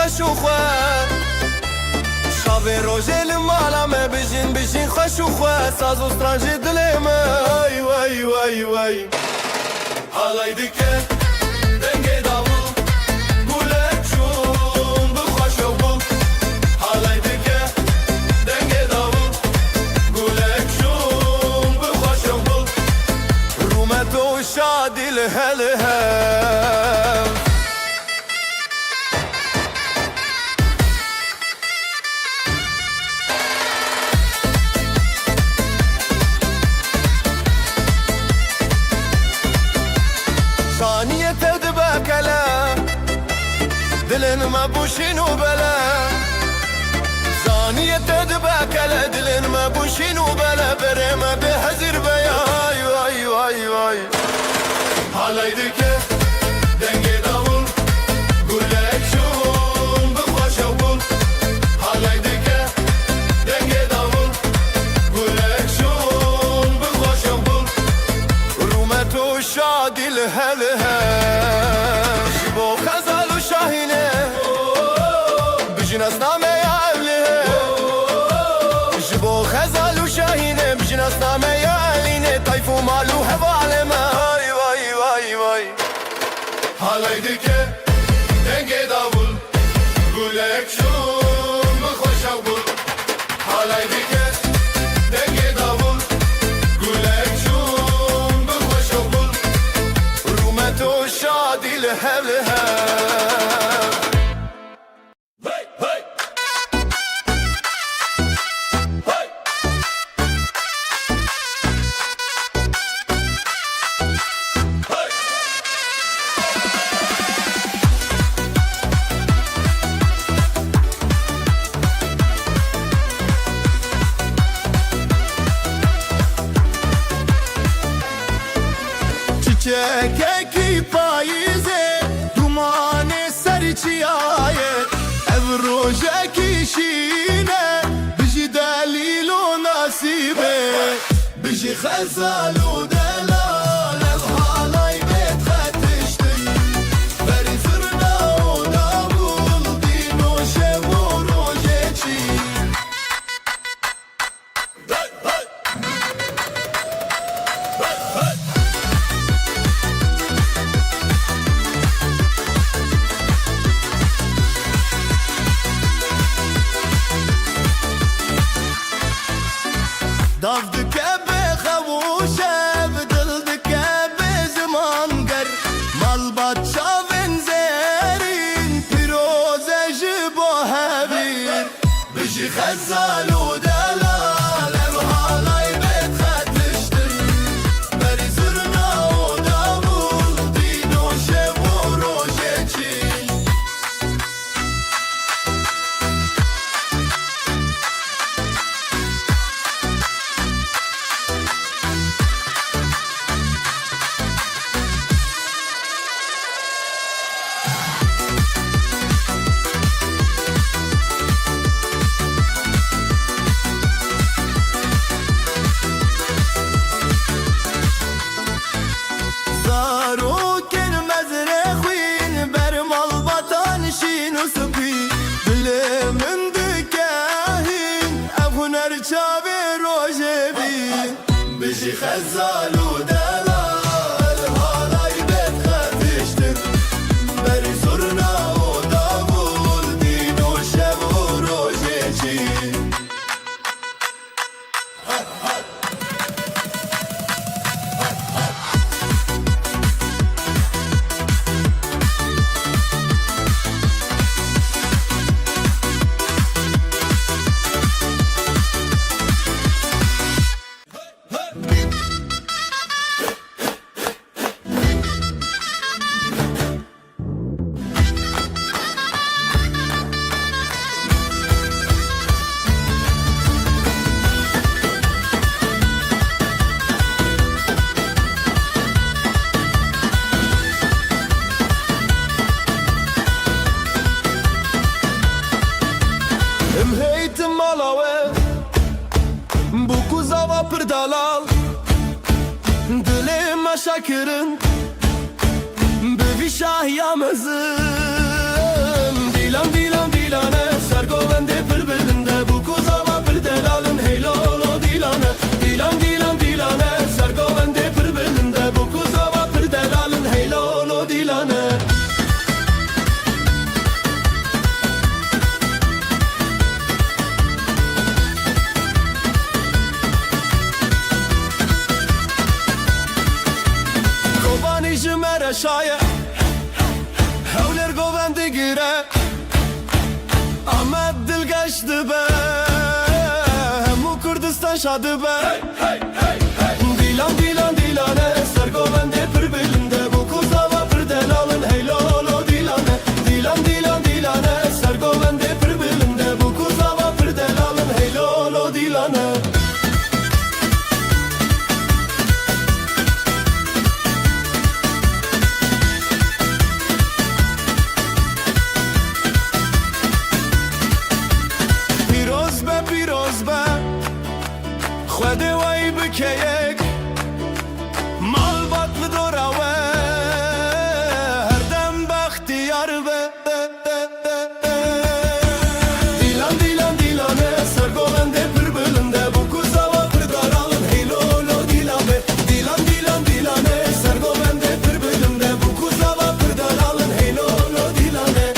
خوش و خواه شاوی روژه لمالا me بجین خوش و خواه ساز و سترانجی دلی من وای وای وای حالای دکه دنگی داوو گوله چون بخوش و بو حالای دکه دنگی داوو گوله چون بخوش و بو رومت و شادی لهله ثانية تدبك لا دلن ما بوشين وبلا ثانية تدبك لا دلن ما بوشين وبلا بريما بهزر بياي واي واي واي حالي دكه دنگي داول قولك شون بخوش وبول حالي دكه دنگي داول قولك شون بخوش وبول رومت و شادي لهلها شبو خزال و شاهينه بجناس نامه يا أهلها شبو خزال و شاهينه بجناس نامه يا أهلينه طيف و مالو هوالما واي واي واي واي حالي دكه دنگي داول قولك شون بخوش وبول حالي دكه دنگي داول قولك شون بخوش وبول رومت و شادي لهلها çiçek payizê dumanê serî çiyaye ev rojekî şîne bijî delîl û nasîbê bijî xezal û delal ev halay bêt xetiştin berî zirna û davul dîn û şev û rojê çî Dav dike be xewuşev dil dike be ziman ger malbat çavên zerîn pîroze ji bo hevîr bijî xezal û delal ev halay bêt xetiştin berî zirna û davul dîn û şev û rojê çî çavê rojê bî bijî xezal û delal halay bêt xetiştin berî zurna û davul dîn û şev û rojê çî Pırdalal Dilê me şekirin Bi vî şahya mezin Dîlan dîlan گشت به همو کردستان شاد به دیلان دیلان دیلانه سرگوونده پر بلنده بو کوزاوا پر دلالن هیلولو دیلانه دیلان دیلان دیلانه سرگوونده پر بلنده بو کوزاوا پر دلالن هیلولو دیلانه خود وای بکیک مال باطل دوراوه هر دم بختیار به دیلان دیلان دیلانه سرگوونده پر بلنده بو کوزاوا پر دارالن هیلولو دیلانه دیلان دیلان دیلانه سرگوونده پر بلنده بو کوزاوا پر دارالن هیلولو دیلانه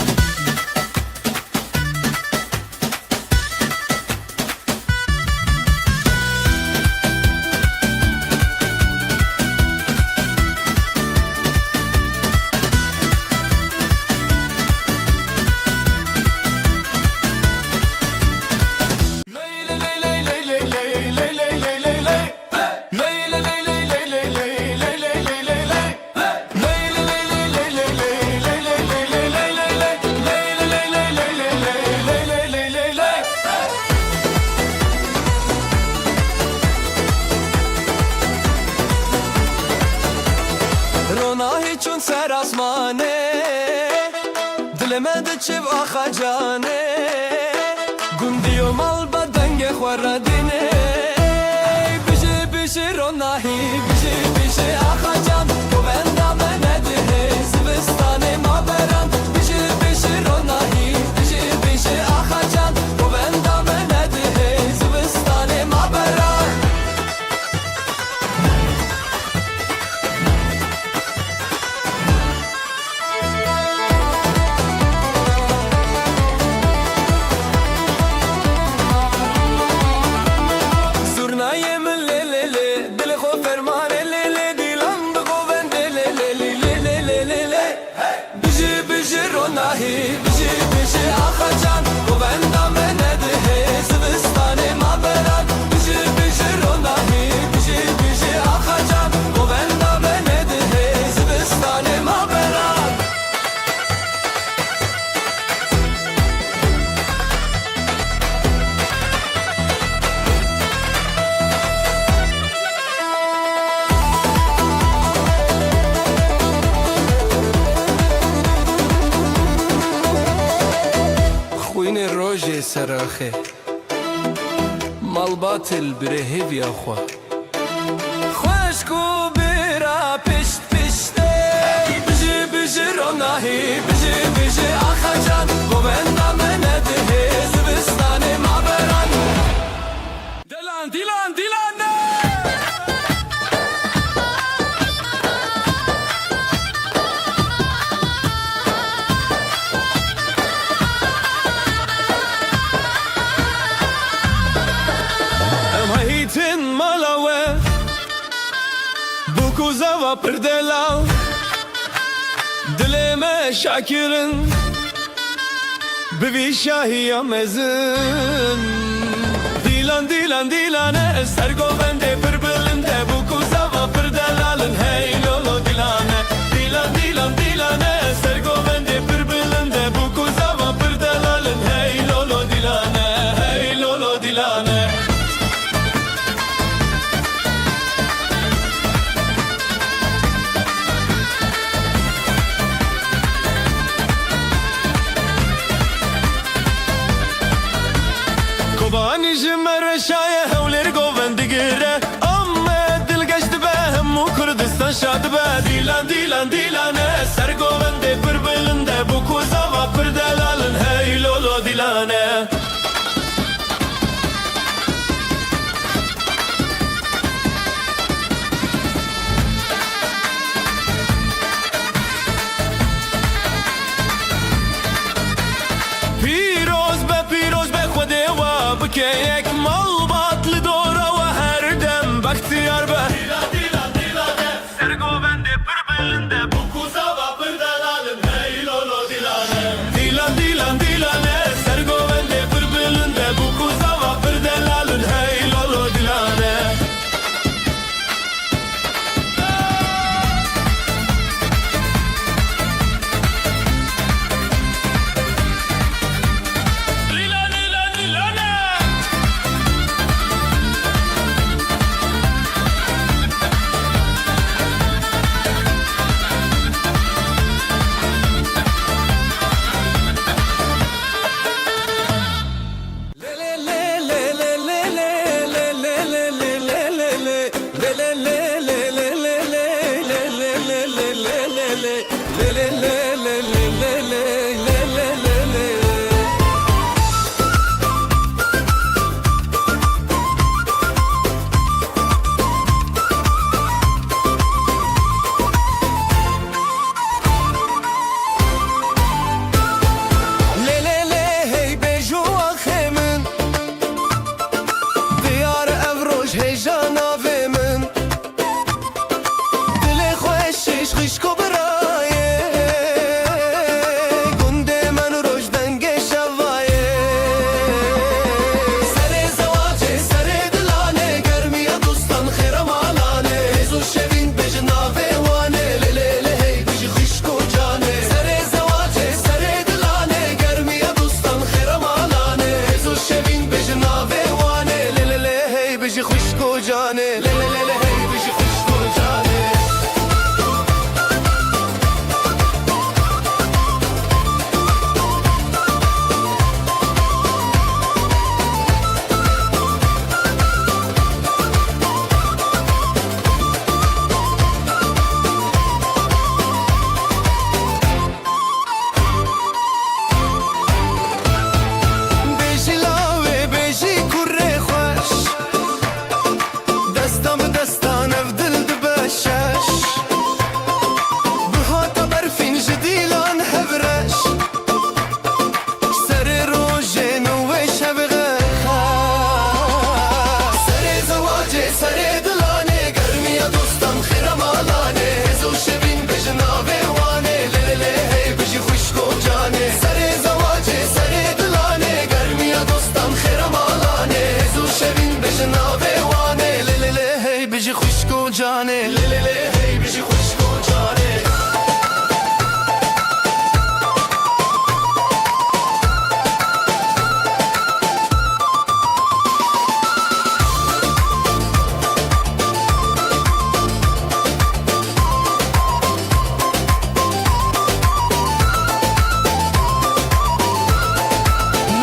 چون سر آسمانه دل من دچب آخا جانه گندی و مال بدنگ خوردینه بشه بشه روناهی بشه بشه آخا جان تو بندم نده زبستان ما بران بشه بشه روناهی بشه بشه آخا جان تو بندم نده زبستان ما بران بشه بشه آخا جان تو بندم نده زبستان ما بران بشه بشه روناهی بشه بشه آخا جان تو بندم نده زبستان ما بران خوین روژ سراخه مال باطل بره هیوی آخوا خوشکو برا پشت پشته بشه بشه روناهی بشه بشه آخا جان گو بندم نده زبستان ما بران دیلان دیلان دیلان هیتن مالاوه بو کوزاوا پر دلال دل ما شاکرن بوی شاهی آمزن دیلان دیلان دیلانه سرگوونده پر بلنده بو کوزاوا پر دلالن هیلولو دیلانه دیلان دیلان دیلانه سرگوونده پر بلنده بو کوزاوا پر دلالن هیلولو دیلانه هیلولو دیلانه بانی جمر شایه هولر گووند گره اما دل گشت به همو کردستان شاد به دیلان دیلان دیلانه سر گوونده پر بلنده بو کوزاوا پر دلالن هیلولو دیلانه که یک مال باطل دوره و هر دم بختیار به دیلان دیلان دیلانه سرگوونده پر بلنده بو کوزاوا پر دلالن هیلولو دیلانه دیلان دیلان دیلانه سرگوونده پر بلنده بجی خوشک و جانه لی لی لی لی هی بجی خوشک و جانه جانه لی لی لی هی بجی خوشک و جانه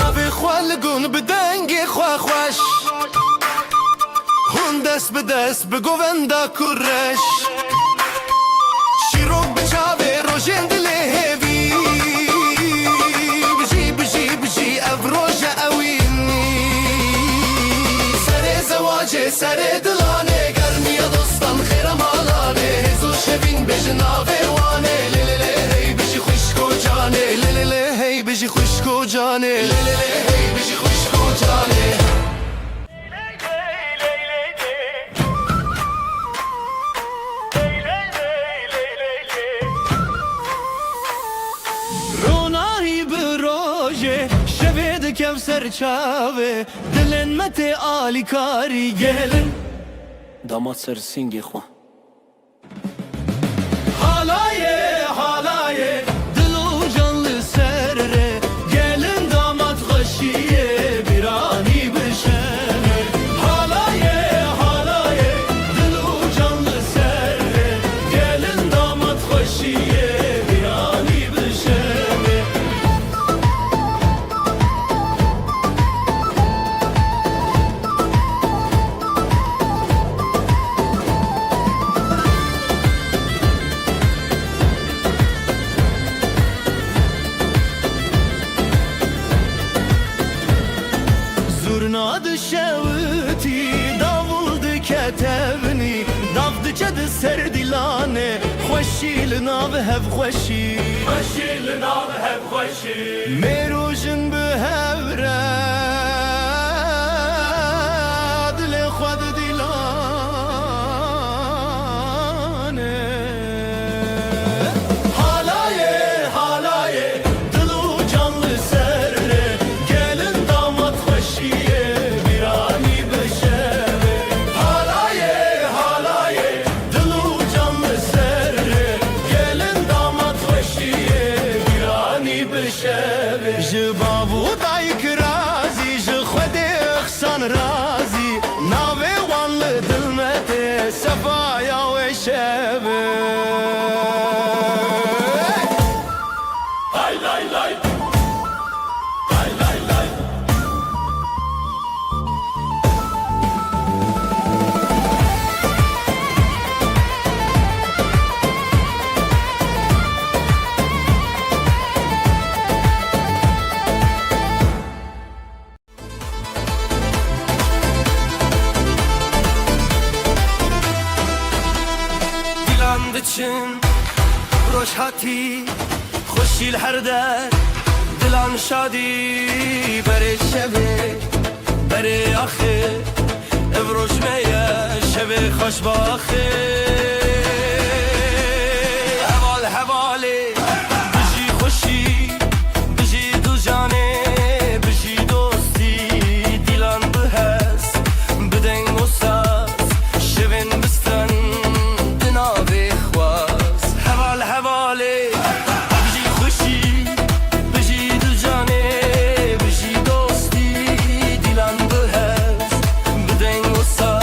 نبی خوالگون بدنگی خواه خوش دست به دست به گووندا کرش شیروک بچاوه روژن دل هیوی بجی بجی بجی افروج اوینی سر زواجه سر دلانه گرمی دوستان خیرم آلانه هزو شبین بجناوه وانه لی لی لی هی بجی خوشک و جانه لی لی لی هی بجی خوشک و جانه لی لی لی هی بجی خوشک و جانه کفسر چاوه دلن مت آلی کاری گلن داماد سر سینگی خواه حالایه حالایه دلو جانlı سره gelin damat خوشیه birani بشنه حالایه حالایه دلو جانlı سره gelin damat خوشیه birani بشنه Zurnadı şevti, davuldu ketevni Davdı cadı serdilane Xoşil nav hev xoşi Xoşil nav hev xoşi Merujin bu hevre Dile xwad dilane Halaye halaye Dilu canlı serre Gelin damat xoşiye birani beşere Halaye halaye Dilu canlı serre Gelin damat xoşiye birani beşere Ji babu dayk razi Ji xwedê xsan razi Navê wan li dil me tê Sefaya wê şeve Lay lay lay Lay lay lay Dilan diçin روشهاتی خوشیل هر در دلان شادی بره شبه بره آخه افروش میه شبه خوش باخه حوال حواله بجی خوشی بجی دو جانه بجی دوستی دیلان بهست بدنگ و ساز شبین بستن دنابه خواز حوال حواله بجی خوشی بجی دو جانه بجی دوستی دیلان بهست بدنگ و ساز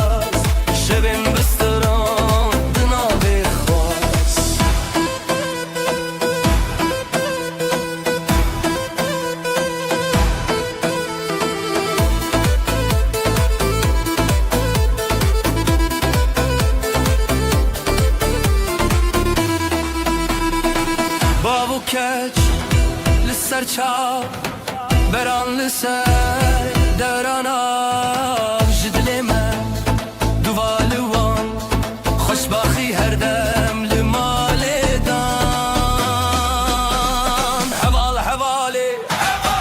لسر دورانم جدل من دوالوان خوشبختی هر دم لمال دام حوال حوالی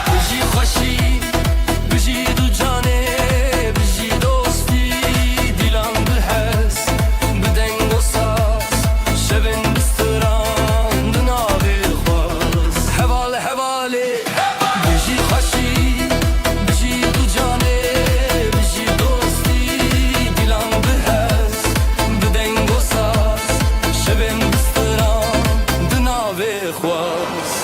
بجی خوشی بجی دو جانه بجی دوستی دیلم بحس بدنگ و ساز شبن بستران دناوی خواست حوال حوالی بجی خوشی بجی دو جانه بجی دوستی دیلم بحس بدنگ و ساز شبن بستران دناوی خواست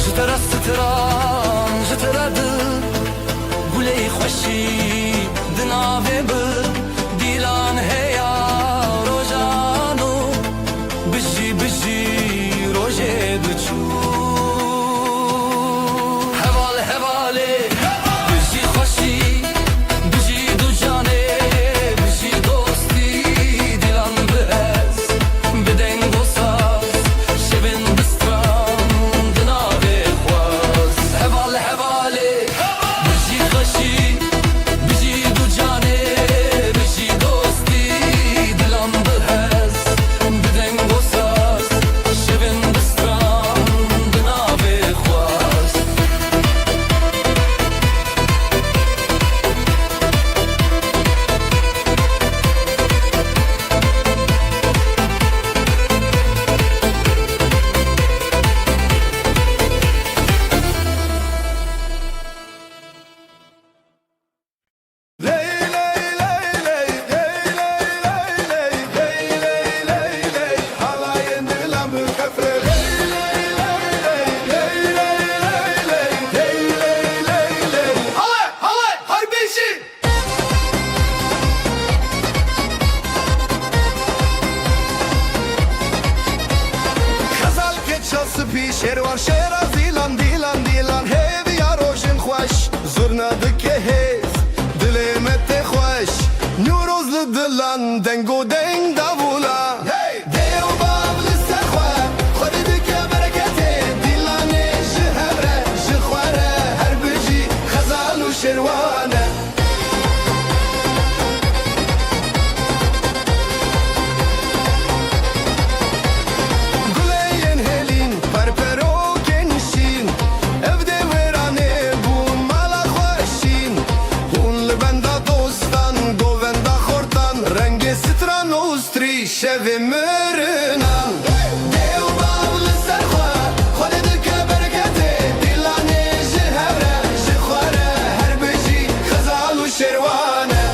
جترا ستران جترا دل گلی خوشی دناوی بر دیلان هیا روزانو بجی بجی روزه بچو حوال حواله بجی خوشی بجی دو جانه بجی دوستی دیلان بهز بدنگ و ساز شبن بستران دناوی خواست حوال حواله بجی خوشی بجی دو جانه بجی دوستی دیلان بهز بدنگ و ساز شبن بستران دناوی خواست شێروان شێرە دیلان دیلان دیلان هێویا ڕۆژن خوۆش زورنا دکێ هێز دلێ me tê xweş نوروز li dilan deng û deng davûla dêw bav li ser xwe xwedî dike bereketê dîlanê ji hev re ji xwe re her bijî xezal û şêrwan e guleyên hêlîn perperokên şîn ev dê wêranê bûn mala xweşîn hûn li benda dostan govenda xortan rengê stran û strî şevê mirinan dêw bav li ser xwe xwedî dike bereketê dîlanê ji hev re ji xwe re her bijî xezal û şêrwan e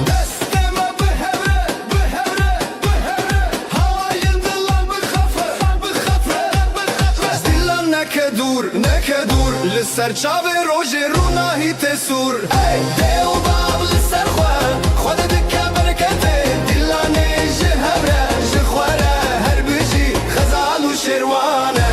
destê me bihevre bihevre bihevre hawayên dilan bixefe bixefe bixefe dilan neke dûr li ser çavê rojê rûnahî tê sûr dêw bav li ser xwe xwedî dike bereketê dîlanê ji hev re ji xwe re her bijî xezal û şêrwan e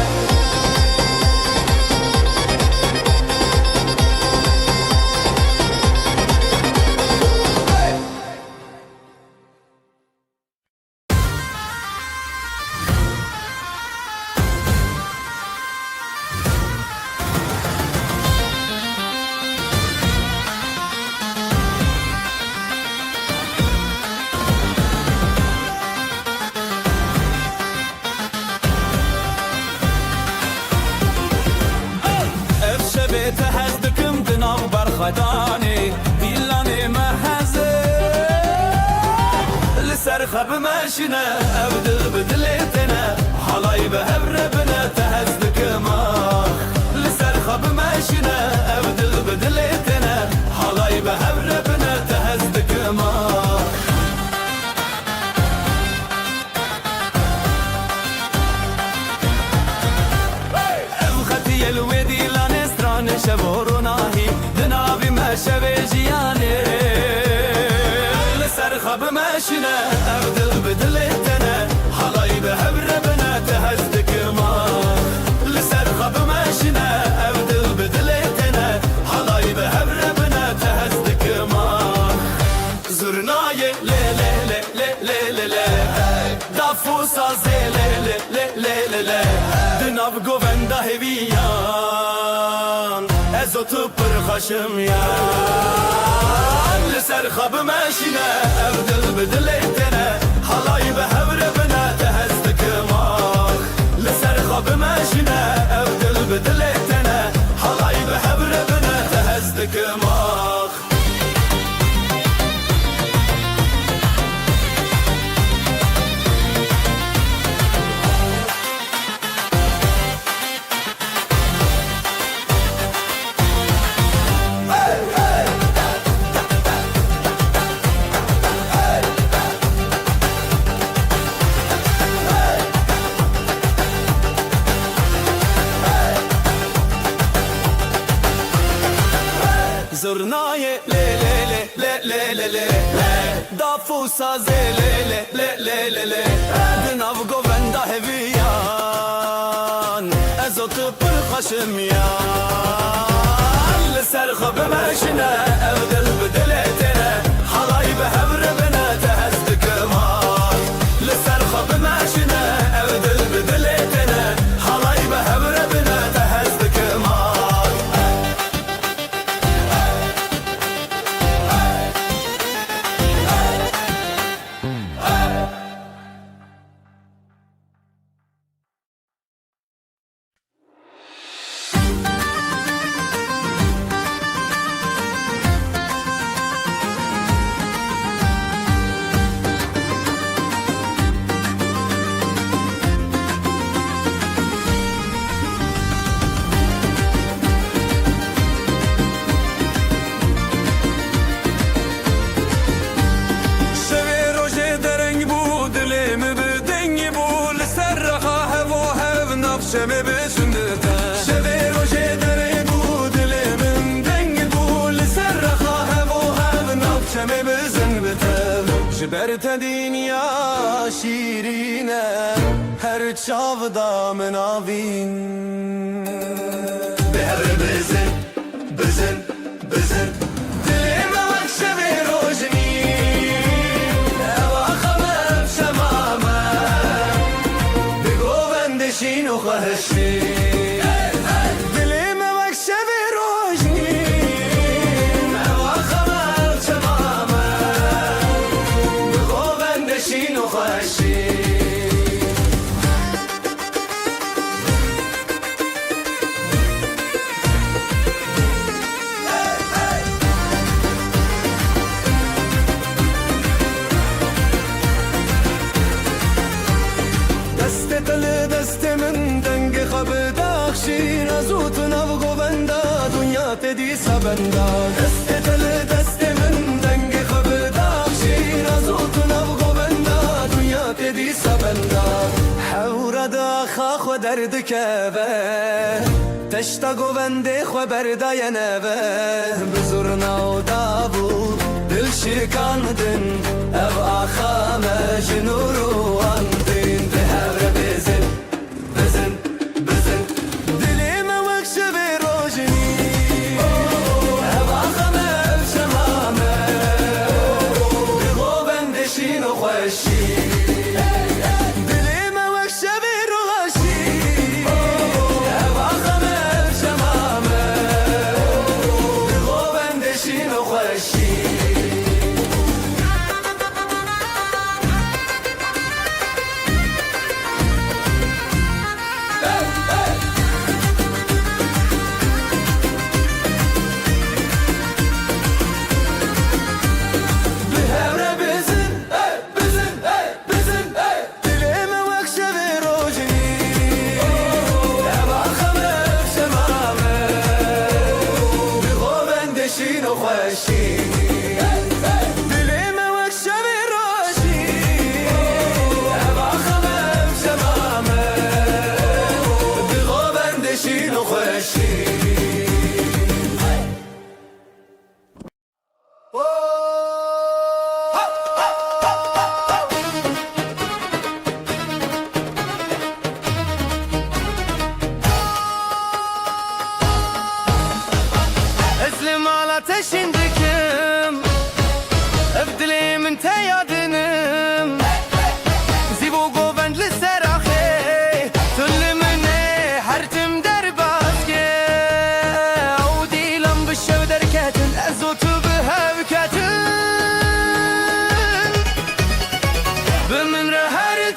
ev şevê te hez dikim di nav berxwedanê dîlanê me heze li ser xwe bimeşîne ev dil bi dilê têne halayê bi hev re bine te hez dikim ah li ser xwe bimeşîne ev dil bi dilê têne halayê bi hev re bine te hez dikim ah ev xetiyê li wê dîlanê stranê şevorû nahî di navê me şevê jiyanê li ser xwe bimeşîne ev dil bi dilê دافوسا زله le le le le le Dinav govenda heviyan Ezotu pırxaşım ya Liser xabı meşine Evdil bidil etene Halay be hevre bine Tehezdikim ah Liser xabı meşine Evdil bidil etene Halay be hevre bine Tehezdikim ah Zurnaye le le le le le le le Dafusa zele le le le le le Dinav govenda heviyan Ezotu pırxaşım ya Liser xabı meşine Evdil bidil etene Halay be hevre bine Tehezdikim ah Liser xabı meşine Evdil bidil etene Halay be hevre bine Tehezdikim ah Şeme besündete Şeve roje dere bu dilimin dengi bu Liser raha hevo hev nafçeme bezin bitev Jiberte dünya şirine Her çavda menavin Behre bezin, bezin, bezin Dilime bak şeve rojni Eva xamem şemame Bigovendişin u khashni Dilime bak şeve rojni Eva xamem şemame Bigovendişin u khashni تدي سبندا دستل دستمن دنگ خبدا شين زوتنا بغبندا دنيا تدي سبندا حوردا خاخ درد كبه تشتاق بندي خبر داينبه بزرنا ودابو دل شكاندن اب اخامه جنور واندين بهر بزن بزن بزن دليما وكشف روجني Dilime bak şevir uğaşi Eva xamel şemame Digo bendeşin uğaşi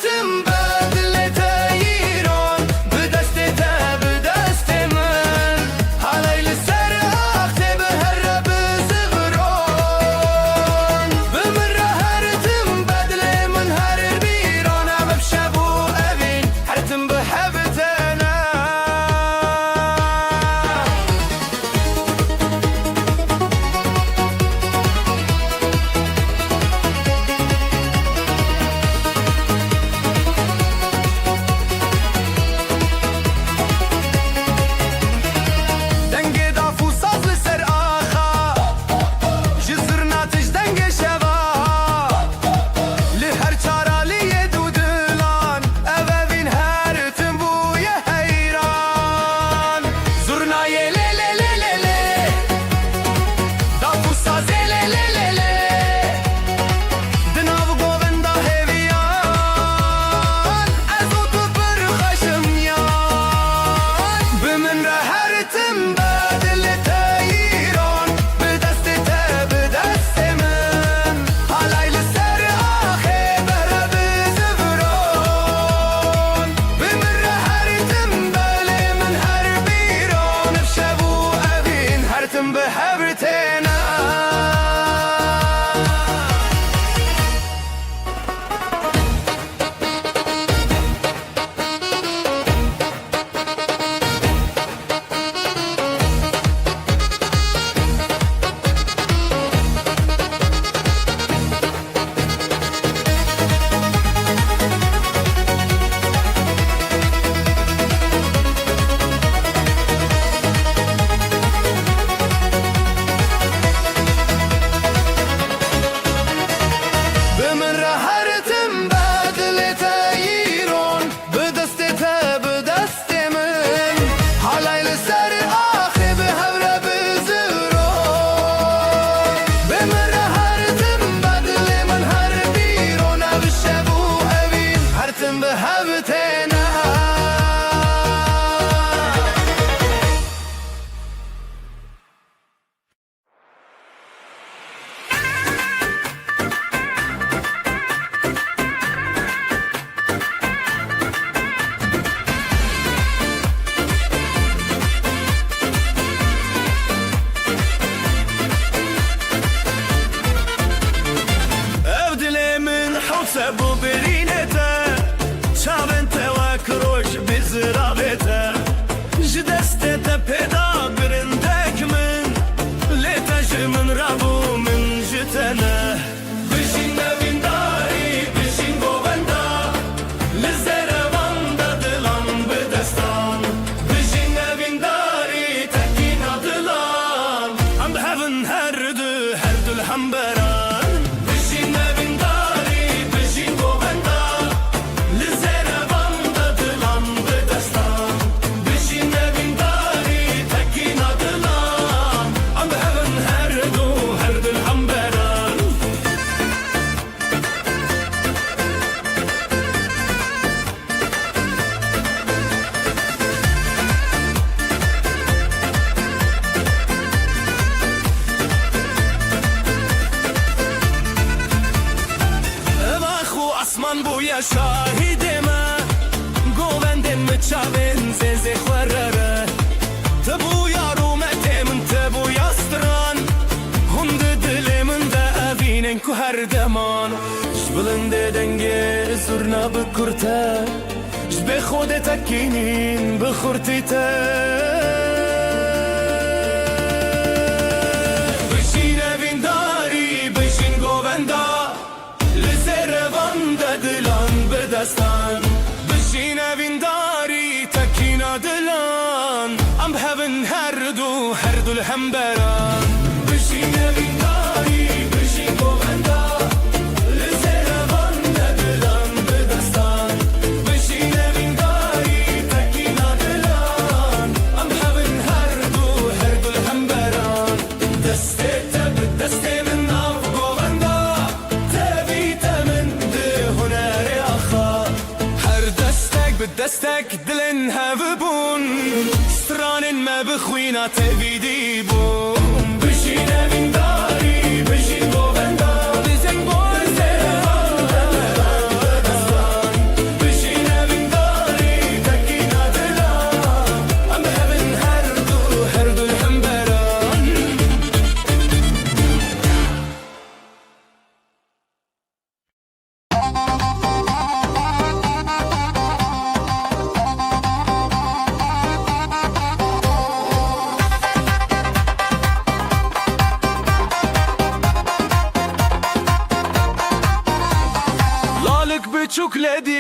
تم بدلت ایران به دست من حالی لسر آخته به هر بزغران به من را هر تم بدل من هر بیران ام بشبو اوین هر تم به حبتنا سبو برینته چاوین تواکروش بزرابته جدسته پیدا برندک من لیتاج من رابو من جتنه بشین نوینداری بشین گووندا لزرواندا دلان بدستان بشین نوینداری تکینا دلان ام هفن هر دل همبران بشین نوینداری اسمان بویا شاهدمه گووندم چاوین زی خورره تبویا رومته من تبویا ستران هند دل من ده اوینن کو هر دمان شبلند دنگه زورنا بکرته جبه خود تکینین بخورتی ته بشین اوینداری بشین گووندا دلان بدستان بشین اوینداری تکینا دلان ام هفن هر دل همبران بشین اوینداری بشین گووندا لزروان دلان بدستان بشین اوینداری تکینا دلان ام هفن هر دل همبران دسته تب دسته من ناف گووندا دستك دلن هفبون ستران ما بخوينا تبيدي بون بشين من داري بشين گووندا بزن بون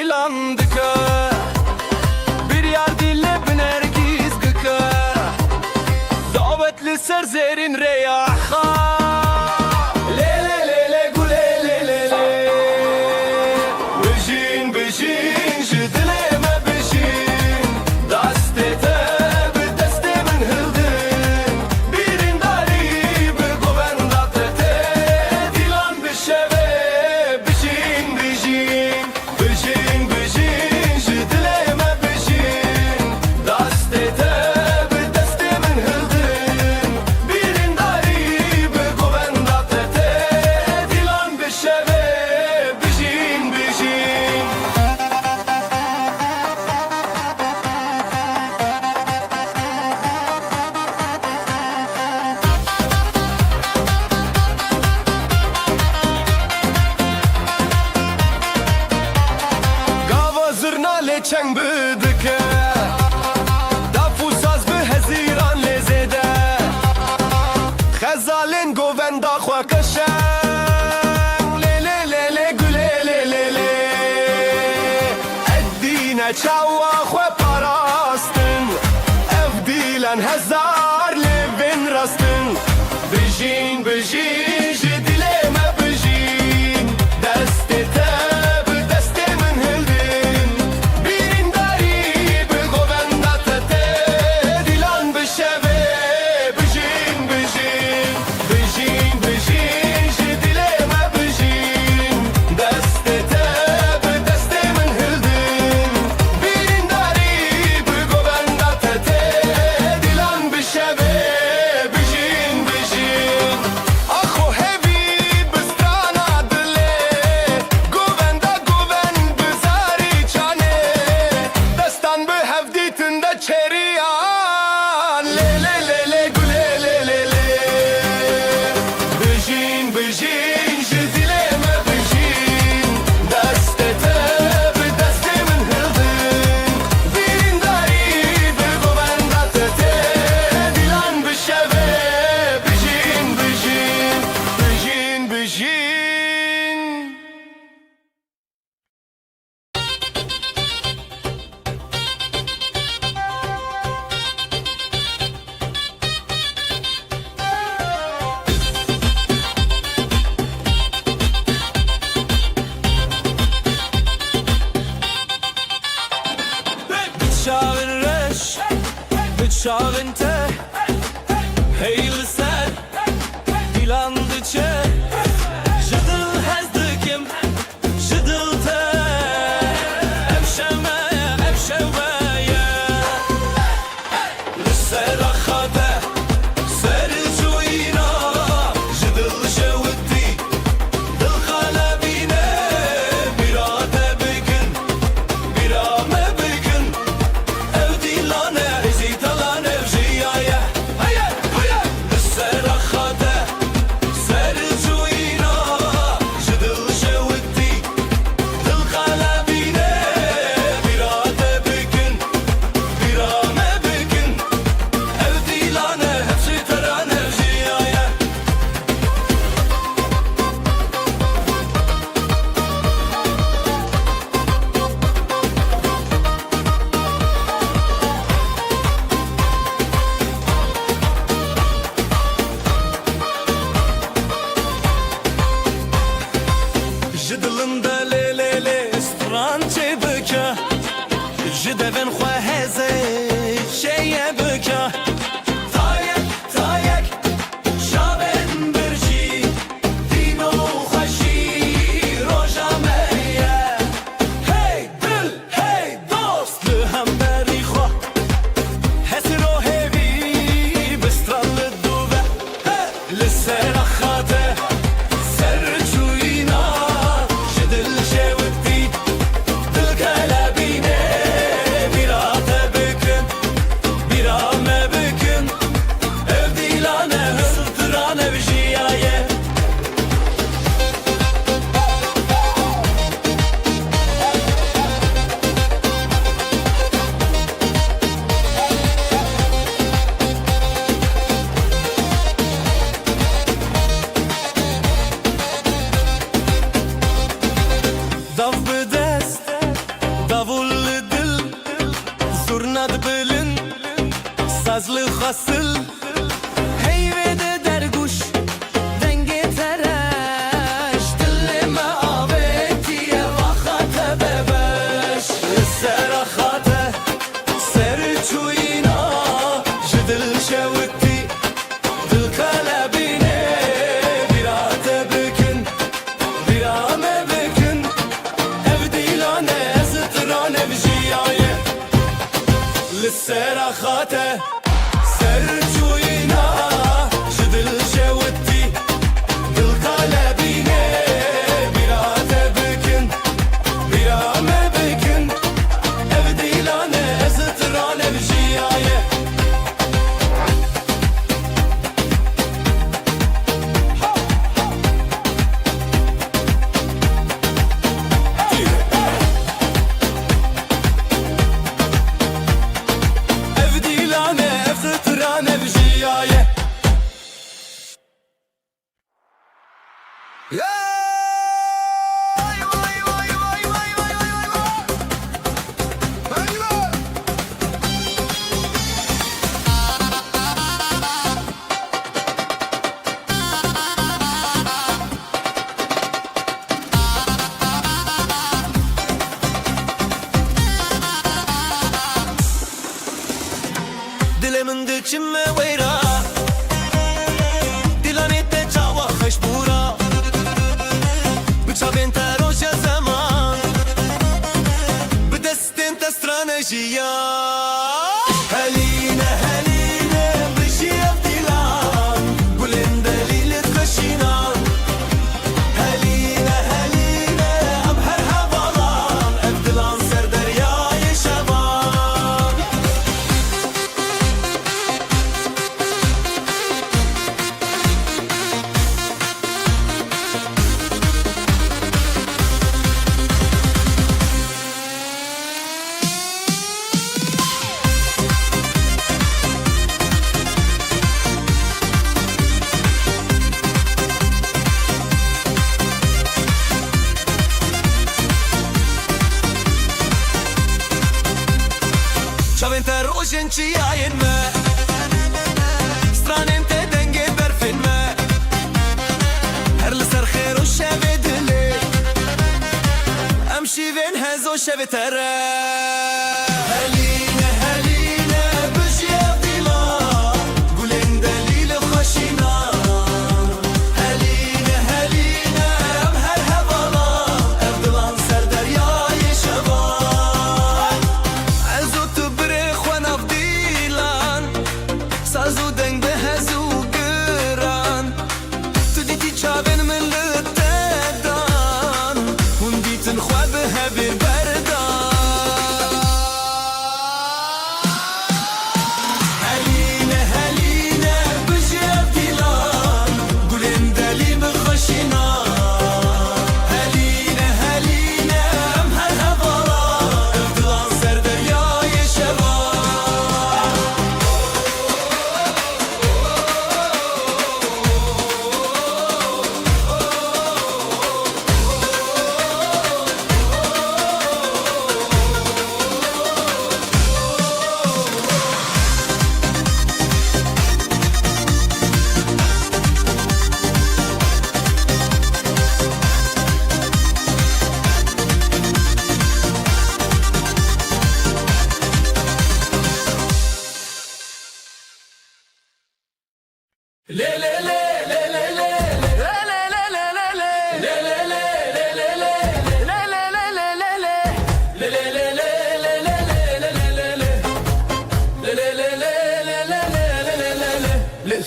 dilan dike Bir yar dille binergiz gıke Davetli serzerin reyaha Lele lele gule lele le Bijin bijin jidileme bijin Dastete bi deste min hildin Birin dari bi govendate Dilan bişeve bijin bijin Bijin bijin jidileme bijin Dastete bi deste min hildin Birin dari bi govendate Dilan bişeve bijin bijin Gava zırna le çeng bıdıke Dafu saz bi heziran le zede Xezalin govenda xwa keşeng Le le le le güle le le le Eddine çawa xwe parastin Ev dilen hezar levin rastin Bijin bijin jidileme bijin Destete bi deste min hildin Birin dari bi govendate Dilan bişeve bijin bijin Bijin bijin jidileme bijin Destete bi deste min hildin Birin dari bi govendate Dilan bişeve bijin bijin Aho hevi bistrana dile Govenda goven bizari çane Destan bi hevditinde çeriyan Le le le le güle le le le Bijin bijin jidileme bijin Destete bi deste min hildin Birin dari bi govendate Dilan bişeve bijin bijin Bijin bijin Bıçağın reş, bıçağın te Heyli sen, dilandı çe Jıdıl hezdikim, jıdıl te Evşemeye, evşeveye Lissera khade, seri cuyina Jıdıl şevdi, dil kalebine Birade bigin, birame bigin Ev dilane, ezitalan ev jiyaya Hayır, hayır Lissera khade, seri cuyina Jıdıl şevdi, dil kalebine Birade bigin, birame bigin Ev dilane, hepsi teran ev jiyaya Jidilinde le le le stran çe bıka Jidevin xwe heze şeye bıka Tayek tayek şaben birci Dino xweşi roja meye Hey dil hey dost li hemberî xwe Hesiro hevi bistran li dûve Li sera xate ser çûyîna Ji dil şewitî dil kelebîne Birate bikin birame bikin سراخاته سرجوينا جدل جوتي دل قلبيني براته بكن برا ما بكن ابدي لانا سترانا بجيايه Dilimin dikçime veyra Dilanette çava khashbura Bıçavin teroşa zaman Bidestin testranejiya Heline heline bişiyev dilan Gulin delilit kaşinan Heline heline ab her havalan Ev dilan ser deryayı şaban Çavin terojin çiyayin me Stranin te denge berfin me Her liser khir o şevi dili Em şivin hezo şevi tere Heline heline bişyev dilan Gulin delili khashina Heline heline em her hevalan Ev dilan ser deryayı şevan Sazu deng be hezu gıran Tu diti çavin milletedan Hun ditin khwab hebir berdan Heline heline bişyev dilan Gulin deli mi khashina Heline heline em her havalan Ev dilan ser deryayı şevan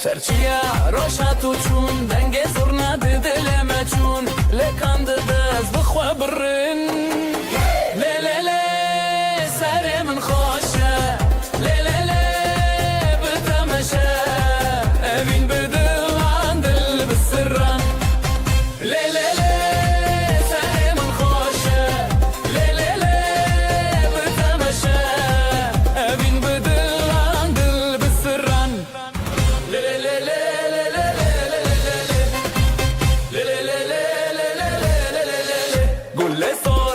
Serçiya roşa tuçun denge zurna didileme çun Le kandı dez bıxwa birrin Le le le sare min khoşe Le le le bitemeşe Evin bidilan dil bisirran Le le le sare min khoşe Le le le bitemeşe Evin bidilan dil bisirran قول لي صوت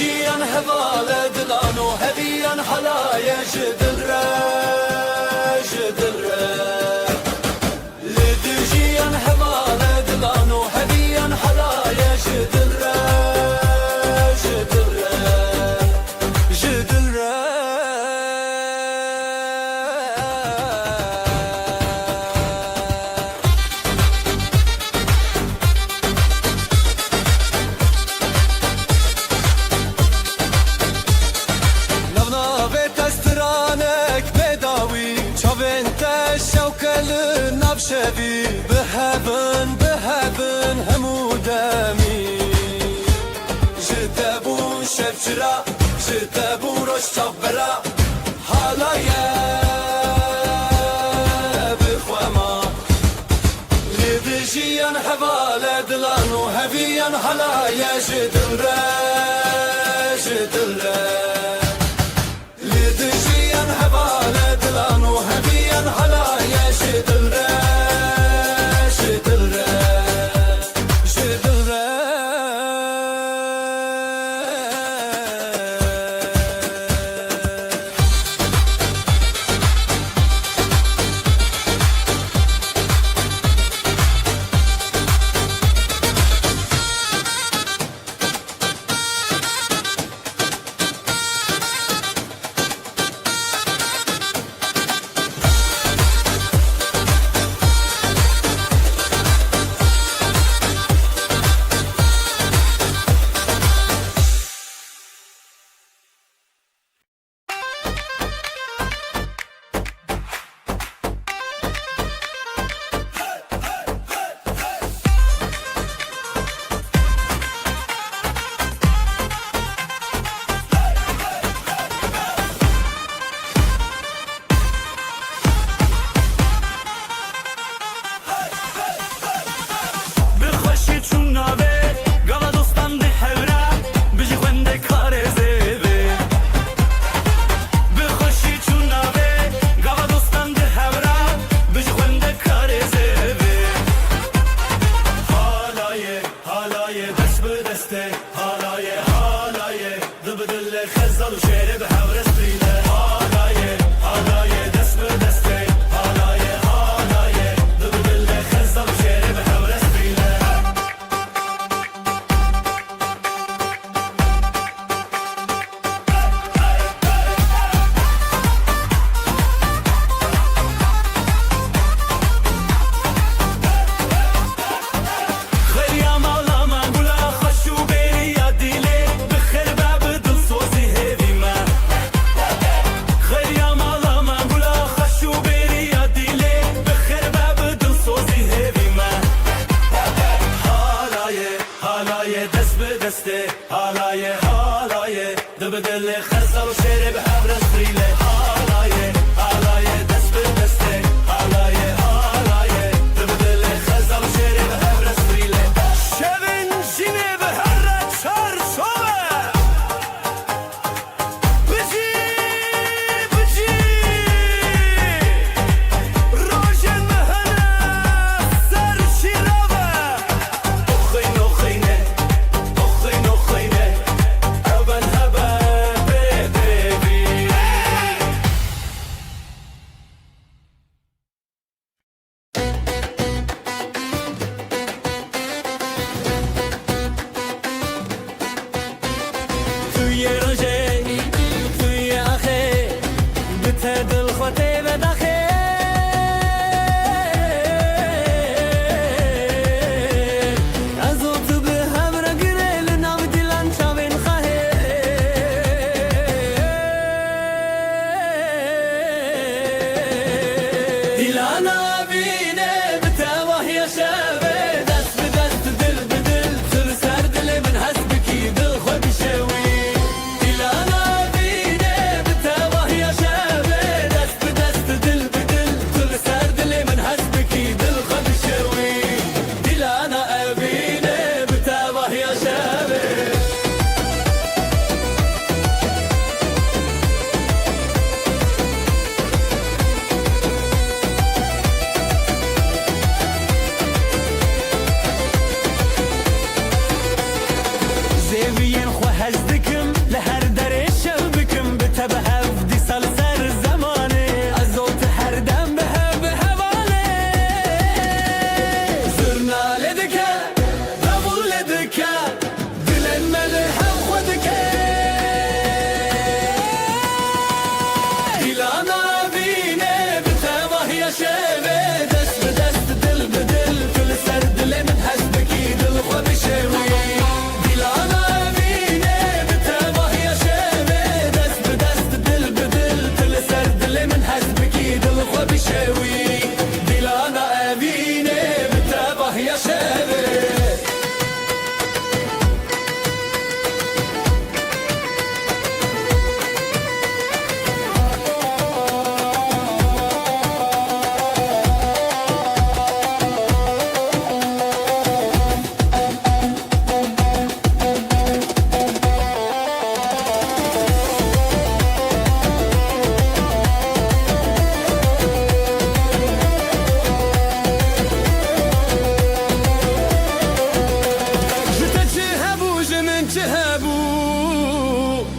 جيان هبال دلانو هبيان حلايا جدل لدجيان هبال دلانو هبيان حلايا جدل شبي بهبن همو دمي جدبو شبجرا جدبو روش صبرا حالايا بخوما لبجيان حبالة دلانو هبيان حالايا جدل لدجيان حبالة دلانو هبيان حالايا جدل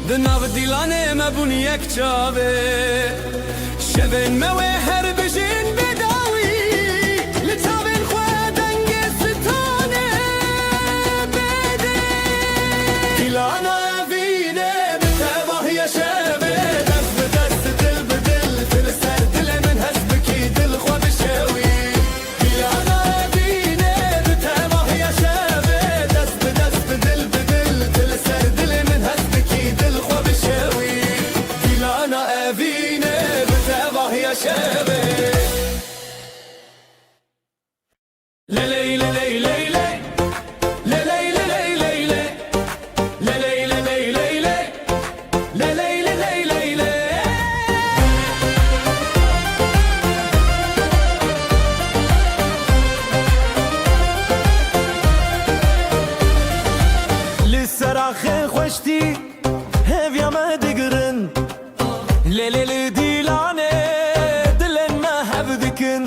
دناو دیلانه مبون یک چاوه شبن موه هر بجین بداوی لطاوین خواه دنگ ستانه بده دیلانا وینه بتباه یا شبه دست بدست دل بدل تل سر دل من هزبکی دل خواه بشوی دیلانا وینه بتباه یا شبه دست بدست دل بدل تل سر دل من هزبکی دل خواه بشوی دیلانا وینه بتباه یا شبه للی للی للی للی للی للی للی للی للی للی للی للی لسراخ خوشتی هفیا ما دگرن للی دیلانه دلن ما هبدکن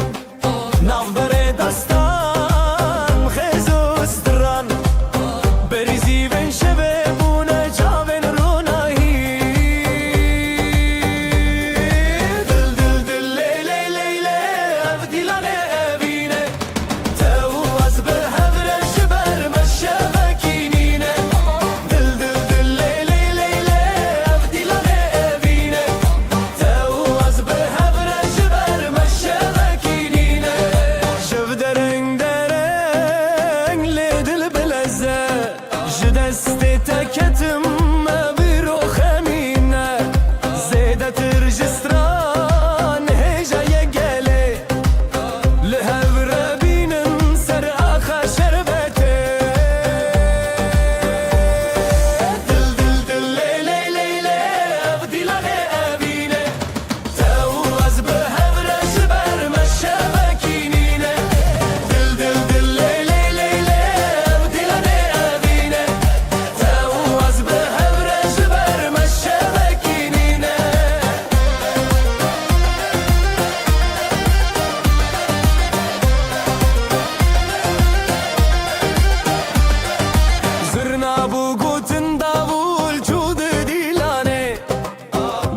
نافبر دستان خزوستران بریزی بن شبه بونه جاون رونایی دل دل دل لیلی لیلی اف دیلانه اوینه تو از به هفرش بر مشبکینینه دل دل دل لیلی لیلی اف دیلانه اوینه تو از به هفرش بر مشبکینینه شف درنگ درنگ لیدل بلزه جدست تکتم بیرو خمینه زیده ترجستران هجای گله لهور بینم سر آخا شربته دل دل دل لیلی لیلی اف دیلانه اوینه تو از به هورش بر مشبکینینه دل دل دل لیلی لیلی اف دیلانه اوینه تو از به هورش بر مشبکینینه زرنا بو گوتن داول چود دیلانه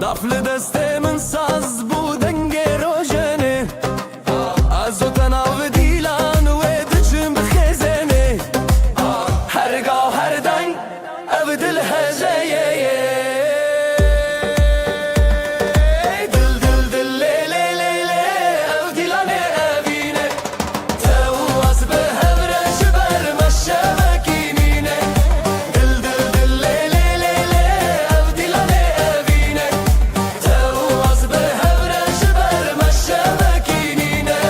دافل دست من ساز بو دنگ روشنه از او تناو دیلان و دچم بخزنه هرگاه هر دنگ او دل هجایه دل دل دل لیلی لیلی او دیلانه اوینه تو از به هورش بر مشبکینینه دل دل دل لیلی لیلی او دیلانه اوینه تو از به هورش بر مشبکینینه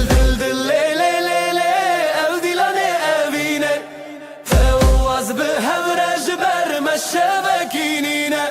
دل دل لیلی لیلی او دیلانه اوینه تو از به هورش بر مشبکینینه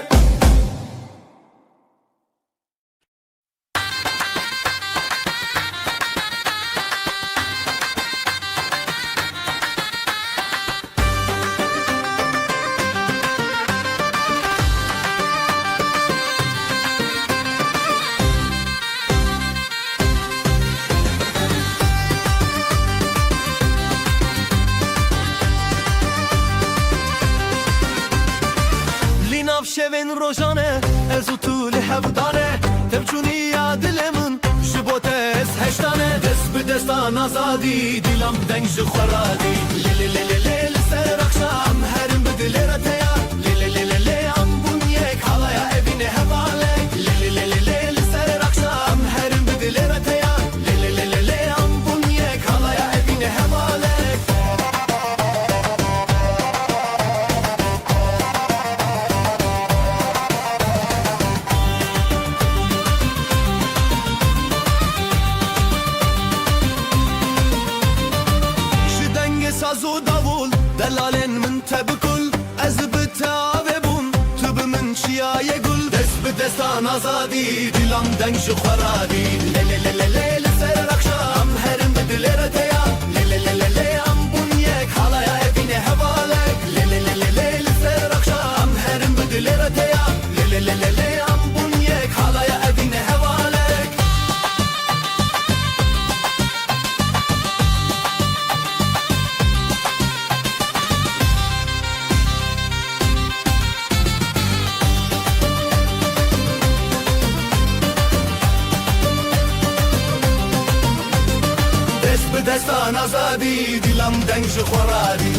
لیناف شوین روزانه از طول هفدانه تبچونی یاد لمن شبوتس هشتانه دست به دستان آزادی دیلم دنگ خورادی لیلی لیلی لیلی سر اخشام هرم بدل رتیا لیلی لیلی لیلی ام بونیک حالایا evine hevale لیلی لیلی لیلی سر اخشام هرم بدل رتیا لیلی لیلی لیلی ام بونیک حالایا evine hevale سازو داول دلالن من تبکل از بتاوه بون تو به من چیای گل دست به دستان آزادی دیلم دنگ خورادی لیلی لیلی لیلی سر اخشام هرم بدل رتیا لیلی لیلی لیلی ام بونیک حالایا evine hevale لیلی لیلی لیلی سر اخشام هرم بدل رتیا لیلی لیلی لیلی ام بونیک حالایا evine hevale دست به دستان آزادی دلم دنگ جو خورادی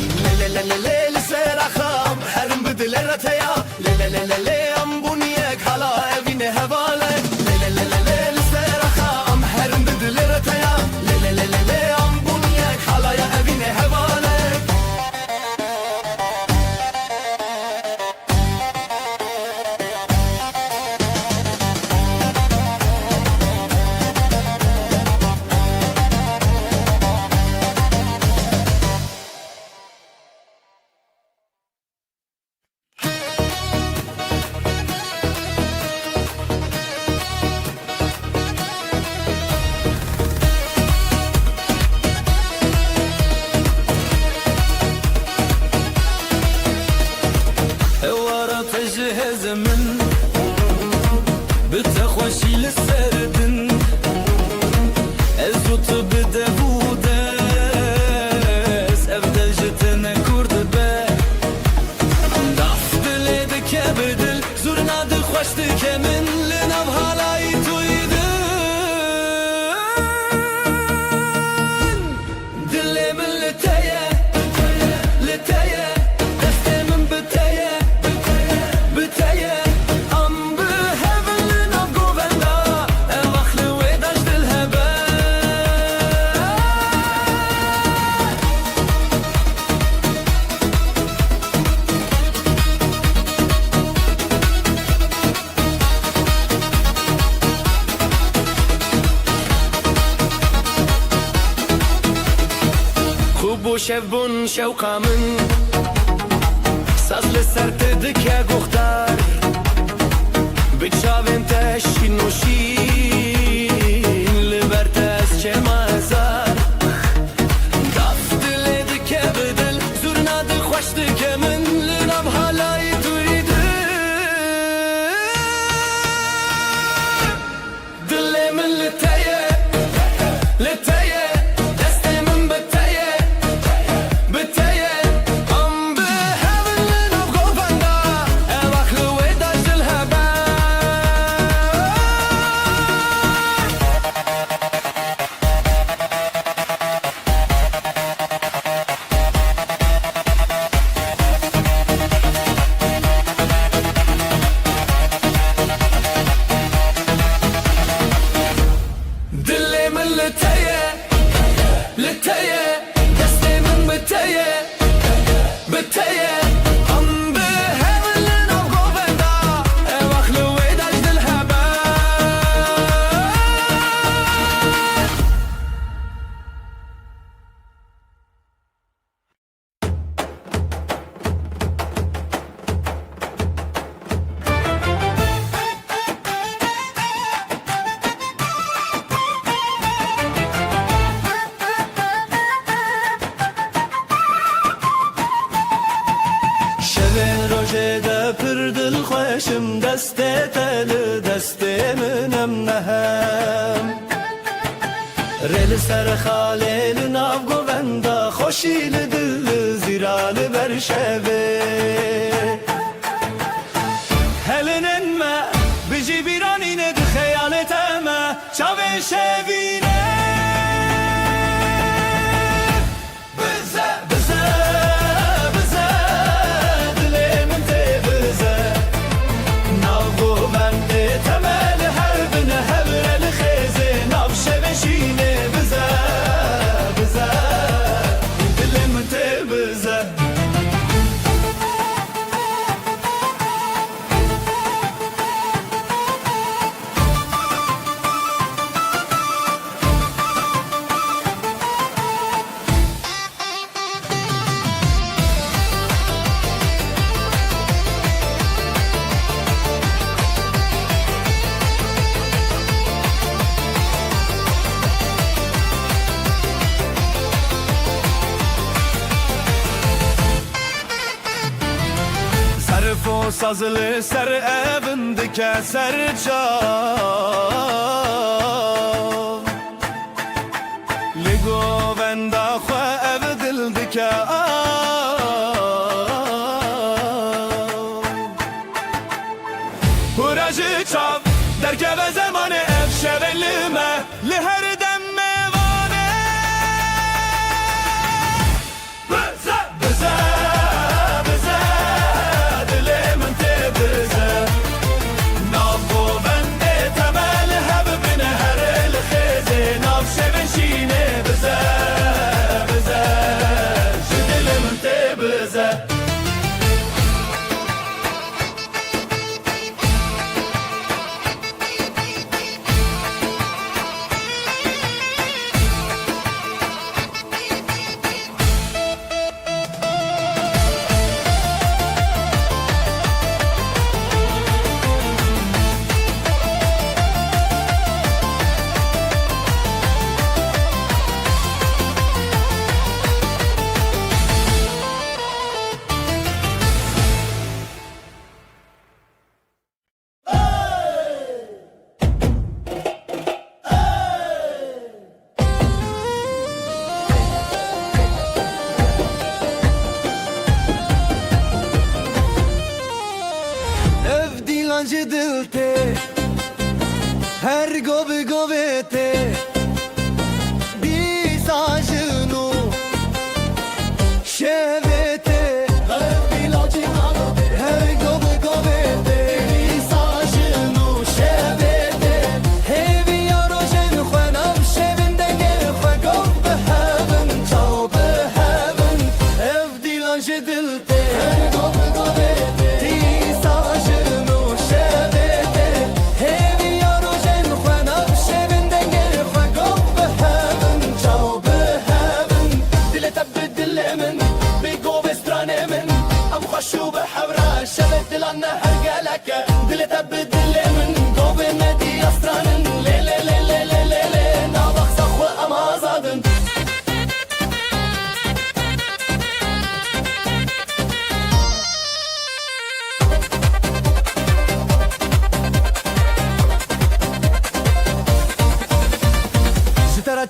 لی لسر خام هرم بدل رتیا لی ام بونیک حالا اوین هواله لی لسر خام هرم بدل رتیا لی ام بونیک حالا اوین هواله تجهز من بتخوشي للسردن ازوت بدهودس ابدل جتنا كرد با ضعف دلدك بدل زورنا دخوشتك من لنب هالاي تويدن دلي من لتايا لتايا دستي من بتايا شبون شوقا من ساز لسر تدك يا قختار بتشافن تشين نوشين لبرتاز چما زار داف دلدك يا بدل زورنا دل خوشتك من لنب هالاي تريد دلي من لتايا لتايا خوشم دست تل دست منم نهم رل سر خاله ناو گوندا خوشی دل زیرال برشوه هلنن ما بجی بیرانین د خیالت ما چاوه شوینه Sazlı ser evindeki serçam Ligo venda xwe ev dildike Huracı çav derkeve zamanı ev şevelime Li her dem mevane Her gobe gobete Bizajinu Şevete Her gobe gobete Bizajinu Şevete Hevi yarojen Khwenam şevinde gel Khwegov beheven Çav beheven Ev dilan jedilte Her gobe gobete Bizajinu Şevete Hevi yarojen Khwenam şevinde gel Khwegov beheven Çav beheven Dile tebdilemin Bigov estranemin Am khashu behevra Şevet dilanna hergeleke Dile tebdilemin Gove nedi astranin Le le le le le le le Nabak sakhwe am azadın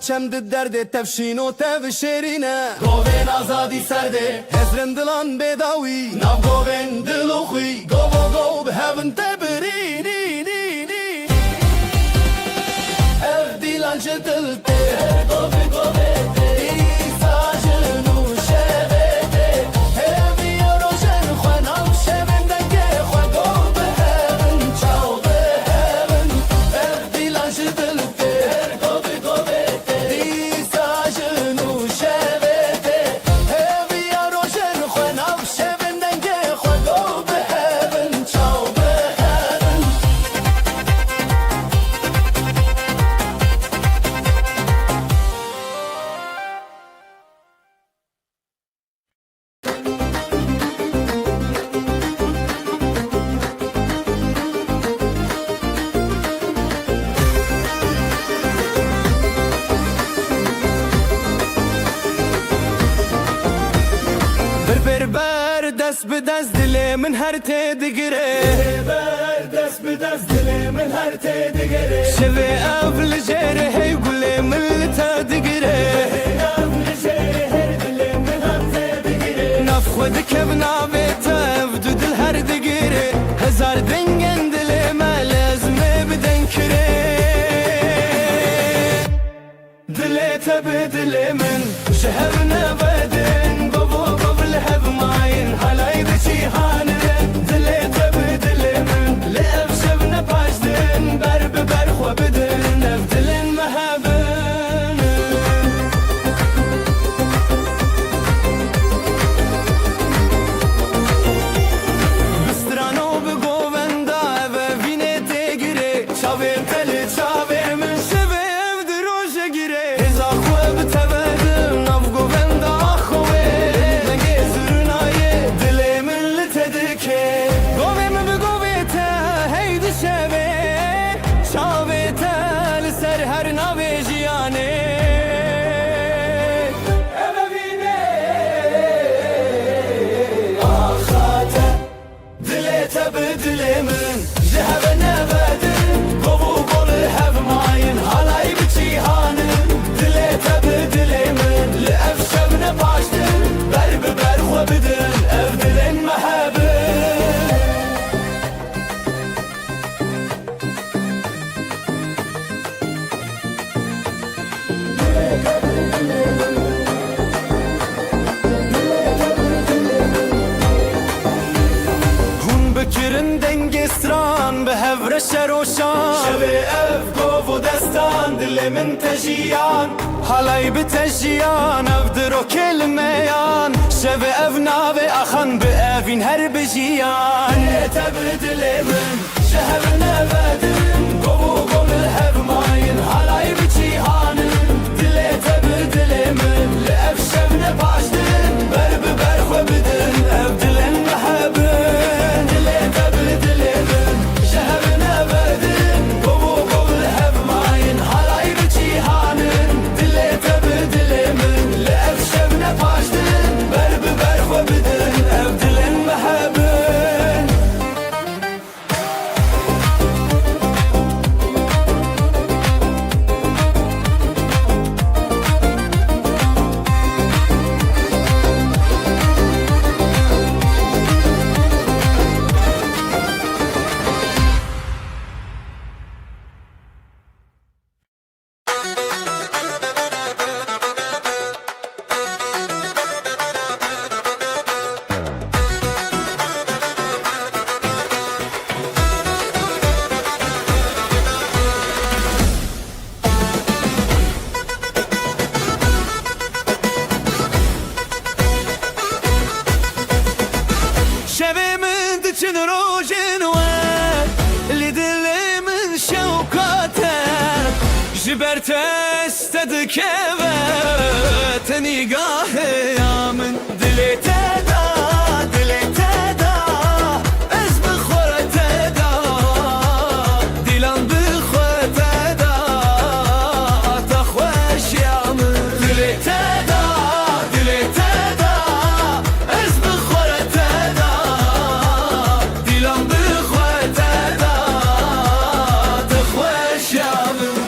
Çemdi derdi tevşin o tev şerine Goven azadi serde Hezren dilan bedawi Nav goven diluhi Govo gov heaven tebirini Ev dilan jedilte Gove govete İsajinu şevete Hevi yarojen Khwenam şevenden ge Khwegov beheven Çav beheven Ev dilan jedilte Gove govete İsajinu şevete Hevi yarojen Khwenam şevenden ge Khwegov beheven Çav beheven Ber dest bi dest dile min her te digire Ber dest bi dest dile min her te digire Şevi ev li jere hey gule min li te digire Ev li jere her dile min her te digire Naf xwe dikev navê te ev du dil her digire Hezar dengen dile me lezme bidin kire Dile te bi dile min Şehev nevedin Govo gov li hev mayin Halay di çihanin Dile te bi dile min Li ev şevne paşdin Ber bi ber xwe bidin Ev dilin mehebin Bistrano bi govenda Ev evine te gire Çavê te li çavê min Şevê ev di roje gire Heza xwe bi tevedim Nav govenda xwe Denge zırnaye Dilê min li te dike Govê min bi govê te Hey di şevê Çavê te li ser her navê jiyanê Ev evine Axate Dilê te bi dilê min Ji heve nevedin Govu gol hev mayin Halay bi çihanin Dilê te bi dilê min Li ev şevne paşdin Ber bi ber xwe bidin Ev dilin mehebin Hûn bikirin dengestran Bi hevre şeroşan Şevê ev gov û destan Dilê min te jiyan Halay bi te jiyan Ev di rokê li meyan Şevê ev navê axan Bi evîn her bi jiyan Dilê te bi dilê min Ji hev nevedin Gov û gov li hev mayin Halay bi çihanin Dilê te bi dilê min Li ev şevne paşdin Ber bi ber xwe bidin Ev dilin mehebin Dilê te bi dilê min Ji hev nevedin Gov û gov li hev mayin Halay bi çihanin Dilê te bi dilê min Li ev şevne paşdin Ber bi ber xwe bidin Ev dilin mehebin استدك نگاه یا من دلی تدا از بخور تدا دیلان بخور تدا تخوش یا من دلی تدا از بخور تدا دیلان بخور تدا تخوش یا من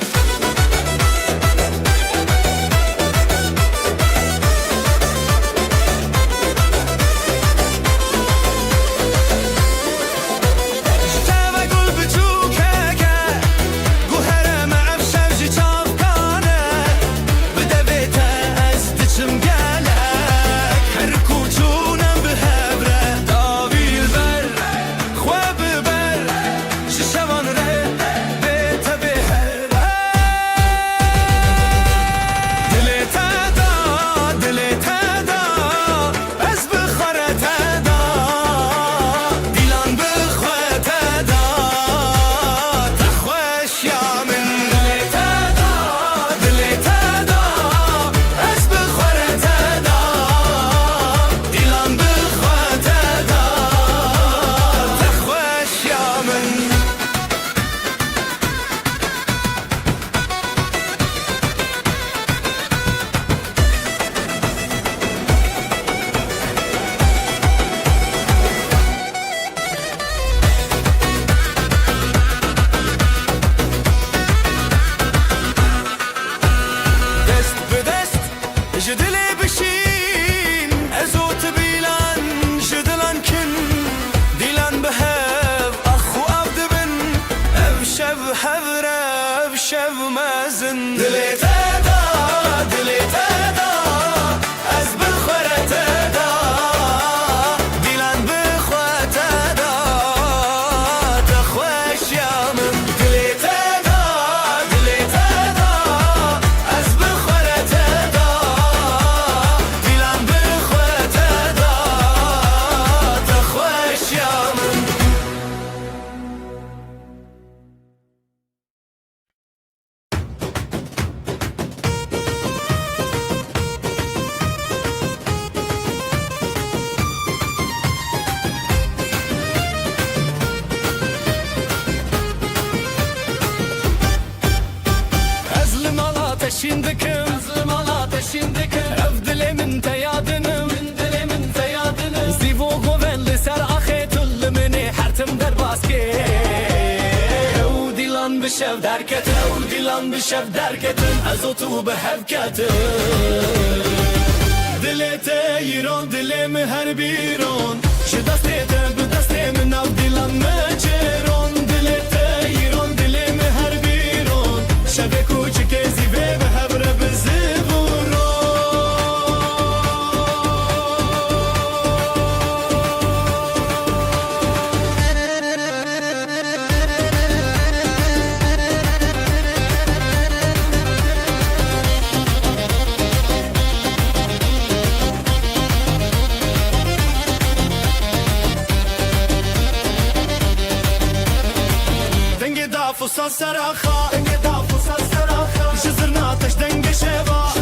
جدلي بشين ازوت بيلان جدلان كن ديلان بهاب اخو عبد بن ابشب حذرة ابشب مازن دلي تدا از بالخورة تدا ديلان بخوة تدا تخوش يا من دلي تدا از بالخورة تدا Şimdikim evdile min teyadınım Zivo govelli ser axetulli mini hertim der baske Dilan bişev derketin Azotu behevketin Dilete yiron dilemi her biron Ji destete bi destemin av dilan meçeron Dilete yiron dilemi her biron Şebe kuçike zive behevre bizi Fusa saraxa Şizirna ateş denge şeva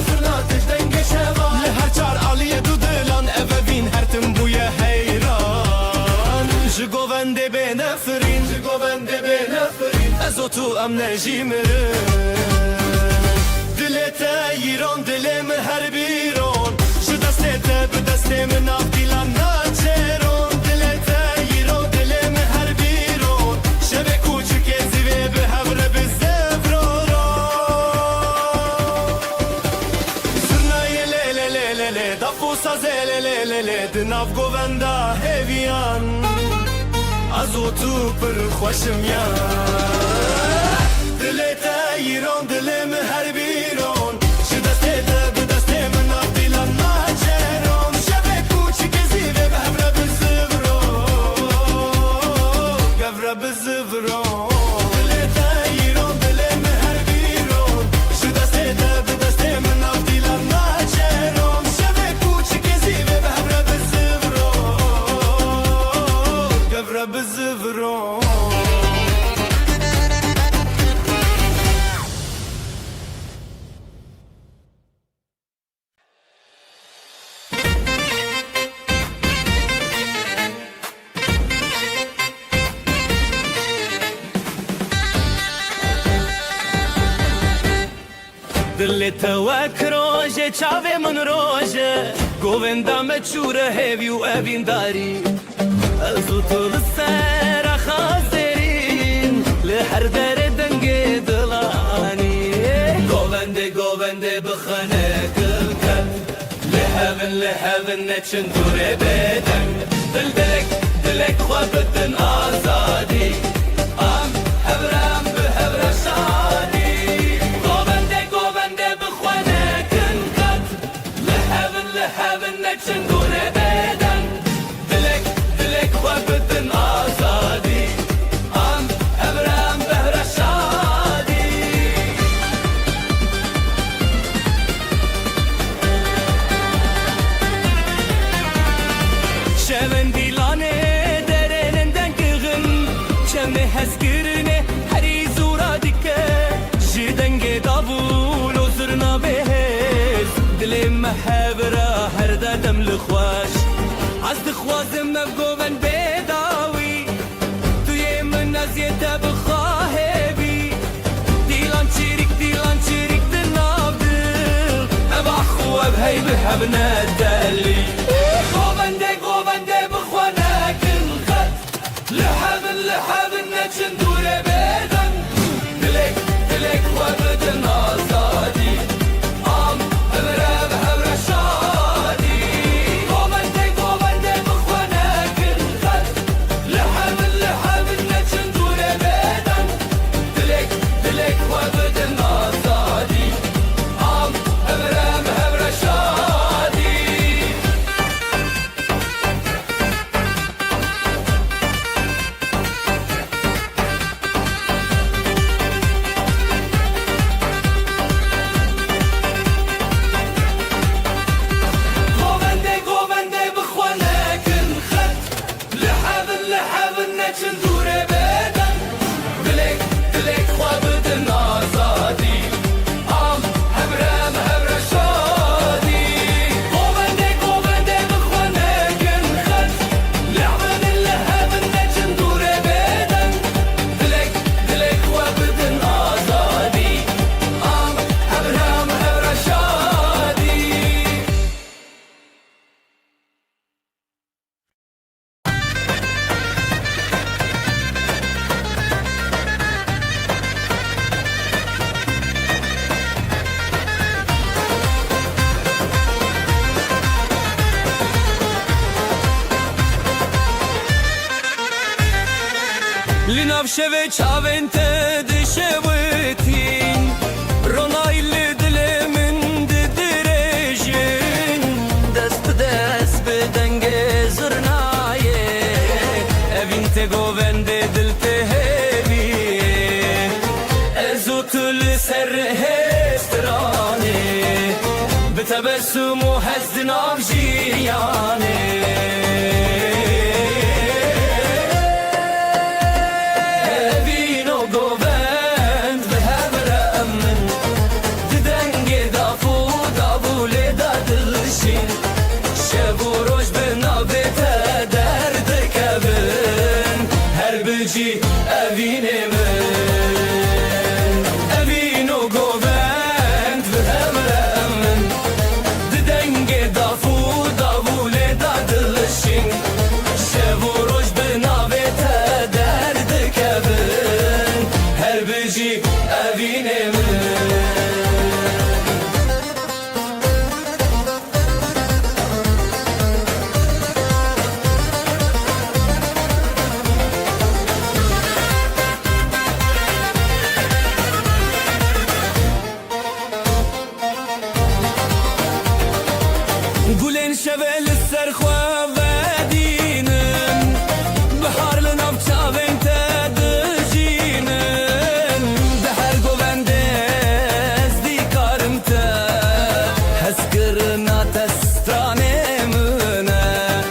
Le her çar aliye dudulan Evevin her tim buye heyran Jigovende be nefrin Ezotu emne jimirin Dilete yiron dilemi her biron Ji destete bi destemin av dilan naçeron Dilete yiron dilemi her biron Şebe kuçuk ezive behevre bizevrora Zırnayı le Dafusa zelelelele Dinav govenda heviyan Azotu pır xoşim ya Dilete yiron dilemi her biron Ji destete bi destemin av dilan naçeron Şebe kuçuk ezive behevre bizevron Gevre bizevron دل توک روژه چاوه من روژه گووندا مچوره هیوی و اوین داری ازو تو لسر خازرین لحر در دنگ دلانی گوونده بخانه کل لهبن نچن دوره بدن دلک خواه بدن آزادی ام هبرم به هبر شادی گوونده بخوانه کل لهبن نچن دوره بدن دلک خواه بدن آزادی ام هبرم به هبر شادی شوندی لانه درنندن کغن چمه هزگرنه هری زورا دیکه جدنگ دابول و زرنا بهز دل محبرا هر دادم لخواش از دخوازم نبگوون بداوی توی من نزیده بخواه بی دیلان چیریک دناب دل ابا خواب هی بحب ندلی گوونده بخوانه کل خط لحبن نچن دوره بدن دلک خواه بدن آزادی ام هبره به هبر شادی گوونده بخوانه کل خط لحبن نچن دوره بدن دلک خواه بدن آزادی ام هبره به هبر شادی گوونده بخوانه کل خط لحبن نچن دوره بدن دلک خواه بدن آزادی ام هبره به هبر شادی گوونده بخوانه کل خط لحبن نچن دوره بدن دلک خواه بدن آزادی ام هبره به هبر شادی لناف شوه چاوین دشوتین رونایل دل من درجین دست بدنگ زرنایه اوین گوونده دل تهویه ازوتل سر هسترانه بتبسم و هزدن آف جیانه Evin o govend ve hemremen Didenge dafu davule dadılışın Şevuroj benavete derdi kevin Her bici evin emin گلین شوه لسر خواه و دینم بحار لناف چاوین تدجینم ده هر گوونده از دیکارم تا هز کرنا تستانه منه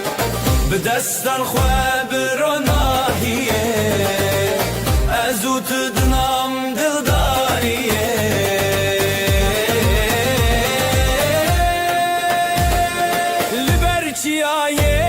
به دستان خواه بروناهیه ازو تدنام دلداریه چیایه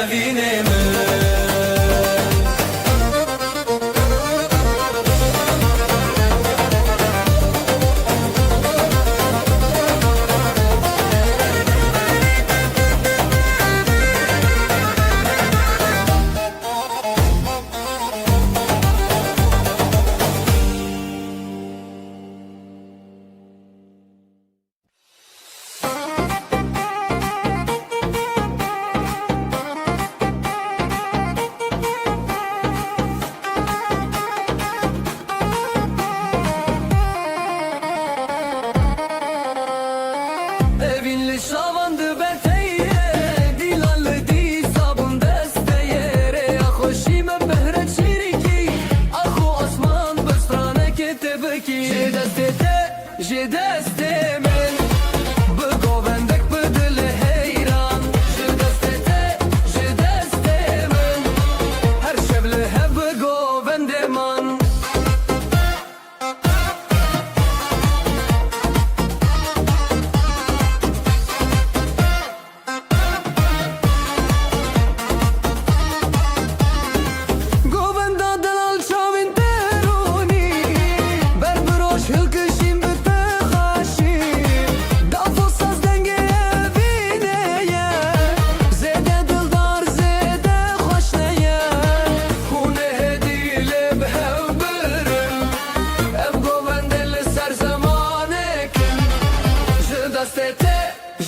evine mi? Evinli şavandı beteye, dilanlı di sabun desteye, reya hoşime behret şiriki, ahu asman bestrane ketebeki, je deste men, bu govendek bu dili heyran, je deste men, her şevli hep bu govendeman.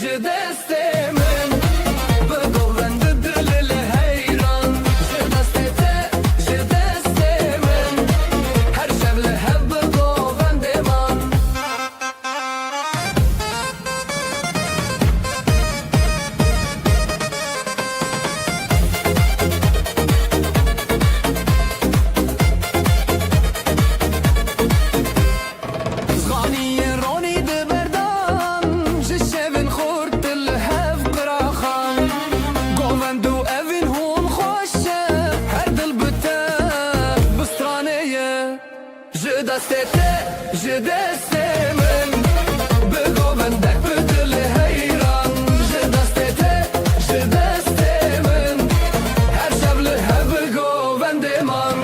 Je deste men, bu govende dili heyran, je deste men, her şevle hep bu govendeman. Zganiye roni de berdan, je şevin khurt el hev qraxan, govendo evin hun khoşe, her dil bite bistraneye, je deste men, bu govendek bu dili heyran, je deste men, her şevli hep govendeman.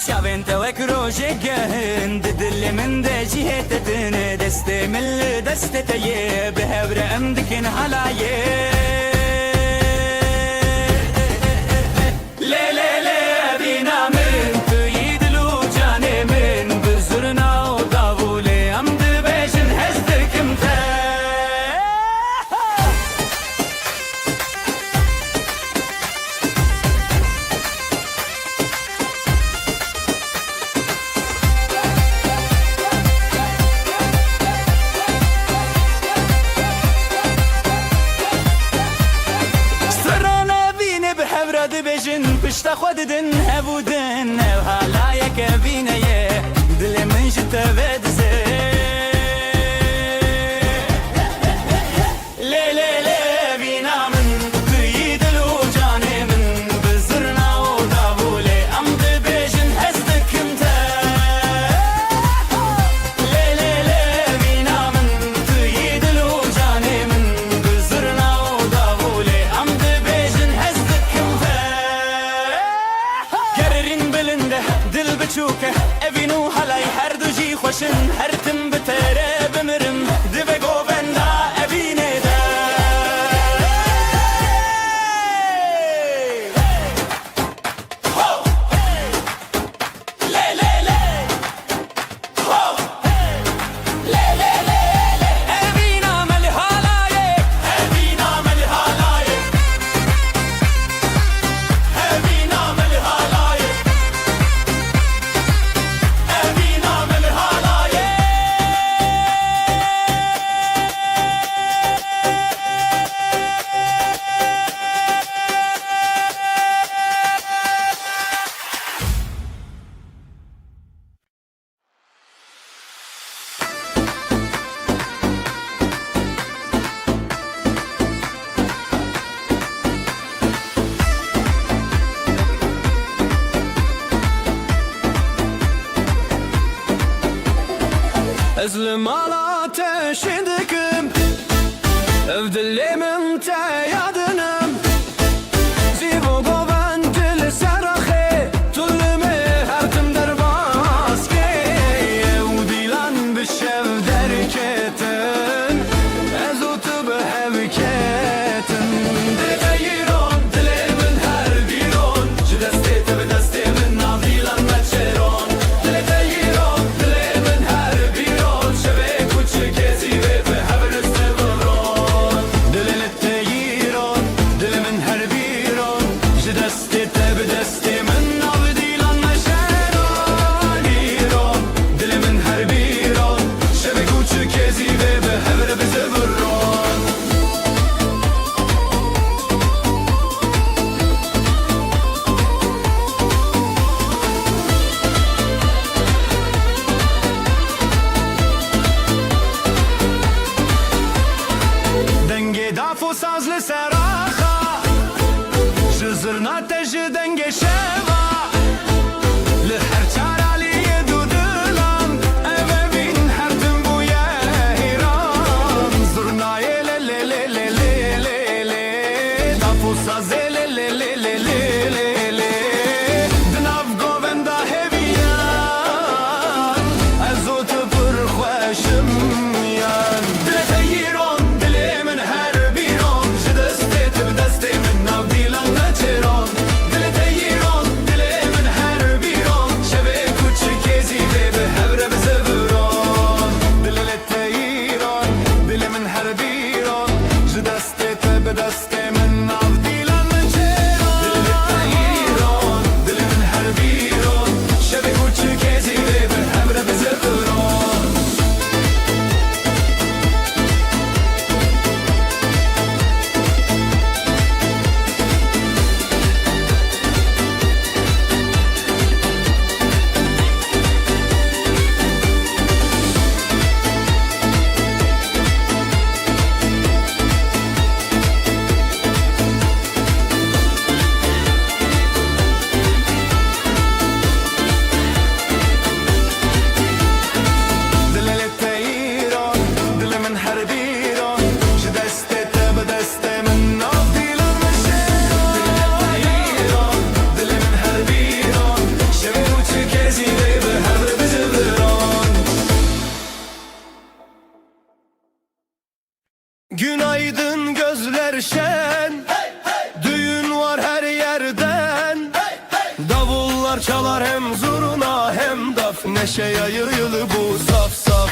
Çavente ve kroje gehend dille min de cihetetine deste mill desteteye behevre emdikin halaye le bina min tüyidilu canemin büzürna o davule amdı beşin hezdikimte. Dibêjin pişta xwe didin hebûdin ev halayeke bîneye dilê min ji te ve dize lê bîna min tuyî dil û canê min bi zirna û davûlê em dibêjin hez dikim te lê bîna min tuyî dil û canê min bi zirna û davûlê em dibêjin hez dikim te. Geririn bilinde dil biçûke evîn û helay her du jî xweşin her tim bi tere bimirim dibe govenda evînê de. Ez li mala te şidikim Ev dilimin te yadinim Zivo goven dil seraxe Tullimi her tim derbaske Ev dilan bişev derketin Ez utu behevketin Dile yiron dilimin her biron Ji destê te bi destê min nav dilan meçeron Dile yiron dilimin her biron Şevê kuçikê zîvê bi hevir seviron Dile te yiron dilimin her biron Ji destê te bi destê min nav dilan meçeron Yiron dilimin her biron Şevê kuçikê zîvê bi hevir bi seviron Dengê daf û saz li seraxa Ji zirna te ji dengê şeva Li her çaraliyê du dilan Ev evîn her tim bûye hêran Zirnayê lê lê lê lê lê lê lê Daf û sazê lê lê lê lê lê lê lê Di nav govenda heviyan Ez û tu pir xweşim yan Dile te yiron dilê min her bîron Ji destê te bi destê min nav dîlan neçêron Dile te yiron dilê min her bîron Şevê kuçikê zîvê bi hevre bi seviron Dile te yiron dilê min her bîron Ji destê te bi destê min nav dîlan neçêron Dile te yiron dilê min her bîron Şevê kuçikê zîvê bi hevre bi seviron Dile te yiron dilê min her bîron Ji destê te bi destê min nav dîlan meçêron Dile te yiron dilê min her bîron Şevê kuçikê zîvê bi hevre bi seviron Günaydın gözler şen Düğün var her yerden Davullar çalar hem zurna hem daf Neşe yayılı bu saf saf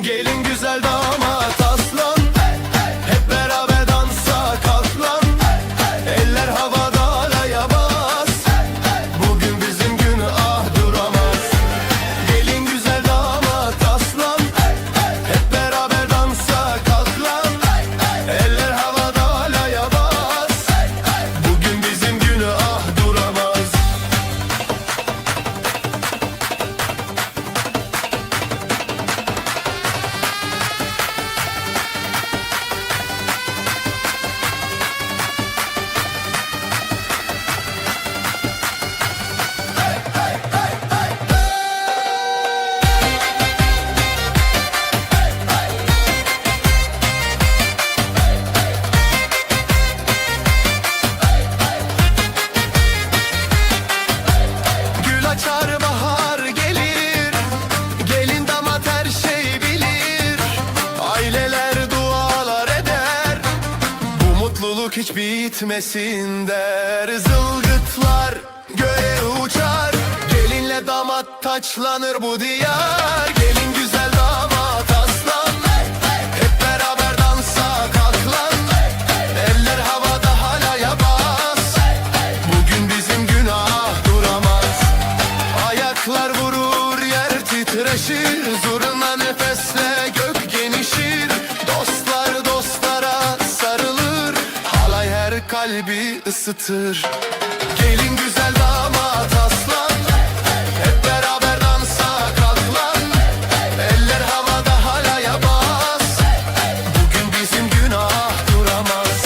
Gelin güzel damat aslan Hep beraber dansa kalk lan Eller havada alaya bas Bugün bizim gün ah duramaz Gelin güzel damat aslan Hep beraber dansa kalk lan Eller havada alaya bas Bugün bizim gün ah duramaz Gül açar bahar gelir Gelin damat her şey bilir Aileler dualar eder Bu mutluluk hiç bitmesin der Zılgıtlar göğe uçar Gelinle damat taçlanır bu diyar Gelin güzel damat aslan Hep beraber dansa kalk lan Eller havada halaya bas Bugün bizim günah duramaz Ayaklar vurur yer titreşir Zurna nefesle gök genişir Dostlar dostlara sarılır Halay her kalbi ısıtır Gelin güzel damat aslan Hep beraber dansa kalk lan Eller havada halaya bas Bugün bizim günah duramaz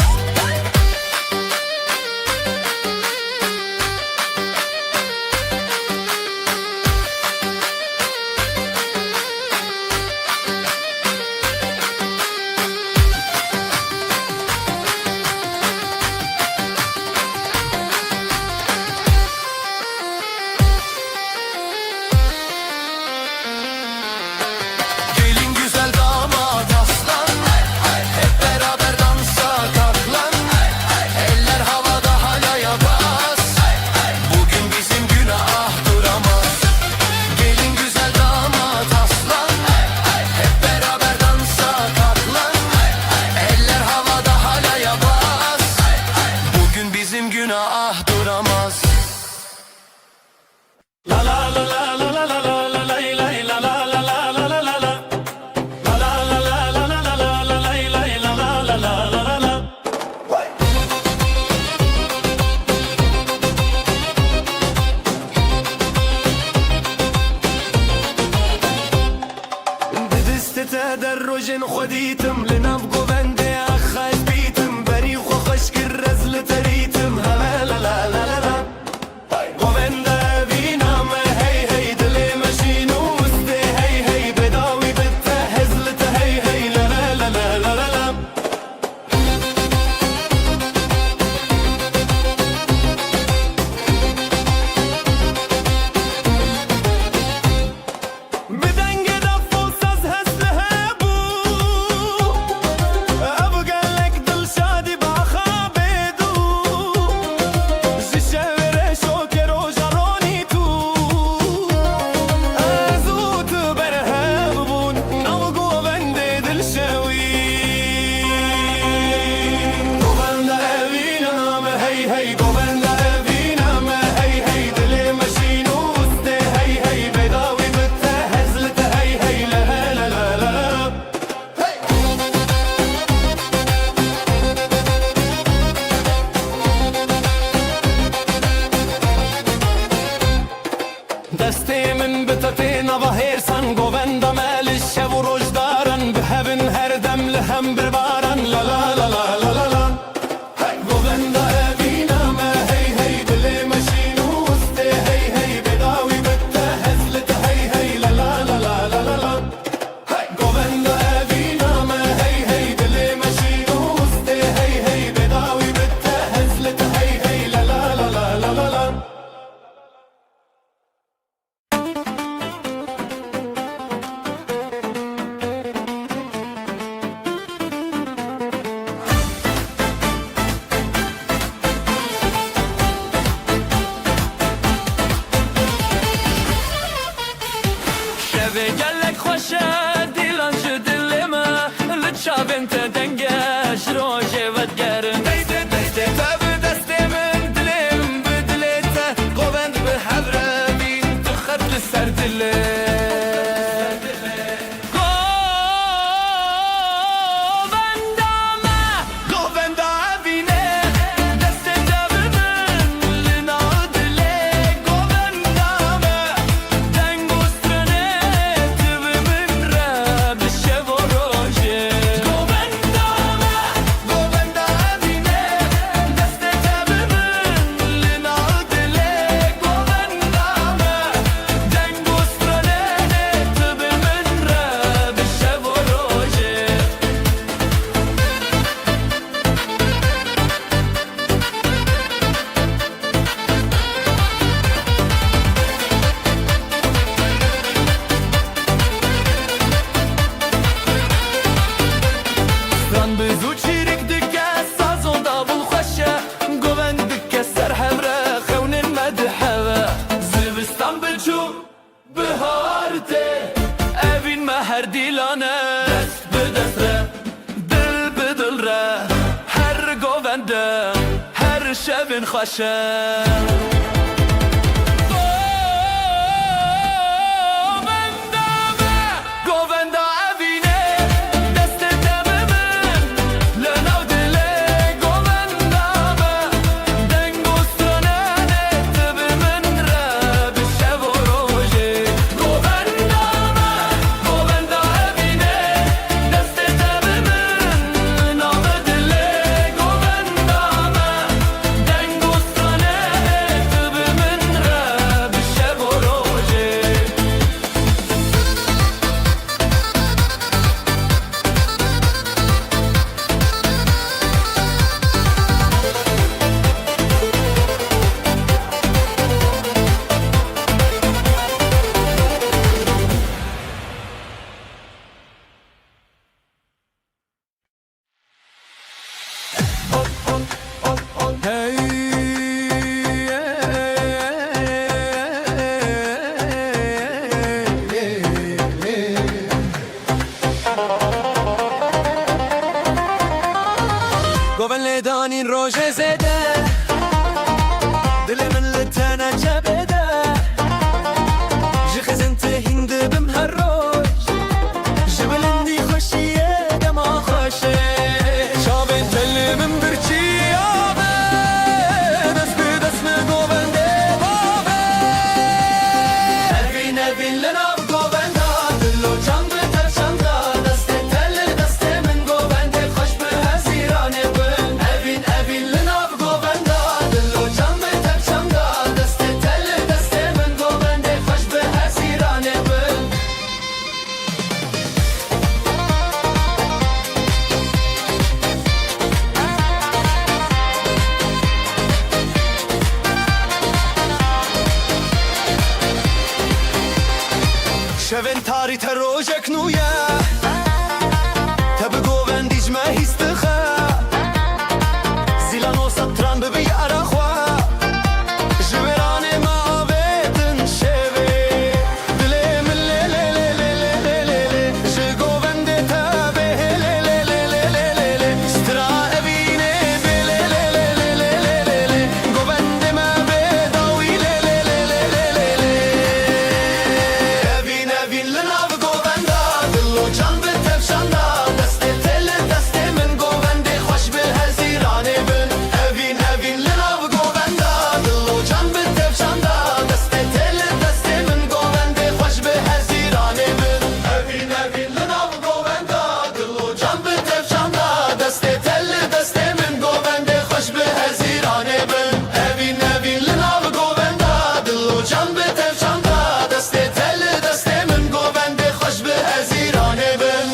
روژن خودیتم لناف گوونده آخاش بیتم بری خو خوش کر رزل تریتم لا لا لا لا لا گوونده بینام هی هی دل مشینو مسته هی هی بداوی بته هزلت هی هی لا لا لا لا لا لا بدنگ دف و ساز هست هبو ابو قالك دل شادي باخابه دو زشاور شوكر و جروني تو ازوت برهبون نوقو بندي دل شوي قوبند اوينا ما هي هي قوبند اوينا ما هي هي دل مشينو استه هي هي بداوي بته هزلت هي هي لا لا لا لا دستی من بتتین و هرسان گووندا مال الشب و روز دارن بهبن هر دم لهم بربارن لا لا لا لا لا لا لا گووندا اوینا ما هی هی دل مشینو استه هی هی بداوی بته هزلت هی هی لا لا لا لا لا لا لا گووندا اوینا ما هی هی دل مشینو استه هی هی بداوی بته هزلت هی هی لا لا لا لا لا لا لا شبه گلک خوشه دیلان جو دلما لچاب انت دنگش روژه ودگرن دسته تا به دسته من دلم بدلیته قوبند به حبره بین تخط لسر دله قوبند آبینه دسته تا به من لنا دله قوبند آمه دنگ و strane تبه من را بشه و روژه قوبند آمه قوبند آبینه دسته تا به من لنا دله قوبند آمه دنگ و strane تبه من را بشه و روژه Stran بزو چیرک دکه ساز و دابل خوشه گوند دکه سر همره خونن مدحوه زوستان بچو بهارته اوین مهر دیلانه دست به دست ره دل به دل ره هر گونده هر شبن خوشه گووندا اوینه دست دم من لناو دله گووندا ما دنگ و strane تبه من را بشه و روژه گووندا ما گووندا اوینه دست دم من لناو دله گووندا ما دنگ و strane تبه من را بشه و روژه گوون لیدانین روژه زده دل من لتنا جبده جخزن تهند بم هر روز جبلندی خوشیه دما خوشه شابن دل من برچی آبه دست به دست من گوونده بابه اوین اوین لناب گوونده دل و جان به تر چنده دست تل شوین تاری تروجک نویا تب گووندیج ما هیستخا زیلان و سطران ببی اراخوا جبران ما آبتن شوی دلی من لی لی لی لی لی لی لی جه گوونده تابه لی لی لی لی لی لی لی سترا ابینه بی لی لی لی لی لی لی لی لی گوونده ما بداوی لی لی لی لی لی لی لی ابین ابین لناو گوونده دلو جان به تفشانده دسته تل دسته من گوونده خوش به هزیرانه بن ابین ابین لناو گوونده دلو جان به تفشانده دسته تل دسته من گوونده خوش به هزیرانه بن ابین ابین لناو گوونده دلو جان به تفشانده دسته تل دسته من گوونده خوش به هزیرانه بن ابین ابین لناو گوونده دلو جان به تفشانده دسته تل دسته من گوونده خوش به هزیرانه بن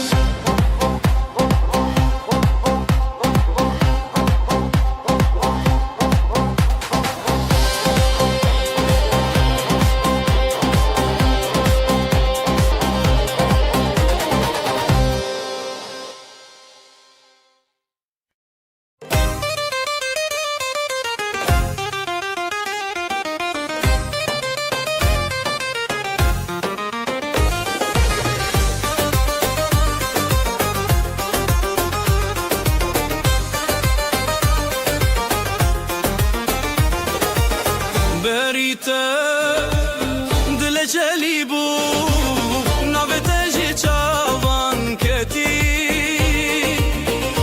بریته دل جلی بو نوته جی چاوان کتی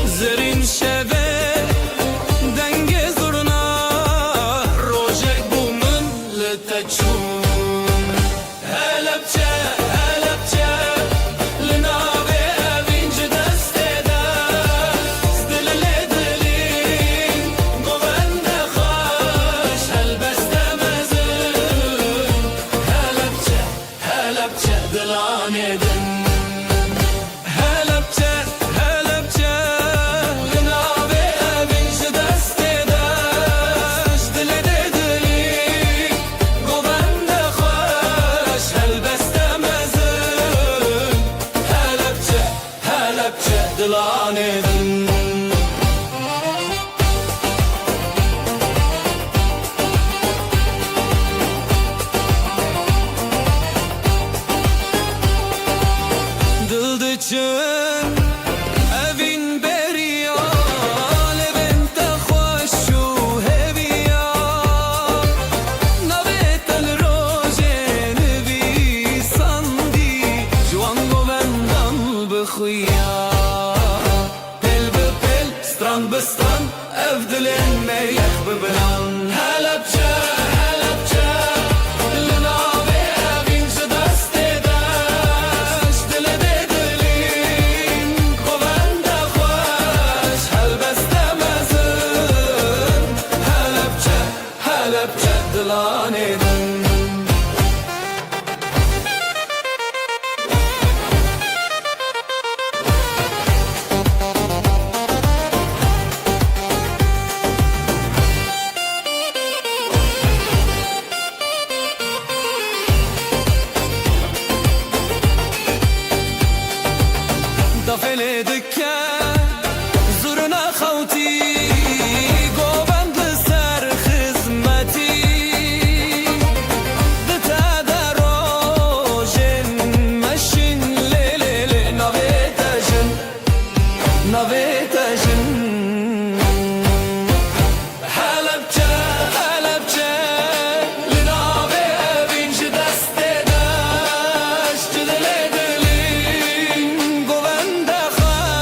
زرین شوه دنگ زرنا روژک بو من لتچون هلبچه هلبچه لناوه اوینج دسته دست دل لدلین گوند خوش هلبسته هلبچه دلانه دن هلبچه هلبچه لناوه اوینج دسته دست دل دلی گوند خوش هلبسته هلبچه دلانه دن دلدچن اوین بریا لبنت خوش و هویا نویت الروژن بی سندی جوان گوندم بخویا پل به پل ستران به ستران افدلن میخ ببلان هلبچه هلبچه لناوه اوینج دسته دشت دل دلین گوند خوش هلبسته مزن هلبچه دلانه دن دفل دکه زرنا خوتی گوبند سر خدمتی دتا دروژن مشین لیلی نویتجن هلبچه هلبچه لناوه اوینج دسته دشت دل دلین گوند خوش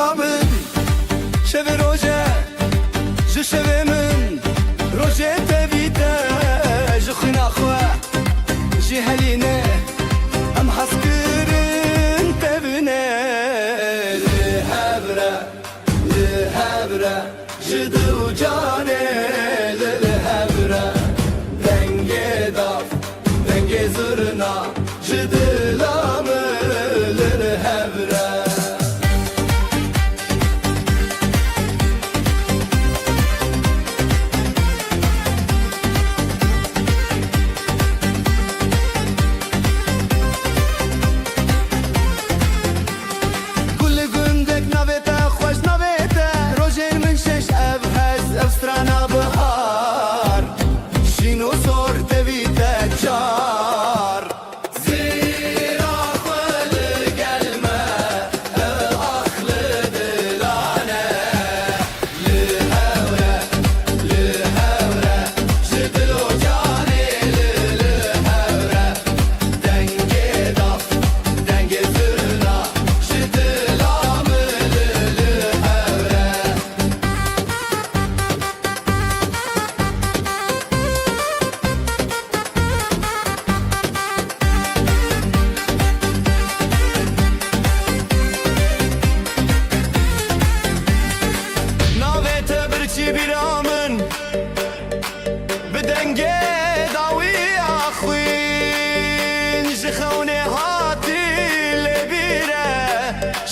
دابن شب روجه ji şevê min rojê tevîte ji xwîna xwe jî helîne em hez kirin tevîne li hevre ji dil û canê li hevre dengê dav dengê zirna ji dila min li hevre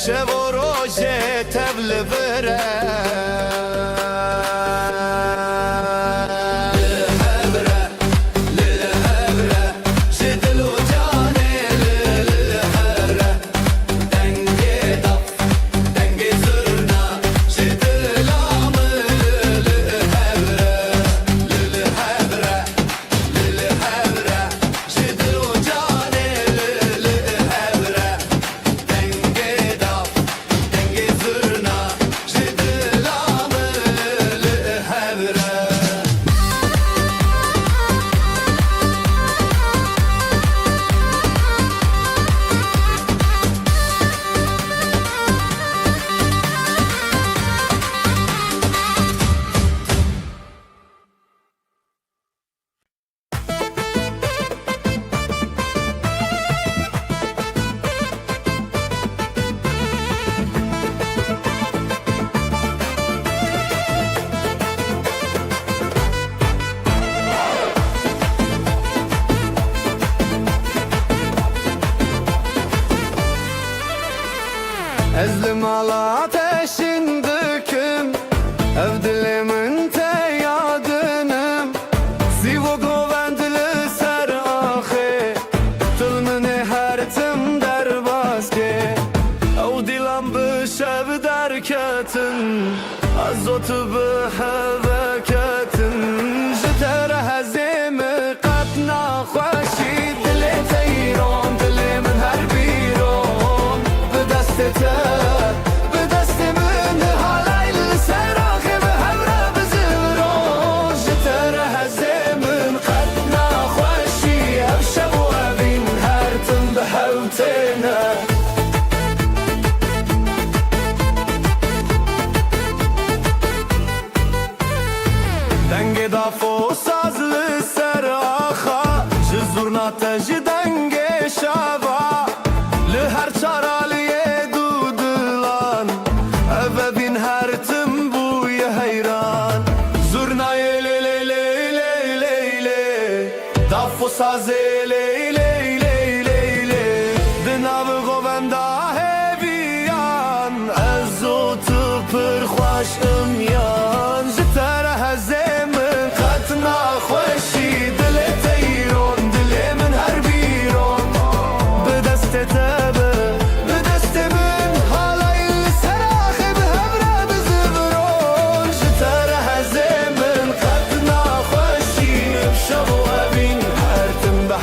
شب و روژه تبل بره Ezlim ala ateşin döküm ev dilimin te yadınım Sivo govendili ser ahe Tılmını her tim der baske Ev dilam bişev derketin Azotu biheveketin Jitere hezimi katna khoşi Dili teyron dili min her biron Bedestete Denge da fosazlı seraha Jizurna ji denge şava Li her çaraliye dudulan Eve bin her tim buye heyran Zurnayı le le le le le le Da fosazı le le le le le Dinavı govenda heviyan Ezotu pır xoş ımyan Jitere heze خوشی دل تیرون دل من هر بیرون به دست تبه به دست من حالای سراخ به همراه بزبرون جتر هزه من قد نخوشی شب و بین هر تم به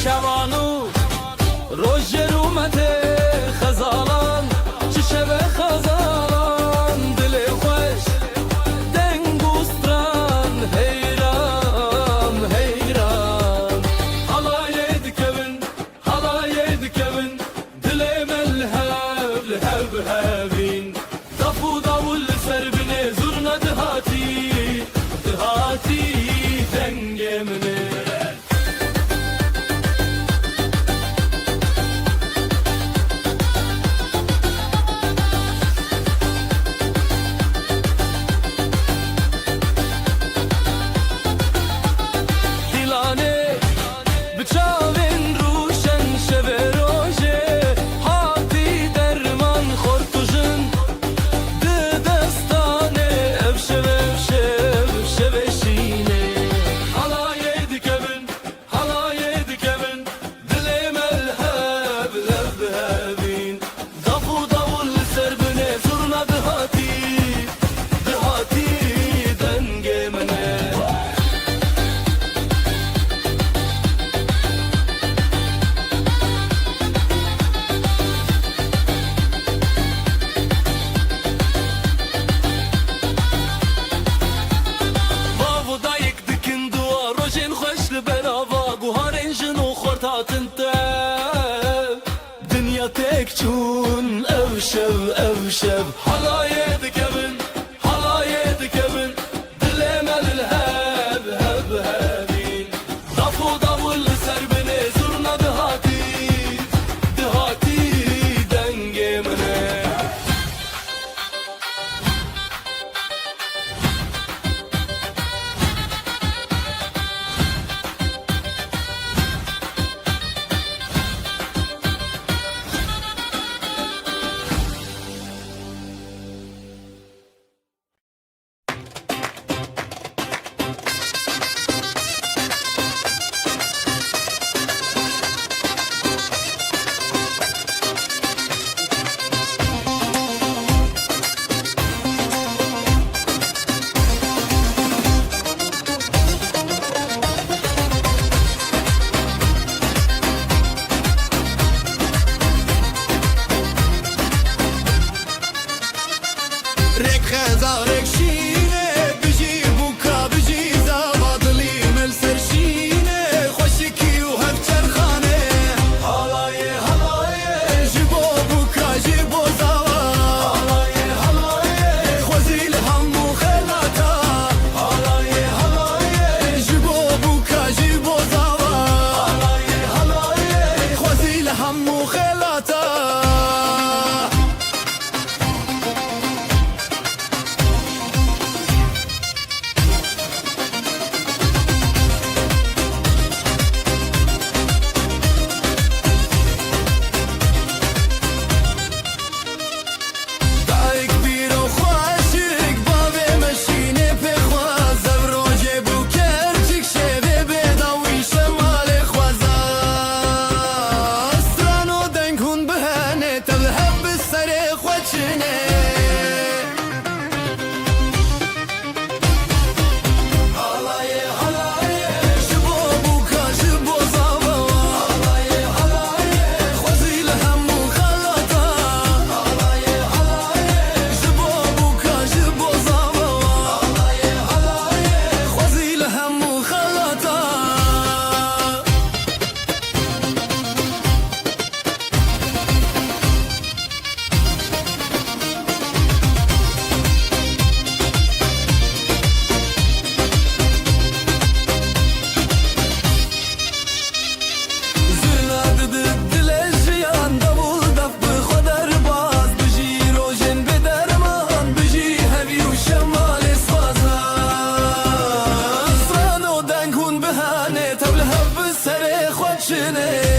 شوانو روژر اومده خزالان چه شب خزالان دل خوش دنگوستران حیران حیران حلایه دکبن دل ملهب لهب هبین دفو داول سر بنه زرنا دهاتی دنگ منه دنيا تكتون أوشب حلاية دكبن دلي مال الهاب هابين ضفو السر بني زرنا دهاتي دنجي مني ماشینه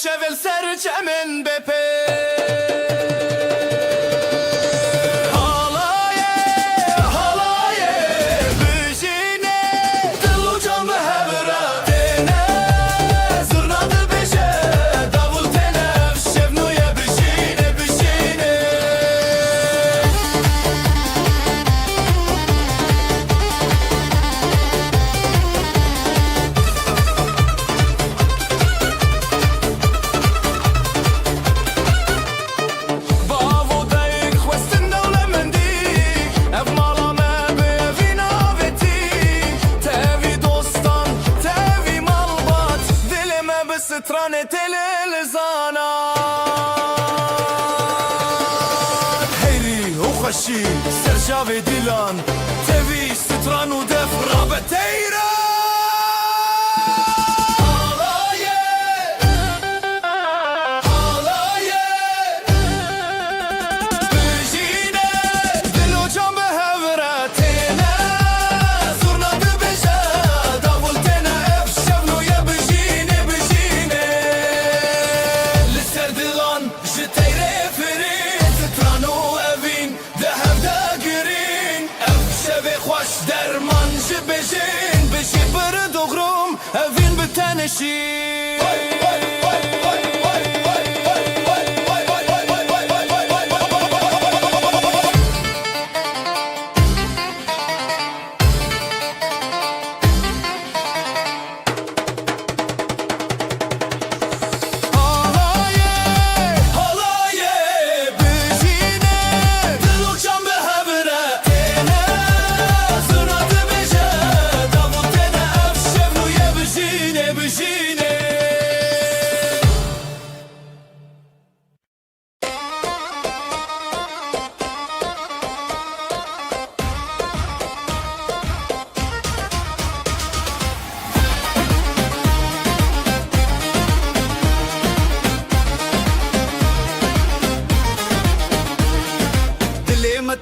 شغل سرچمن بپی سترانة الزانات هيري وخشي سرجافي ديلان تبي ستران ودف رابتيرا درمان جبجين بشي برد وغروم أفين بتنشي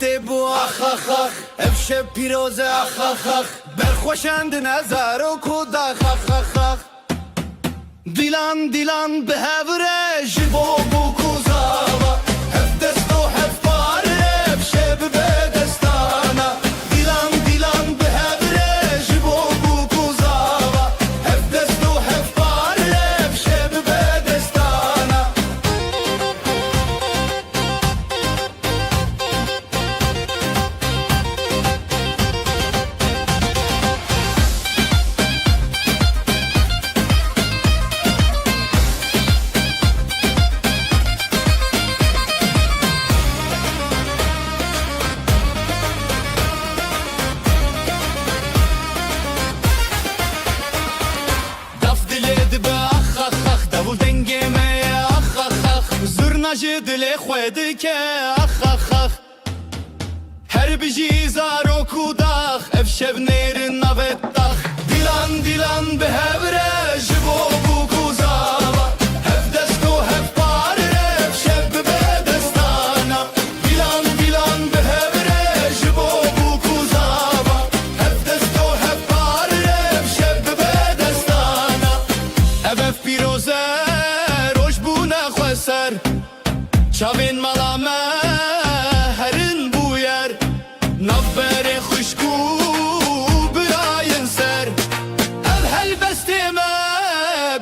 تبو اخ اخ اخ افشب پیروز اخ اخ اخ برخوشند نظر و کود اخ اخ اخ اخ دیلان دیلان به هوره جبو بو کوزاوا هف دست و هف پاره افشب به دستانا دیلان دیلان به هوره جبو بو کوزاوا هف دست و هف پاره افشب به دستانا دل خود که اخ اخ اخ هر بجی زارو کوداخ افشب نیر نوتاخ دیلان دیلان به هوره جبو بو کوزاوا هف دست و هف پاره افشب به دستانا دیلان دیلان به هوره جبو بو کوزاوا هف دست و هف پاره افشب به دستانا اف پیروزه روش بو نخوسر چاوین ملامه هرین بویر نفر خوشکو براین سر الهل بستیمه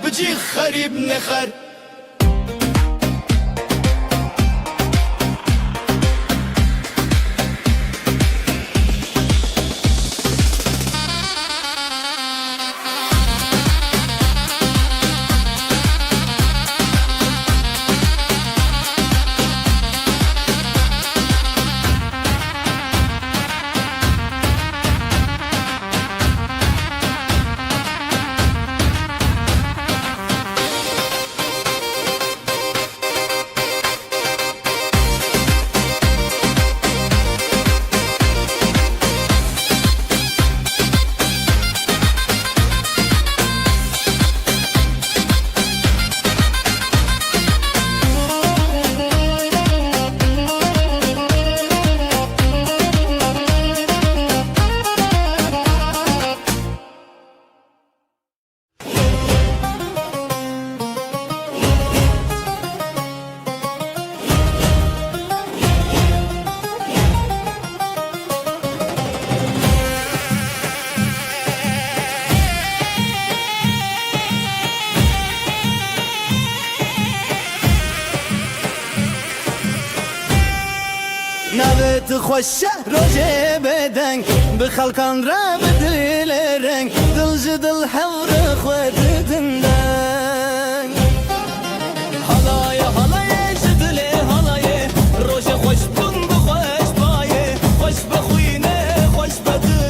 بجی خریب نخر نوت خوش روزه بدن بخلقان را بدلرن دل جدل حور خود دندن حلای حلای جدل حلای روزه خوش بون بخوش بایه خوش بخوینه خوش بدله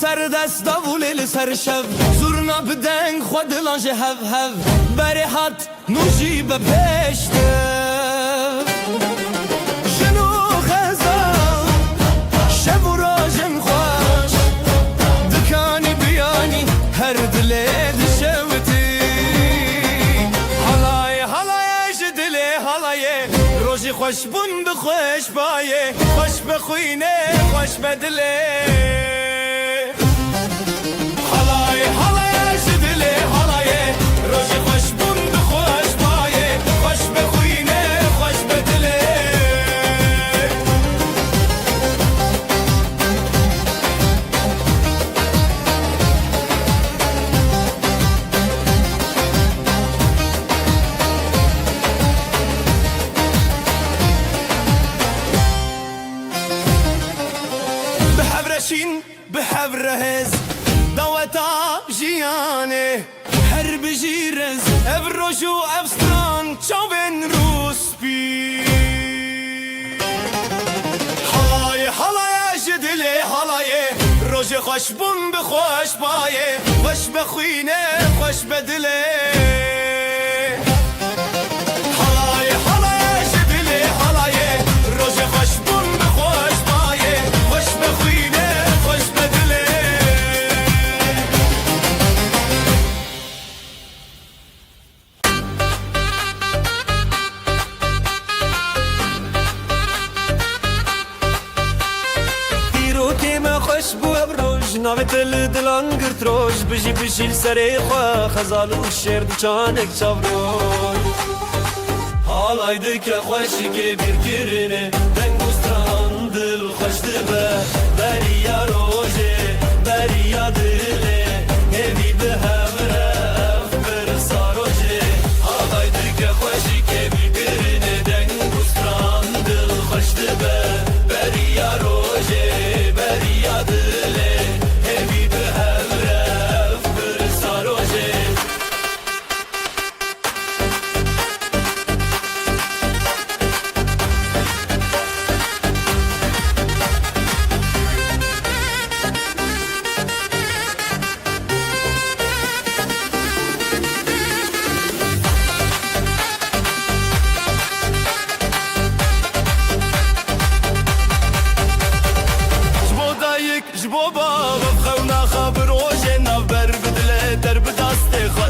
سر دست داولی سر شب زورنا بدنگ خود لانج هف هف بری هات نوشی به پشته جنو خزال شب و راجم خوش دکانی بیانی هر دلی دشوتی حلای حلای جدلی حلای روزی خوش بون بخوش بایه خوش بخوینه خوش بدلی بحبر هز دوتا جياني هرب جيرز افرجو افستران چاوين روسبي حلاي حلاي جدلي حلاي روج خوش بون بخوش بايه خوش بخوينه خوش بدلي حلاي حلاي جدلي حلاي روج خوش بون بخوش بايه خوش بخوينه ناوی دل دلان گرت روش بجی بجیل سری خواه خزال و شرد چانک چاوروش حالای دکه خوشی که بیر کرنه دنگوستران دل خوش دبه بریا روژه بریا دله همی به همره افبر ساروژه حالای دکه خوشی که بیر کرنه دنگوستران دل خوش دبه بریا روژه بریا دله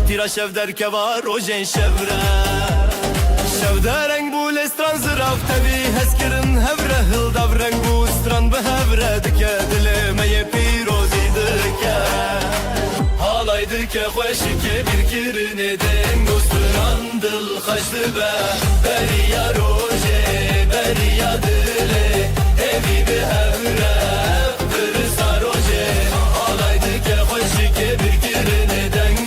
تیرا شف در کوا روژن شفره شف در رنگ بول استران زراف تبی هز کرن هفره هل داف رنگ بو استران به هفره دکه دل می پیروزی دکه حالای دکه خوشی که بیر کرنه دنگ استران دل خوش دبه بریا روژه بریا دله همی به هفره برسا روژه حالای دکه خوشی که بیر کرنه دنگ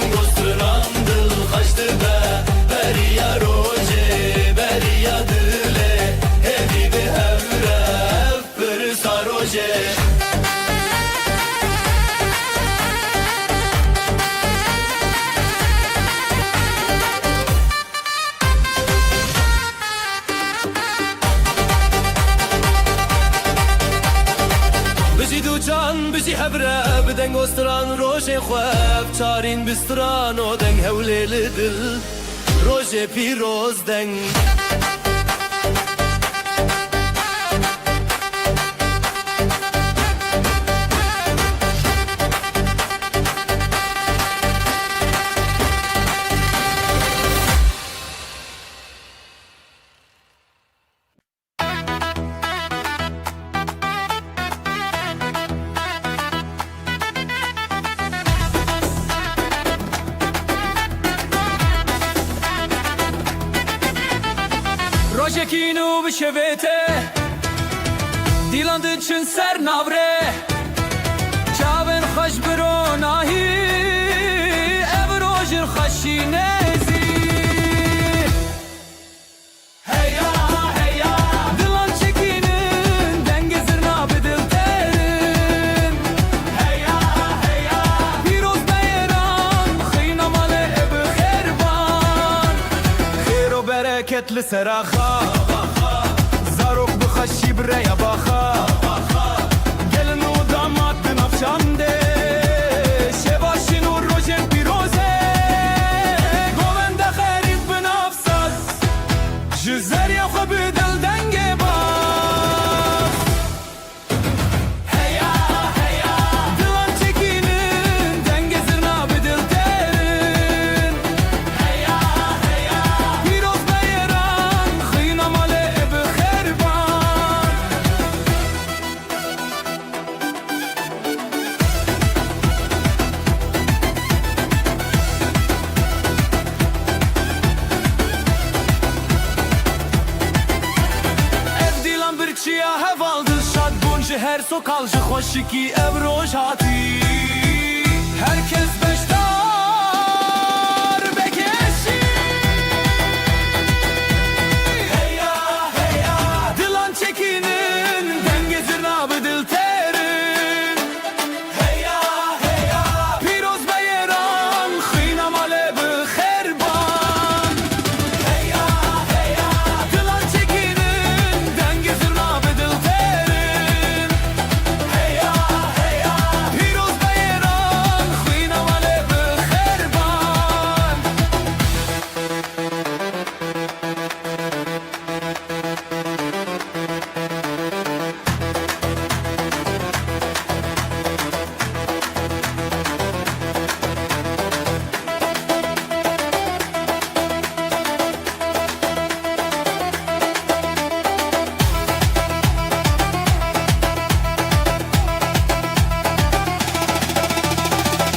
بریا روژه بریا دله همی به همرف برسا روژه بجی دو جان بجی هبره بدنگ استران روژه خواب چارین بستران و دنگ هوله لدل روژه پیروز دنگ çekin u bişevete Dilan diçin ser navre Çavên xweş biro nahî Ev rojin xweşî nezî Heya heya Dilan çekînin dengê zirna bi dil terin Heya heya Pîroz beyran xîna malê bi xêrban Xêr û bereket li sera xwe Zarok bi xweşî bi rêya baxa Gelin û damat di navşandê Şevaşîn û rojên pîrozê Govenda xerît bi nav saz Ji zeriya xwe bi dil dengê baz Heya heya Dilan çekînin dengê zirna bi dil terin Heya heya Pîroz beyran xîna malê bi xêrban Ev dilan bir çiya hevaldı şad bun ji her sokal ji xweşikî ev roj hatî Herkes beşdar bekeşî Heya heya Dilan çekînin dengê zirna bi dil terin Heya heya Pîroz beyran xîna malê bi xêrban Heya heya Dilan çekînin dengê zirna bi dil terin Heya heya Pîroz beyran xîna malê bi xêrban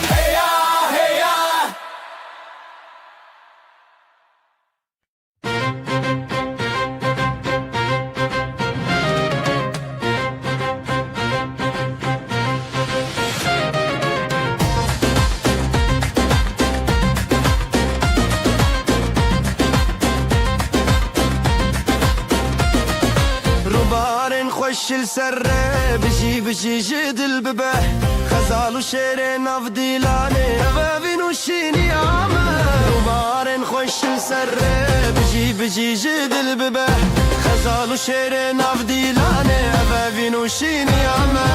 Heya heya Rubarên xweşil serre Bijî bijî ji dil bibe Xezal û şêrê nav dîlanê Evevîn û şîniya me Rubarên xweşil serre Bijî bijî ji dil bibe Xezal û şêrê nav dîlanê Evevîn û şîniya me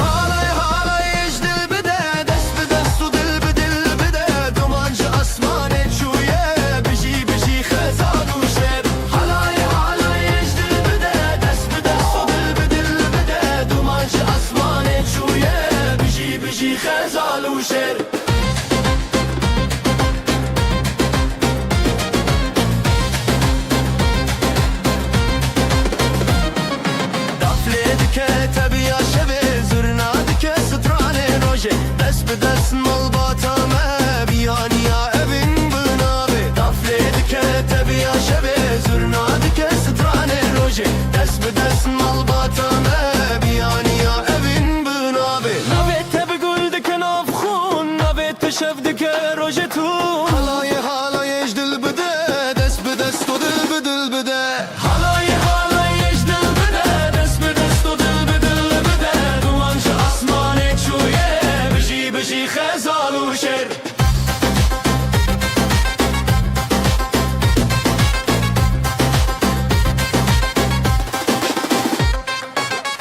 Halay halay ji dil bide Dest bi dest û dil bi dil bide Duman ji asmanê çûye Bijî bijî xezal û şêr Halay halay ji dil bide Dest bi dest û dil bi dil bide Duman ji asmanê çûye Bijî bijî xezal û şêr Daflê dike tebiya şevê Zurna dike stranê rojê Dest bi dest malbata me Biyaniya evin bi navê Daflê dike tebiya şevê Zurna dike stranê rojê Dest bi dest malbata me Biyaniya evin bi navê Navê te bi gul dike navxûn Navê te şev dike rojê tûn Halayê halayê ji dil bide Dest bi dest û dil bi dil bide Halayê halayê ji dil bide Dest bi dest û dil bi dil bide Duman ji asmanê çûye Bijî bijî xezal û şêr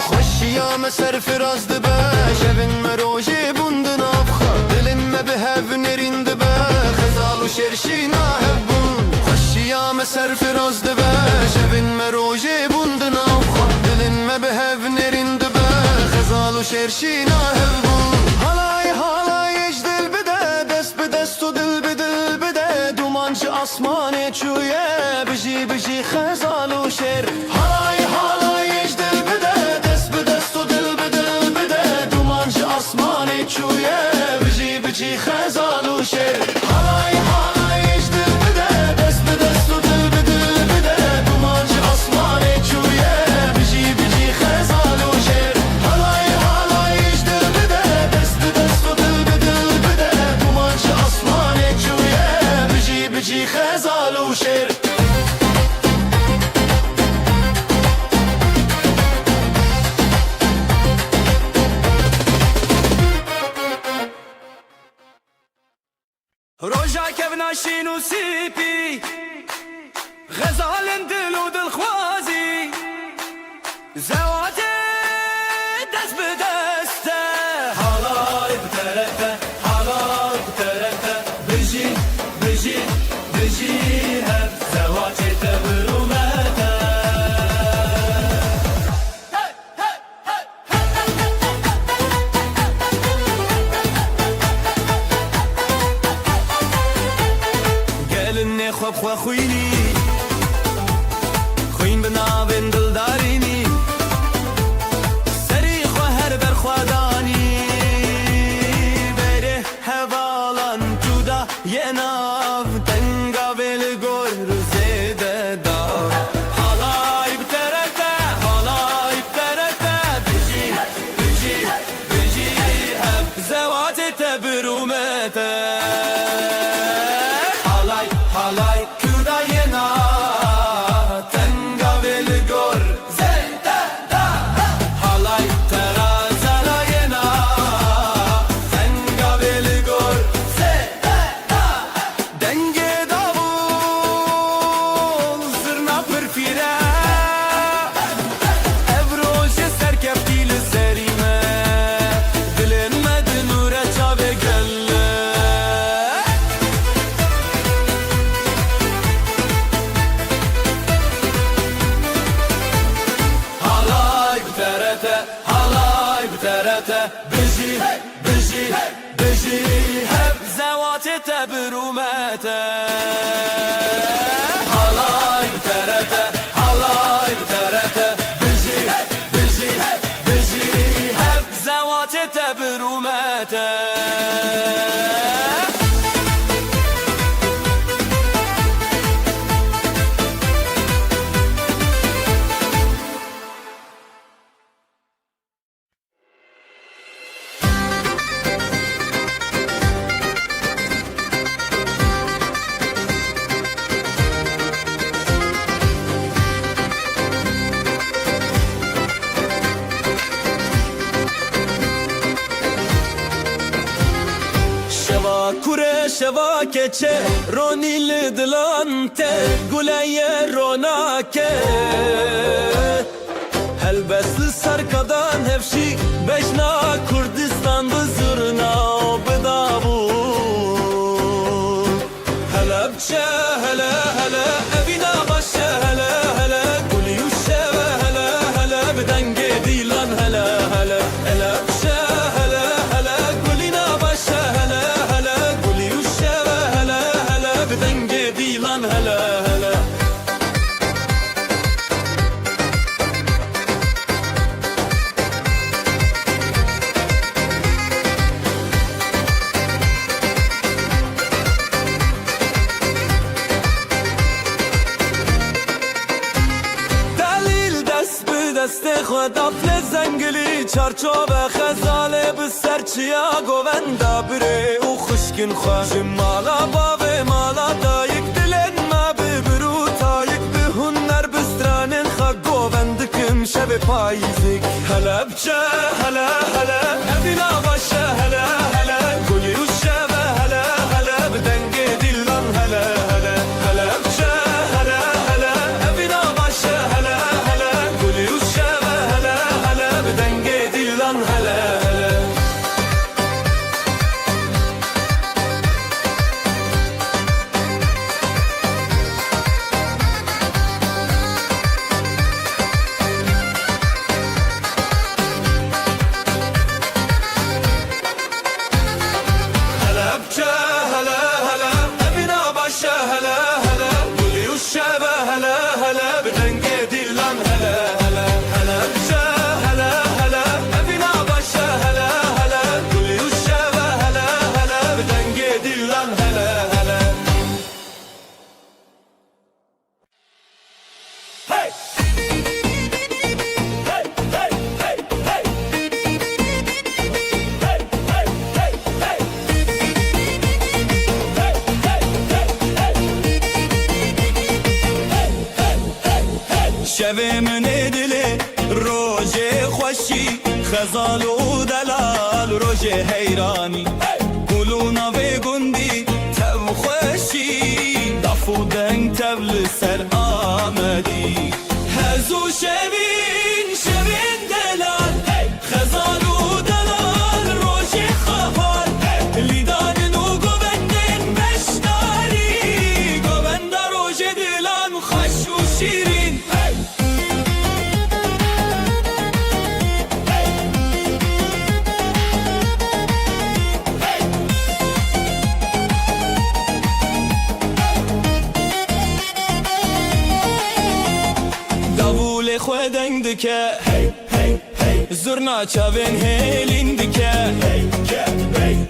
Xweşiya me serfiraz dibe Şevin me rojê bûn di nav xwe Dilên me bi hev nêrîn dibe Xezal û şêr şîna hev bûn Xweşiya me serfiraz dibe Şevin me rojê bûn di nav xwe Dilên me bi hev nêrîn dibe Xezal û şêr şîna hev bûn Halay halay ji dil bide Dest bi dest û dil bi dil bide Duman ji asmanê çûye Bijî bijî xezal û şêr Halay halay ji dil bide Dest bi dest û dil bi dil bide Duman ji asmanê çûye Bijî bijî xezal û şêr Halay halay ji dil bide Dest bi dest û dil bi dil bide Duman ji asmanê بجي خزال وشير روجا كبنا شينو سيبي غزال دلو دلخوازي زواتي دست بدسته حالاي بترته حالاي بترته بجي بجي بجي هب زواجي تبرومته قالني خوب خوا خويني خوين بنابن دلداريني سري خوا هر بر خوا داني بره هوالان جودا يناف تنگا بلگور زيده دا حالاي بترته حالاي بترته بجي بجي بجي هم زواتي تبرومته حالاي كودا ينا تنگا بلگور زنده دا حالاي ترازالا ينا تنگا بلگور زنده دا دنگه داوول زرنا پرفیره افروش سرکفتی لسریمه دلن مدنوره چاوه گله حالاي بترته حالاي بترته بجي بجي بجي هب زواتي تبرومته حالاي بترته حالاي بترته بجي بجي بجي هب زواتي تبرومته شوا کوره شوا کچه رونیل دلانته گوله روناکه هل بسل سرکدان هفشی بجنا کردستان بزرنا بدابون هلا بچه هلا هلا ابینا باشه هلا هلا گلی و شوا هلا هلا بدنگ دیلان هلا هلا هلا بچه هلا هلا گلینا باشه هلا هلا گلی و شوا هلا هلا بدنگ دیلان هلا هلا دست خدا فل زنگلی چارچوب خزاله به سرچیا گووندا بره او خشکن خواه مالا باوه مالا دایک دلن ما ببرو تایک به هنر بسترانن خواه گووندکم شب پاییزک هلا بچه هلا هلا ابینا باشه هلا هلا گلی و شب هلا هلا بدنگ دیلان هلا هلا هلا بچه هلا هلا ابینا باشه هلا هلا گلی و شب هلا هلا بدنگ دیلان هلا هلا شوه من دله روژه خوشی خزال و دلال روژه حیرانی گلونا و گندی تو خوشی دفو دنگ تبل سر آمدی هزو شوین شوین دلال خزال و دلال روژه خفال لیدان و گوبندن بشتاری گوبند روژه دلان خوش و شیرین خودن دکه زرنا چاوین هیلین دکه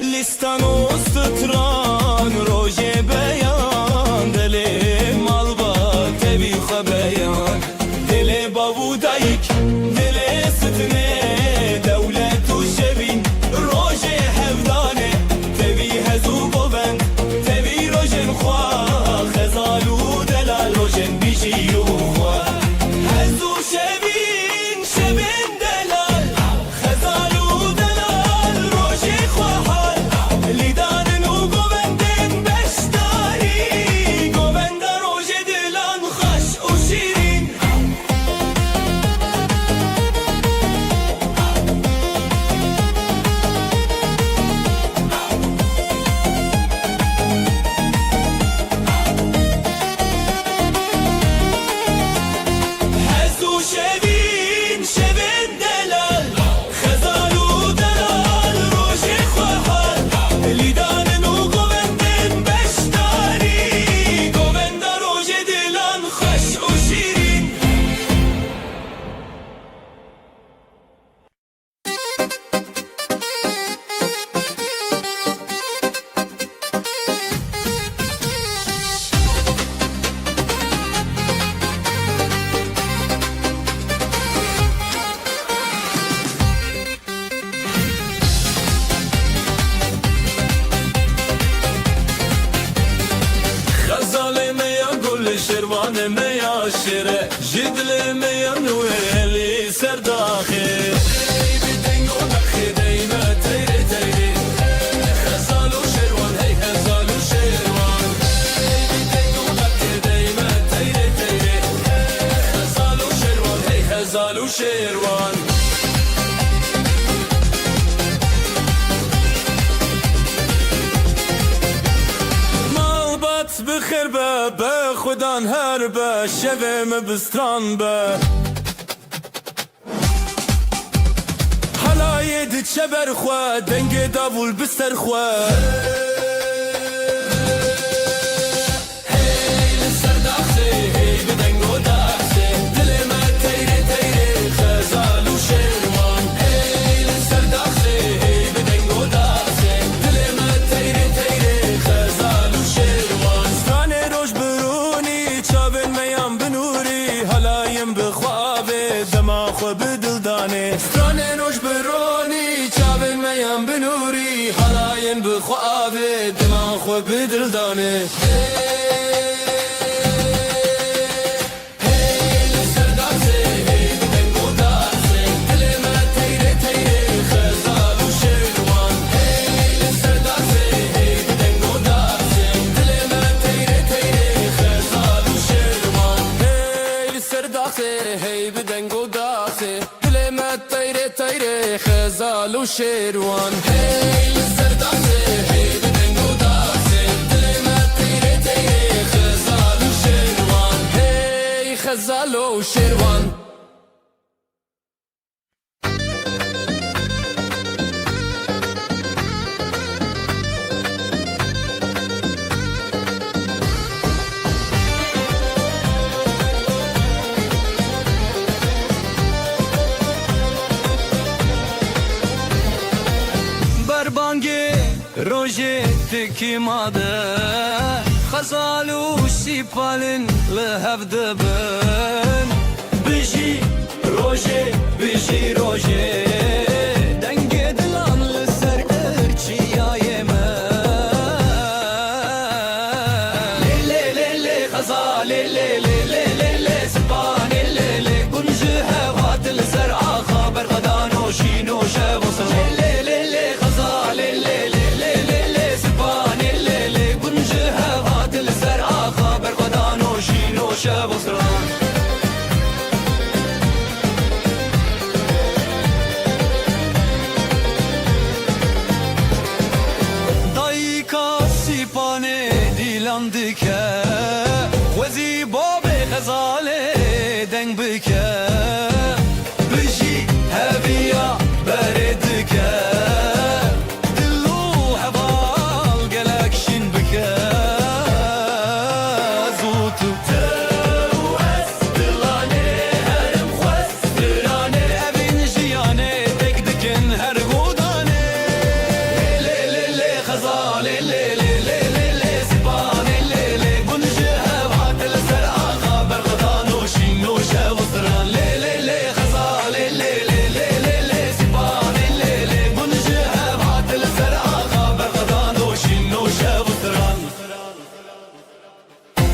لیستان و ستران روژه بیان دل مال با تبی خبیان دل بابو دایک دل ستنه دولت و شبین روژه هفدانه تبی هزو بوبند تبی روژن خواه خزالو دلال روژن بیشی و خواه هزو شبین شبین دلال خزالو دلال روژه خواهال لیدان و گوبندن بشتاری گوبند روژه دلان خوش و شیرین هزو شبین شبین دلال خزالو دلال روژه خواهال لیدان و گوبندن بشتاری گوبند روژه دلان خوش و شیرین غزال میا گل شروان میا شیره جدل میا نویلی سر داخل ای بدنگ و نخی دیمه تیره تیره غزال و شروان هی غزال و شروان ای بدنگ و نخی دیمه تیره تیره غزال و شروان هی غزال و شروان بخیر به خودان هر به شوم بستران به حلای دچه برخوا دنگ داول بستر خوا هی لسر داخسه هی بدنگ و داخسه دل ما تیره تیره خزال و شروان هی لسر داخسه هی بدنگ و داخسه دل ما تیره تیره خزال و شروان خو بدل دانه ستران روش برونی چاوین میم بنوری حلاین بخواب دمان خو بدل دانه خزال و شیروان هی سرداسه هی بدنگ و داسه دل ما تیره تیره خزال و شیروان هی خزال و شیروان روژه تکی ماده خزال و سیپالن لحف دبن بجی روژه بجی روژه دنگ دلان لسر ارچیای من لیلی لیلی خزال لیلی لیلی لیلی سپان لیلی شب و سران دایکا سیپانه دیلان دکه وزی باب غزاله دنگ بکه بجی هبیا بردکه دلو هبال گلکشین بکه زوتو تو اس دلانه هرم خواسترانه اوین جیانه دک دکن هر گودانه لی لی لی خزاله لی لی لی لی لی سیبانه لی لی بنجه هوات لسر آقا برغدان و شین و شو سران لی لی لی خزاله لی لی لی لی لی سیبانه لی لی بنجه هوات لسر آقا برغدان و شین و شو سران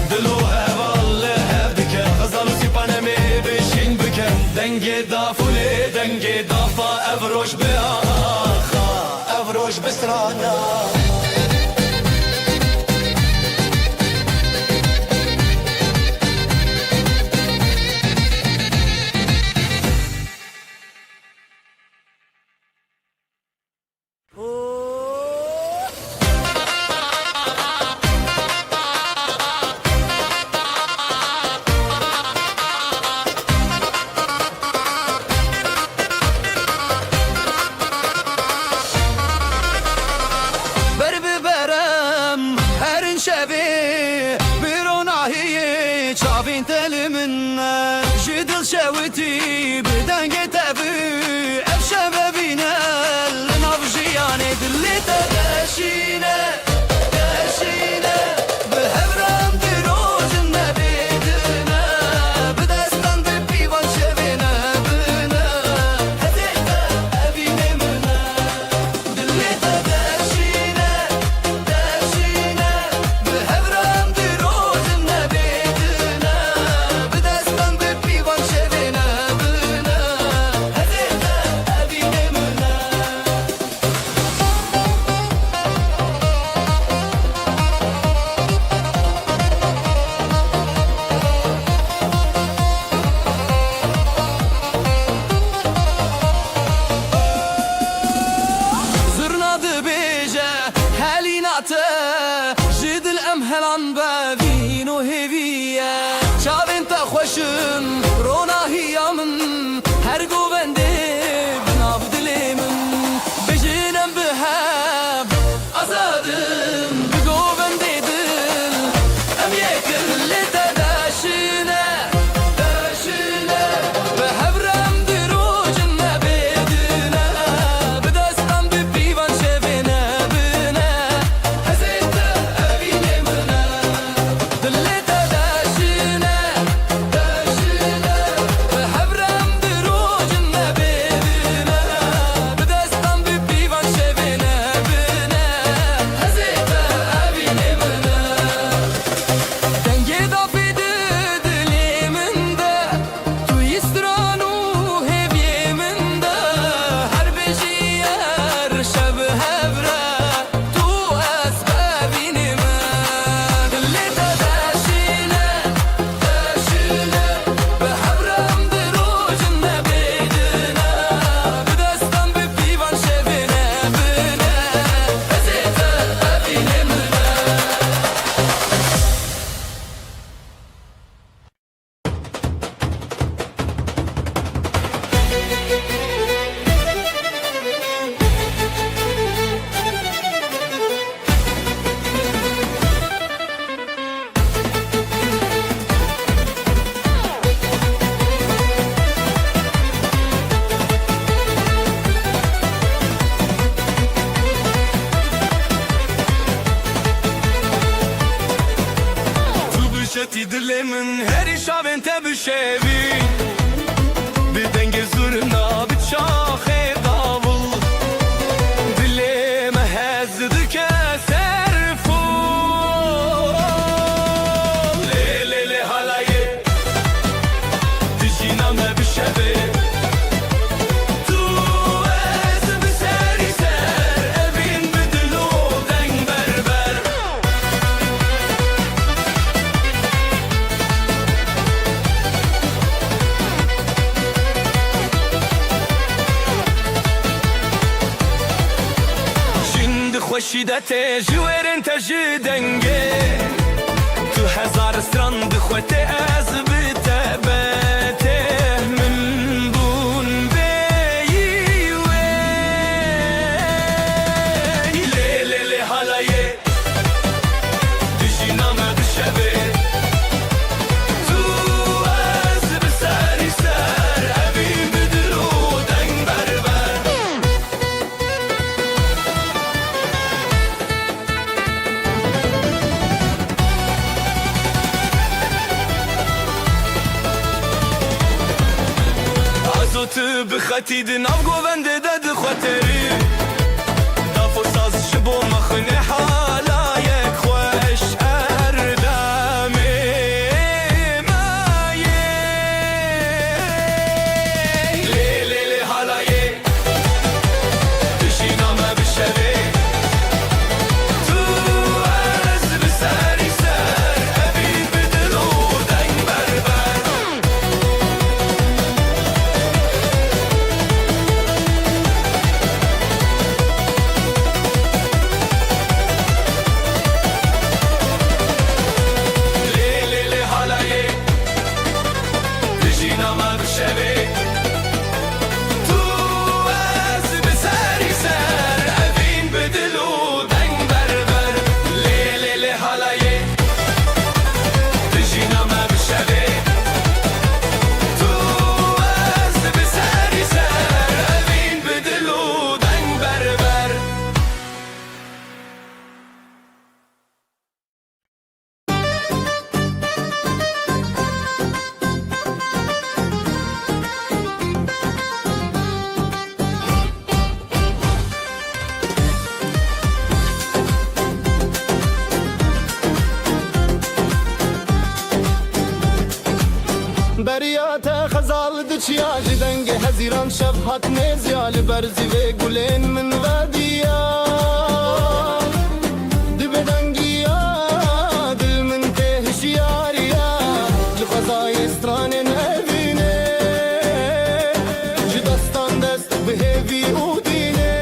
دلو هوال هب دکه خزال و سیبانه می بشین بکه دنگ دافوله دنگ دافا افروش به آخا افروش بسرانا بر ببرم هرین شبی بیرون آهی چاوین تل من جدل شویتی بدنگ تبی اف شبابینه لنافجیانه دلی تدشینه دشینه به هبرم دیروز نبیدنه به دستان به پیوان شبینه بینه هزیده ابینه منه دلی تدشینه دشینه به هبرم دیروز نبیدنه به دستان به پیوان شبینه بینه هزیده ابینه منه زرناdı beje helinate jidil emhelan bevin o heviye çavin ta xoşun ronahiyamın her govende binav dilimin bejinem behab azadım bi govende dil em yekir li tedashine dashine behevrem dirojin nebedine بدستم به پیوان شبینه بینه هزیده ابینه منه دلی تدشینه دشینه به هبرم دروجن نبینه بدستم به پیوان شبینه بینه هزیده ابینه منه دنگی دافی دلی من ده توی استرانو هیوی من ده هر بجیار شب هبره تو اسبابینه من دلی تدشینه دشینه به هبرم دروجن نبیدنه بدستم به پیوان شبینه بینه هزیده ابینه منه تو بشتی دل من هری شاوین تبشوی به دنگ زورنا به چاخه داول دلم هزد که سرفول لی لی لی حالایه دجینم بشوی تو از بسری سر evin بدلو دنگ بربر چیدته جویرن تجی دنگه تو هزار ستران دخوته از بته بته من بون بیی وی لی لی لی حالایه دجی نامه بشبه تو از بسری سر اوی بدلو دنگ بربر عزوت بخطید ناو گوونده دد خاطری دافو ساز شبو مخنه حالایک خوش اردامه مایه لی لی لی حالایه دشینامه بشوه تو از بسری سر اوی بدلو دنگ بربر بریات خزال دچیا جدنگ هزیران شب هات نزیال برزی و گلین من ودیا دبدنگیا دل من تهشیاریا لخزای استران نبینه جدستان دست بهوی اودینه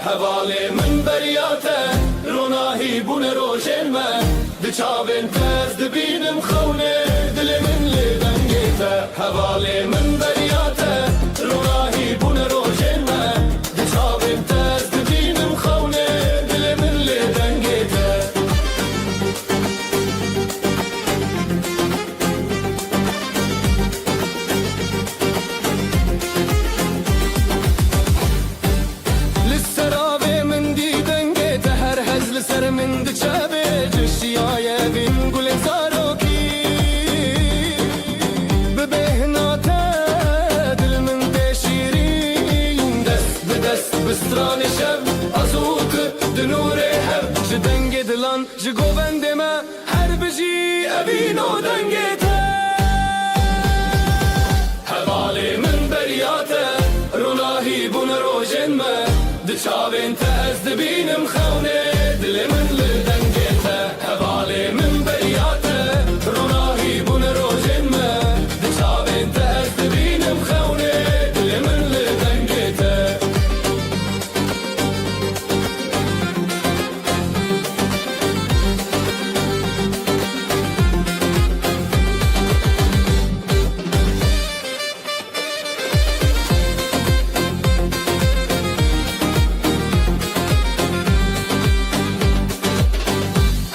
حواله من بریاته روناهی بون روشن من دچاوین تز دبینم خونه دل من لدنگیته حواله من بریاته روناهی بون روشن من دچاوین تز دبینم خونه دل من لدنگیته لسراوی من دیدنگیته هر هزل سر من دچاوی جشیای بین گل زاروکی ببهناته دل من تشیرین دست به دست بستران شب ازوت دنور هب جدنگ دلان جگوبند ما هر بجی ابینو دنگیته حواله من بریاته روناهی بون روشن ما دچاوین تز دبینم خونه دل من لدنگیته حواله من بریاته روناهی بون روشن ما دچاوین تز دبینم خونه دل من لدنگیته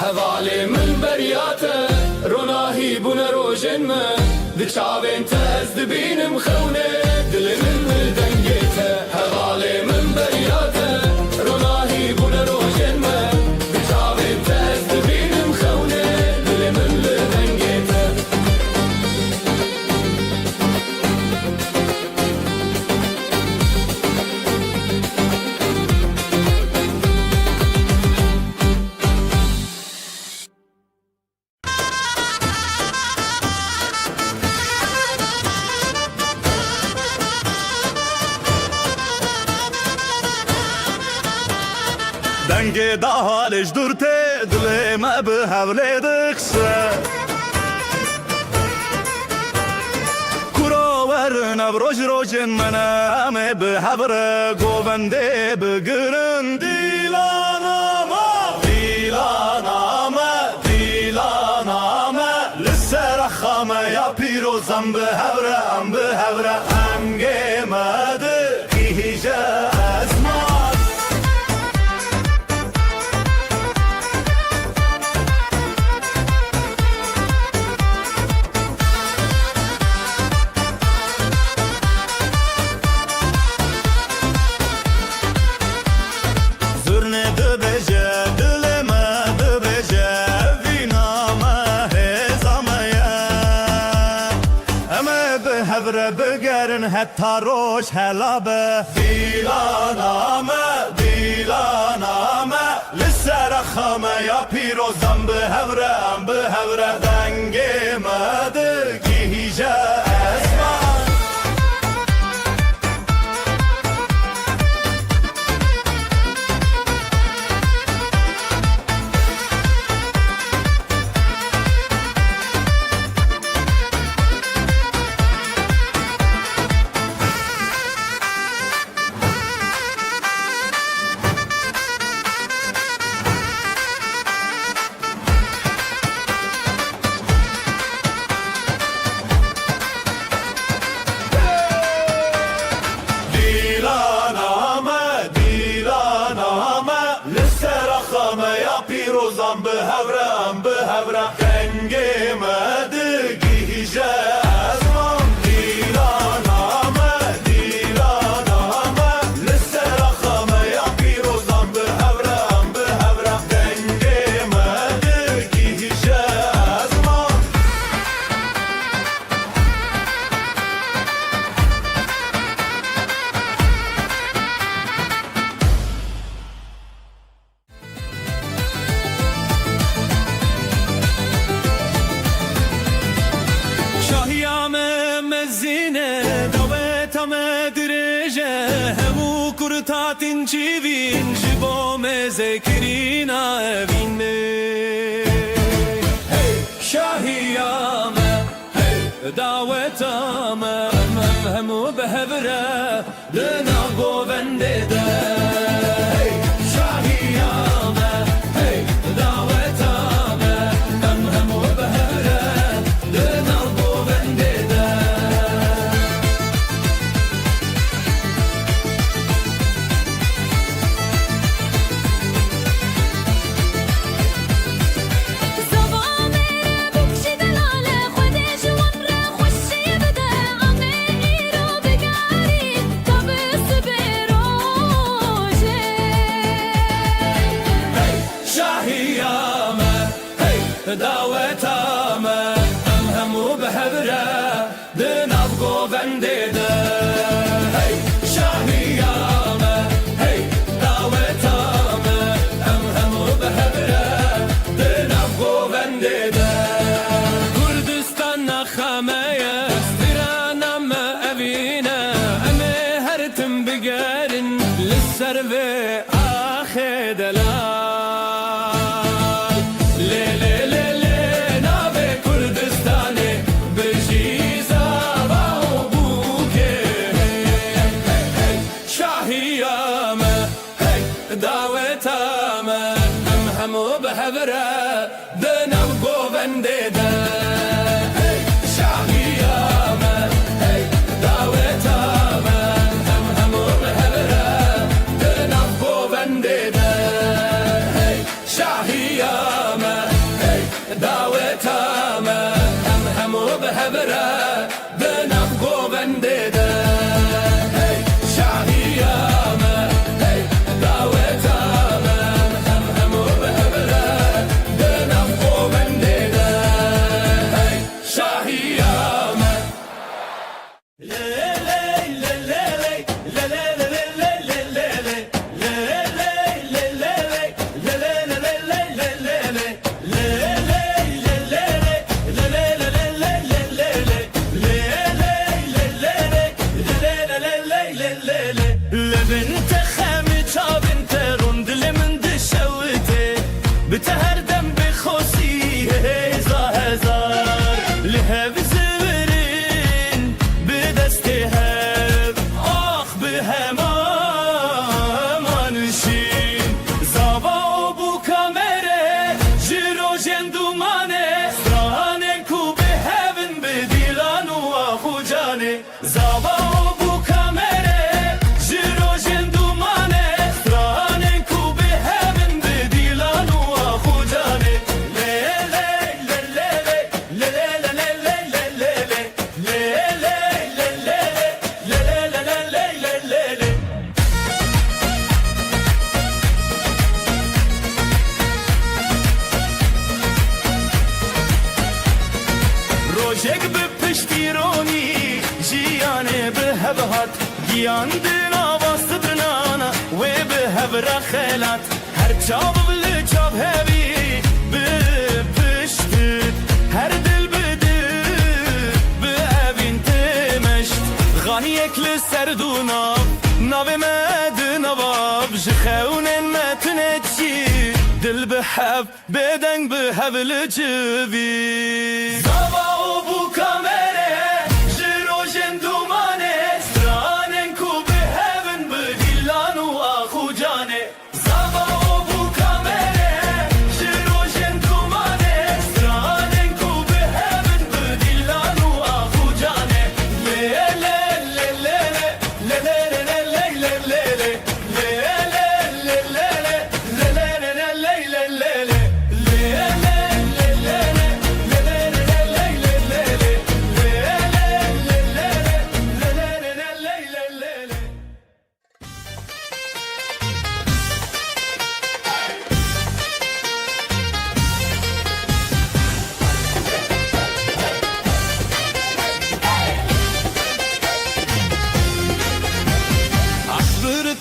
حواله من بریاته روناهی بون روشن ما دچاوین تز دبینم خونه دل من دنگیته حواله من بریاته روناهی بون روشن ما دچاوین تز دبینم خونه دل من دنگیته دنگ دا حالش دورته دل ما به حوله دخسه کراورن نبروج روج منام بهبر گوونده بگرن دیلانامه دیلانامه دیلانامه لسر خامه یا پیروزم بهبرم بهبرم انگمده هیجه ازمان بگرن حتی روش هلابه دیلانامه دیلانامه لسر خامه یا پیروزم بهورم بهوره دنگ مدگی هیجه اسمان پیروزم بهورم بهورم دنگه مدگی هیجه ازمان دیلانامه دیلانامه لسر خامه یا پیروزم بهورم بهورم دنگه مدگی هیجه ازمان تاتین چیوین جبو مزکرینا وینه شاهیامه دعوتامه همو بهبره دنا گوونده ده شاهیامه دعوتامه همو بهبره دنا گوونده ده دعوتامه همو بهبره دناب گوونده ده شاهیامه دعوتامه همو بهبره دناب گوونده ده کردستان نخمه استرانم اوینه امه هرتم بگرن لسر و آخه دلال دعوتامه همو بهبره دنم گوونده ده شاهیامه دعوتامه همو بهبره دنم گوونده ده شاهیامه دعوتامه همو بهبره دنم گوونده ده بتهردم بخوصی هزار هزار لهو زورین به دست چک به پشتیرانی جیانه به هبهات گیان دینا باستدرنانا و به هبرا خیلات هر چاب بل چاب هبی به پشتید هر دل بده به اوین تمشت غانی اکل سردونا ناو مد نواب جخونن متنه چی دل به هب بدنگ به هبل جوی زبا و بو کامره جروجن دومانه سترانن کو به هبن به دیلان و آخو جانه زبا و بو کامره جروجن دومانه سترانن کو به هبن به دیلان و آخو جانه لیله لیله لیله لیله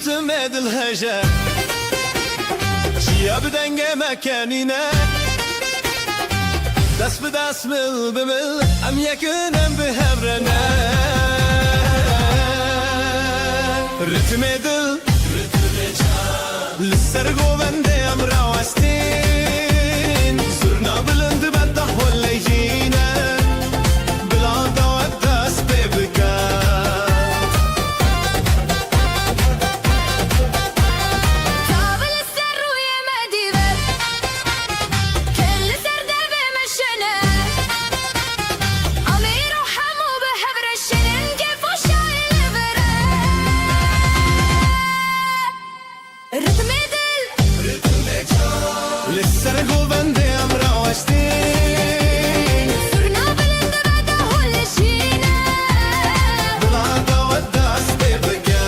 تمد الهجا شيا بدنگ مكاننا دست بدست مل بمل ام يكنم بهبرنا رتم دل للسرقو بندي ام راوستين زرنا بلند بده ولا يجينا بلا دوت دست ببكا للسرقو بندي ام راوستين صرنا بلند بده ولا شينا بلا دوت دست ببكا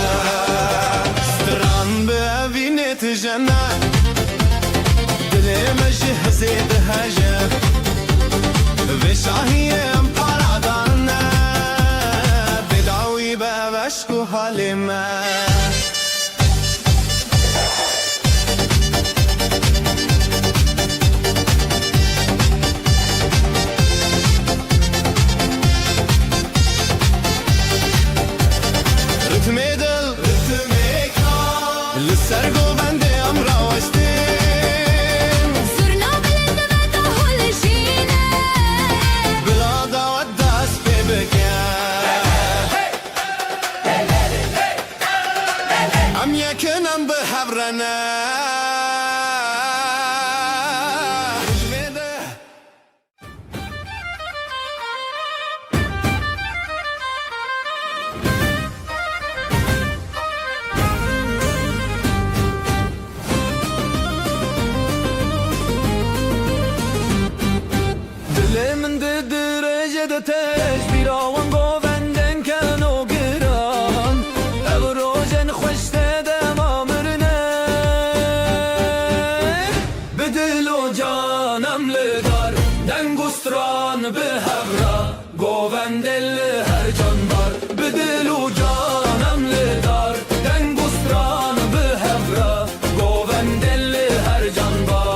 ستران بأبيني تجنى دلي مجهزي دهجة بشاهي ام بارادانا بدعوي بابشكو حالما للسرقو بندي ام راوستين صرنا بلند بده ولا شينا بلا دوت دست ببكا ام يكنم بحبرنا من ده درجه ده تش بیراوان گووندن کن و گران او روژن خوشته دم آمرنه به دل و جانم لدار دنگستران به هبرا گووندل هر جان بار به دل و جانم لدار دنگستران به هبرا گووندل هر جان بار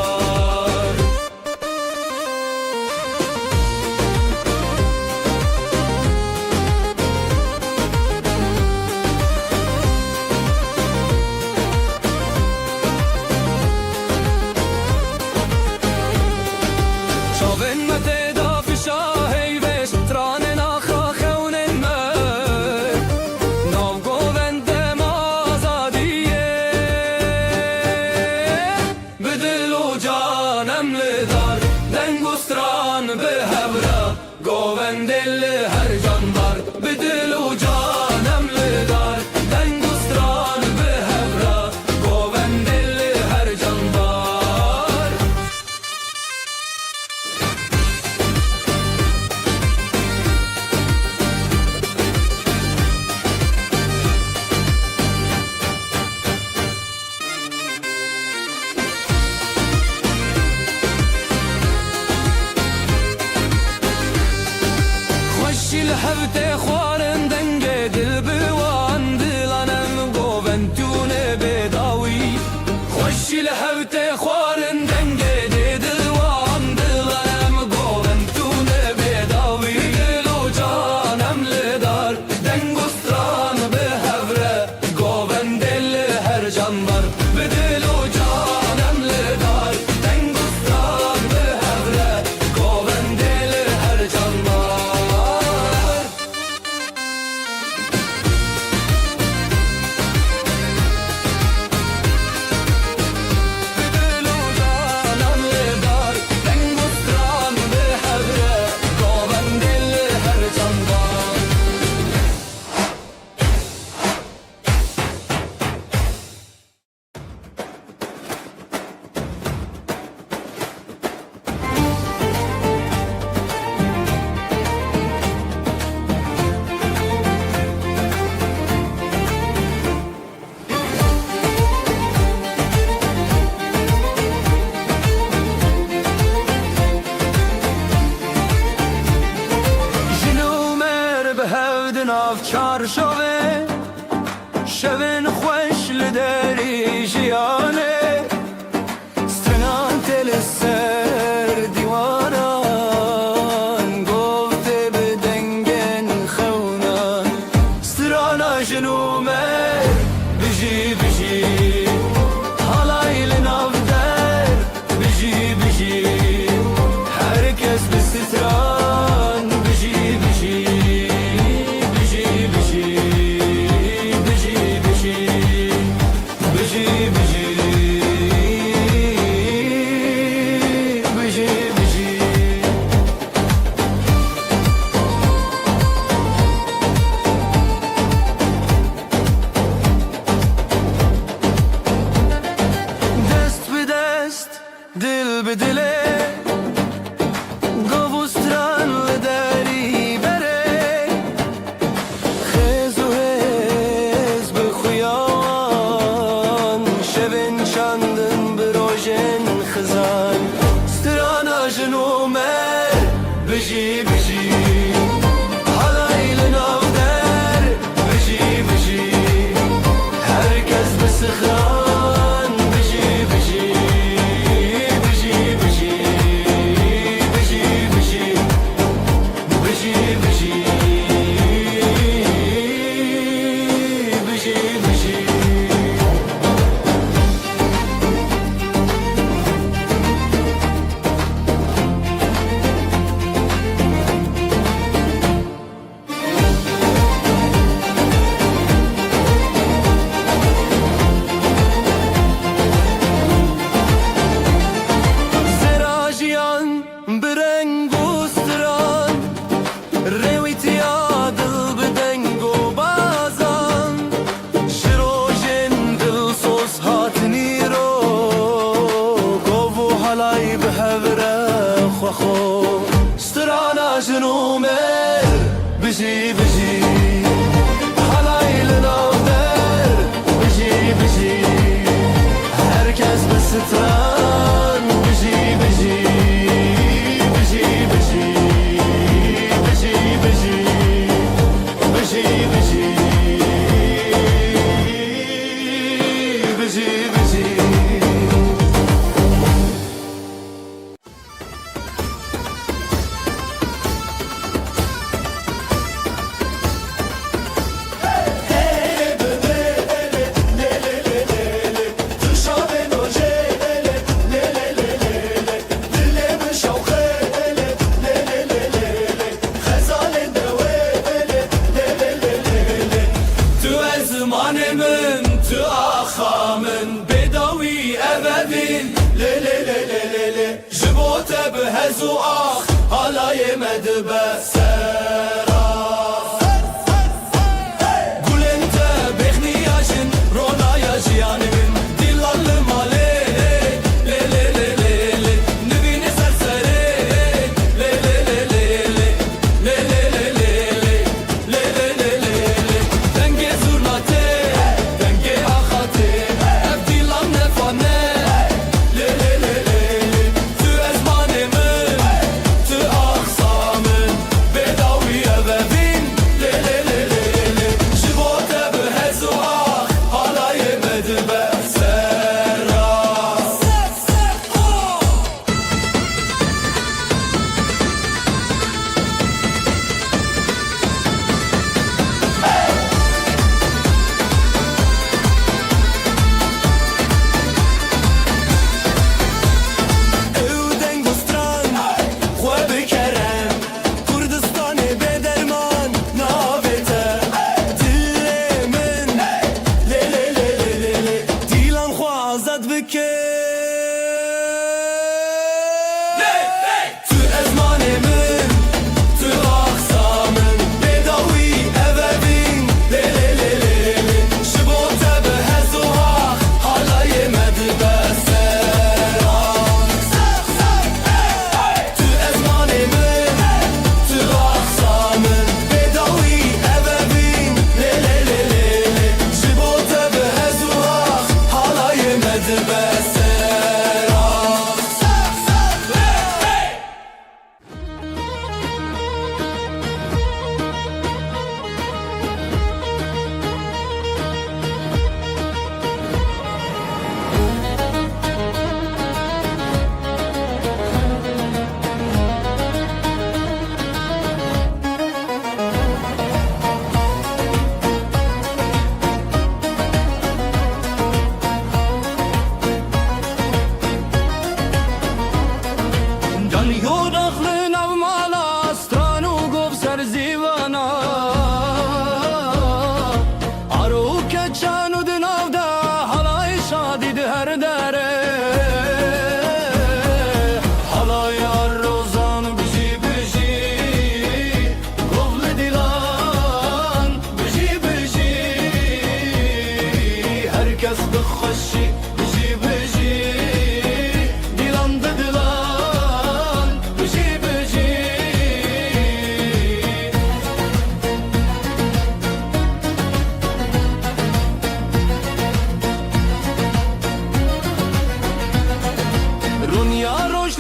گووندل هر جان بار به دل و جانم لدار دنگستران به هبرا گووندل هر جان بار بجی herkes bir stran بجی بجی بجی بجی بجی بجی بجی بجی بجی بجی دست به دست دل به دل گاوستران لدری بره خیز و حز به خویان شبن شاندن به روژن خزان ستران آجنومر بجی بجی حالایل ناو در بجی بجی herkes به سخران بجی بجی بجی بجی بجی بجی بجی بجی بجی بجی Zerajiyan brengu stran Rewiti adıl bedengo bazan Şirojen dil sos hatini ro Govu halay behevre khwakhو Strana jnumer biji biji Halay lenavder biji biji Herkes bir stran biji biji biji biji biji biji biji biji biji biji Tu ezmanemin, tu axamın Bedavi evevin Le le le le le le Jibote behezu ah Hala yemedi be sera Gulente behniyajin Ronaya jiyanimin Dillallı male Le le le le le Nüvini sersere Le le le le le Le le le le le Le le le le le Denge zurnate Denge ahate Ev dilan nefane Le le le le le Tu ezmanemin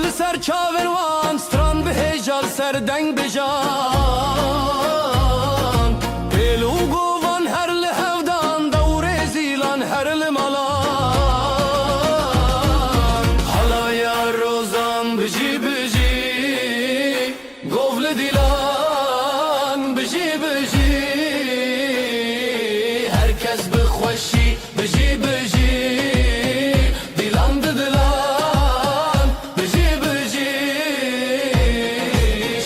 لسر چاور وان ستران به هجال سر دنگ بجان پیلو گوان هر لحفدان دور زیلان هر لمالان حالا یا روزان بجی بجی گوول دیلان بجی بجی herkes بخوشی بجی بجی دیلان ددلان بجی بجی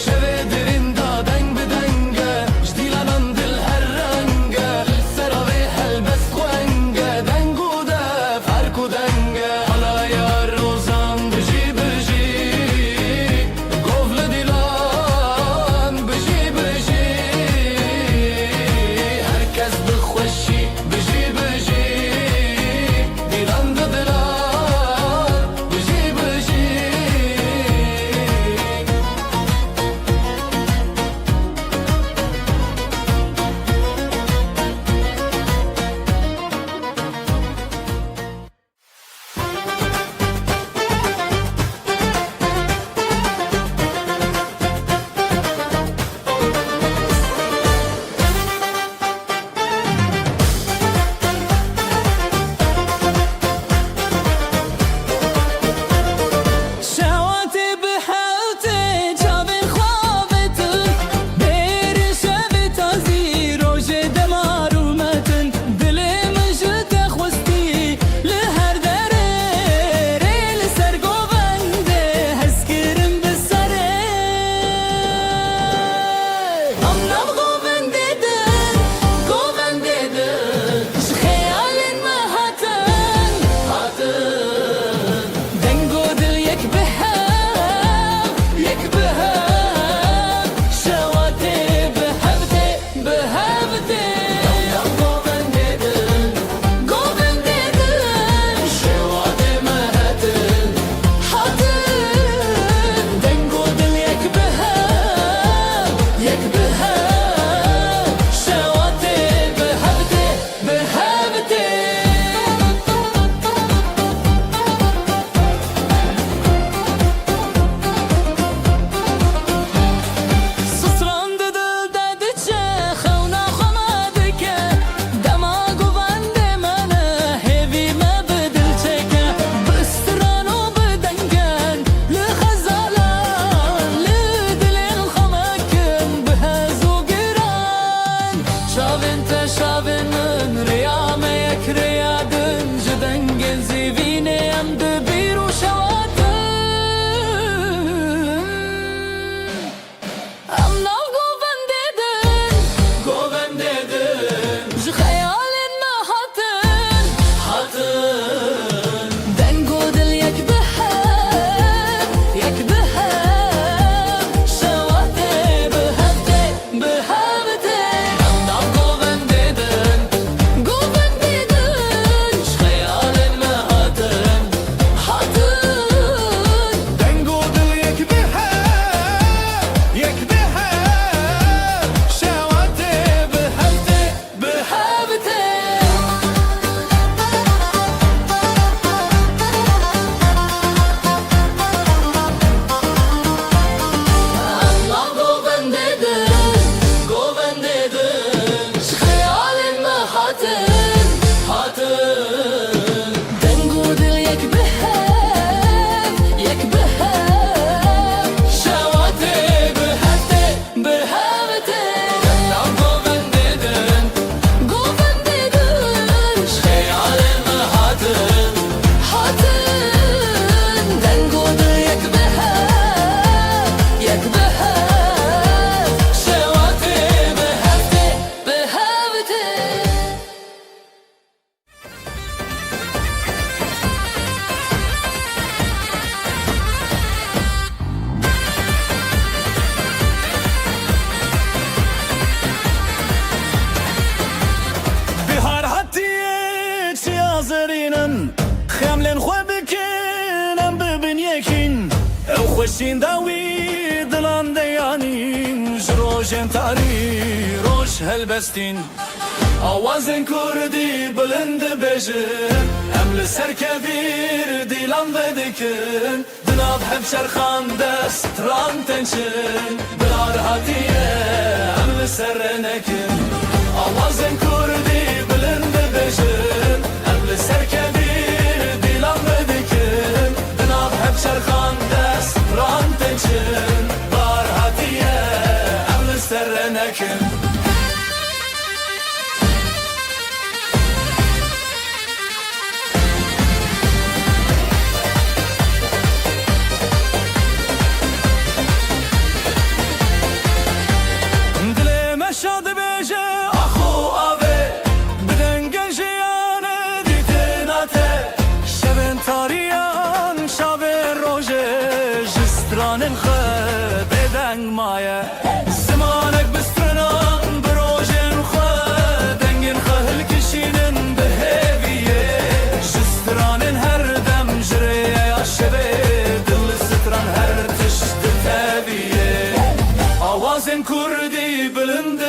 شوه درین دادنگ بدنگه جدیلان دل هر رنگه سراوه هلبس خوانگه دنگو ده فرکو دنگه حالا یا روزان بجی بجی گوول دیلان بجی بجی herkes بخوشی بجی بجی دیلان ددلان بجی بجی شواتي بحالتي جابن خوابتن بير شبت ازي روجي دمار ومتن دلي مجد خوستي لهر دري ريل سرقو بندي هسكرم بالسري هم نبغو بنديدن قو بنديدن شخيال ما هاتن دنگو دل یک بهاب شواتي بهبتي قوبن دیدن شواتي مهتن حاتن دنگو دل یک بهاب شواتي بهبتي سسران دل دادچه خونا خمادکه دماغو بنده منه هیوی ما بدل چکه بستران و بدنگن لخزالان لدلین خمکن بهزو گران شاوین تشاوین من ریام یک ریادن جدنگن زیوینه ام دبیر و شواتن I'm now goven dedin Ji khayalin ma hatin Dengo dil yek behab Shawate behabte I'm now goven dedin Ji khayalin ma hatin Dengo dil yek behab şevate behabte behabte Allah goven dedin Şkhayalin ma hatin Dengo dil yek behab Şevate behabte Allah goven dedin Şkhayalin ma hatin Dengo dil yek behab Şevate behabte بهار هاتیه چی آزرینن خملن خو بکنم ببین یکین او خوشین داوی دلان دیانین جروجن تاری روش هلبستین آوازن کردی بلند بجن ام لسر کبیر دیلان بدکن دناب هم شرخان دست ران تنشن بلار هاتیه ام لسر نکن آوازن کردی بلند بجن ام لسر کبیر دیلان بدکن دناب هم شرخان دست ران تنشن بلار هاتیه ام لسر نکن شاد بیجه آخو آوه بدن گنجیانه دیدناته شبن تاریان شبن روژه جسترانن خود بدنگ مایه زمانک بسترنان بروژن خود دنگن خهل کشینن به هیویه جسترانن هر دم جریه یا شبه دل ستران هر تشت تبیه آوازن کردی بلند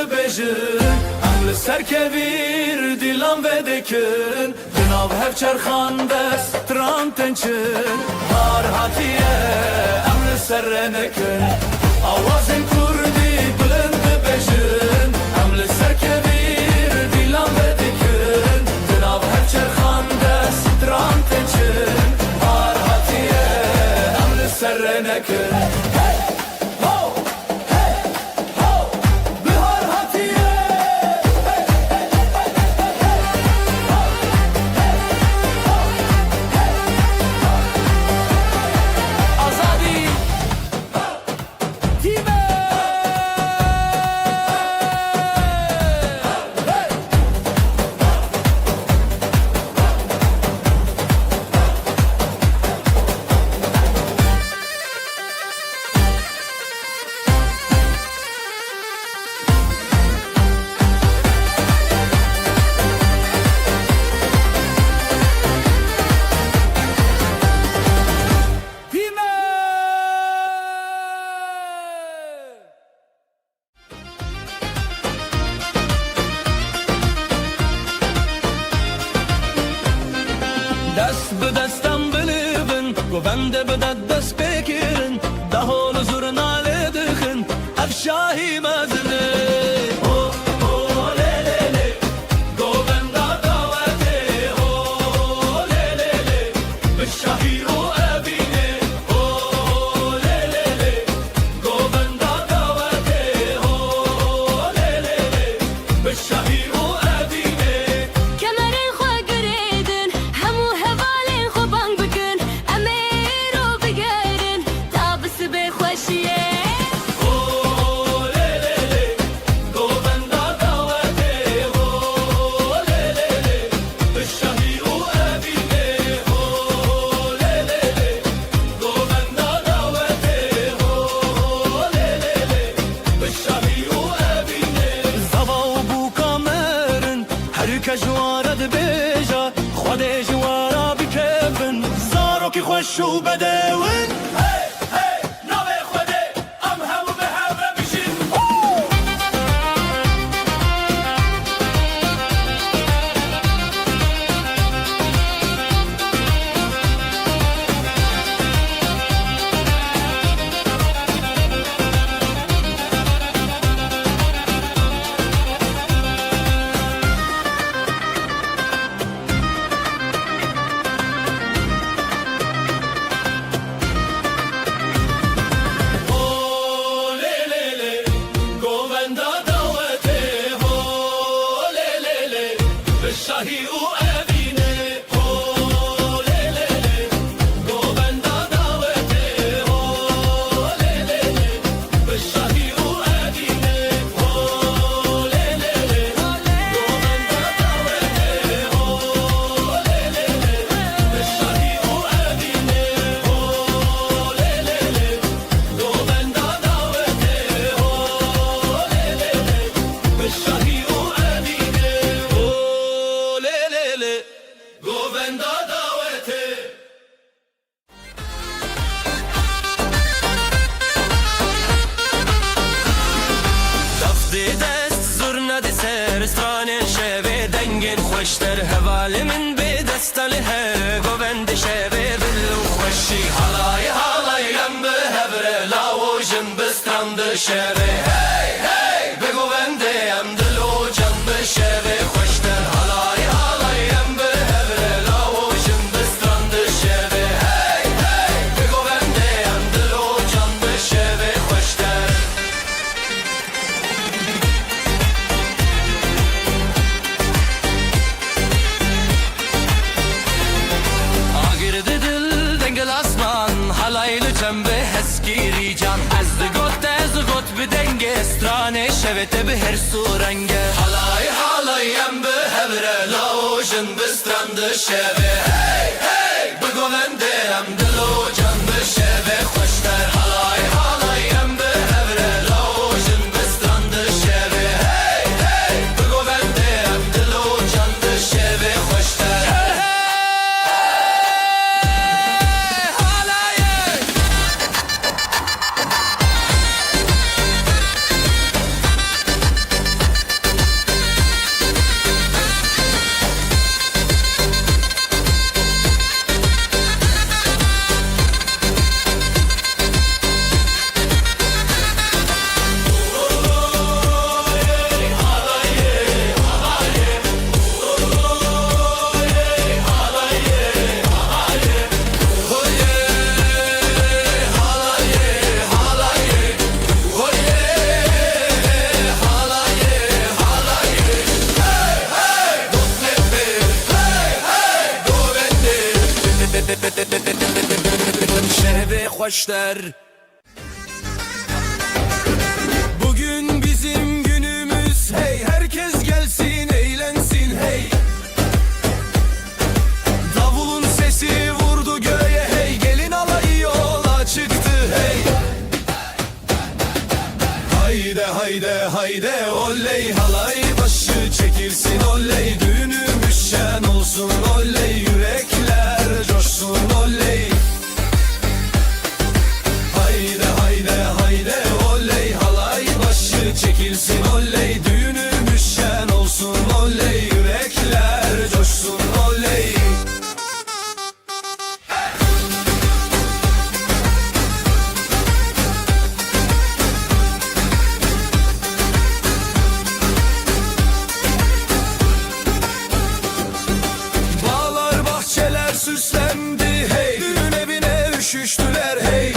ام لسر کبیر دیلان بدکن جناب هف چرخان دست تران تنچن هار هاتیه ام لسر نکن آوازن کردی بلند بجن ام لسر کبیر دیلان بدکن جناب هف چرخان دست تران تنچن هار هاتیه ام لسر نکن دست به دستم بلیبن گوونده به دست بکرن ده حال زرناله دخن افشاهی مزنه جوارد بیجا خود جوارا بکفن زارو کی خوش و بدون خوشتر هوالی من به دستالی ها گوند شبه دلو خوشی حالای حالایم به هبره لاوجم بسترند شبه هی هی به گوندیم دلو جم به شبه خوشتر حالای حالایم به هبره لاوجم بسترند شبه هی هی به گوندیم دلو جم به شبه خوشتر آگرد دل دنگل اسمان حالایل جنبه هسگیری جان از گوت به دنگ استرانه شوته به هر سورنگه حالایم به هبره لاوجن بسترند شبه هی هی بگوونده هم دلو جان به شبه خوشتر حالایم به هبره لاوجن بسترند شبه هی هی بگوونده هم دلو جان به شبه خوشتر şehve hoşlar. Bugün bizim günümüz hey, herkes gelsin eğlensin hey. Davulun sesi vurdu göğe hey, gelin alayı yola çıktı hey. Hayde hayde hayde oley, halay başı çekilsin oley, düğünümüz şen olsun oley, yürekler coşsun oley. Hayde hayde hayde oley, halay başı çekilsin oley, düğünümüz şen olsun oley, yürekler coşsun oley. Bağlar bahçeler süslendi hey, düğün evine üşüştüler hey.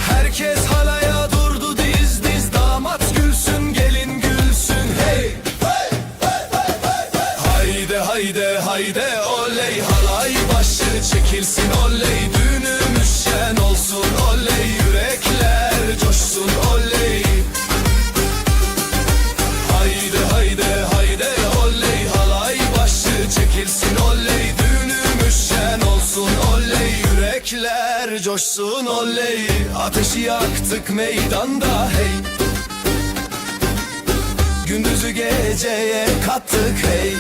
Herkes halaya durdu diz diz, damat gülsün gelin gülsün hey. Hayde hayde hayde oley, halay başı çekilsin oley, düğünümüz şen olsun oley, yürekler coşsun oley. Hayde hayde hayde oley, halay başı çekilsin oley, düğünümüz şen olsun oley, yürekler coşsun oley. Ateşi yaktık meydanda hey, gündüzü geceye kattık hey.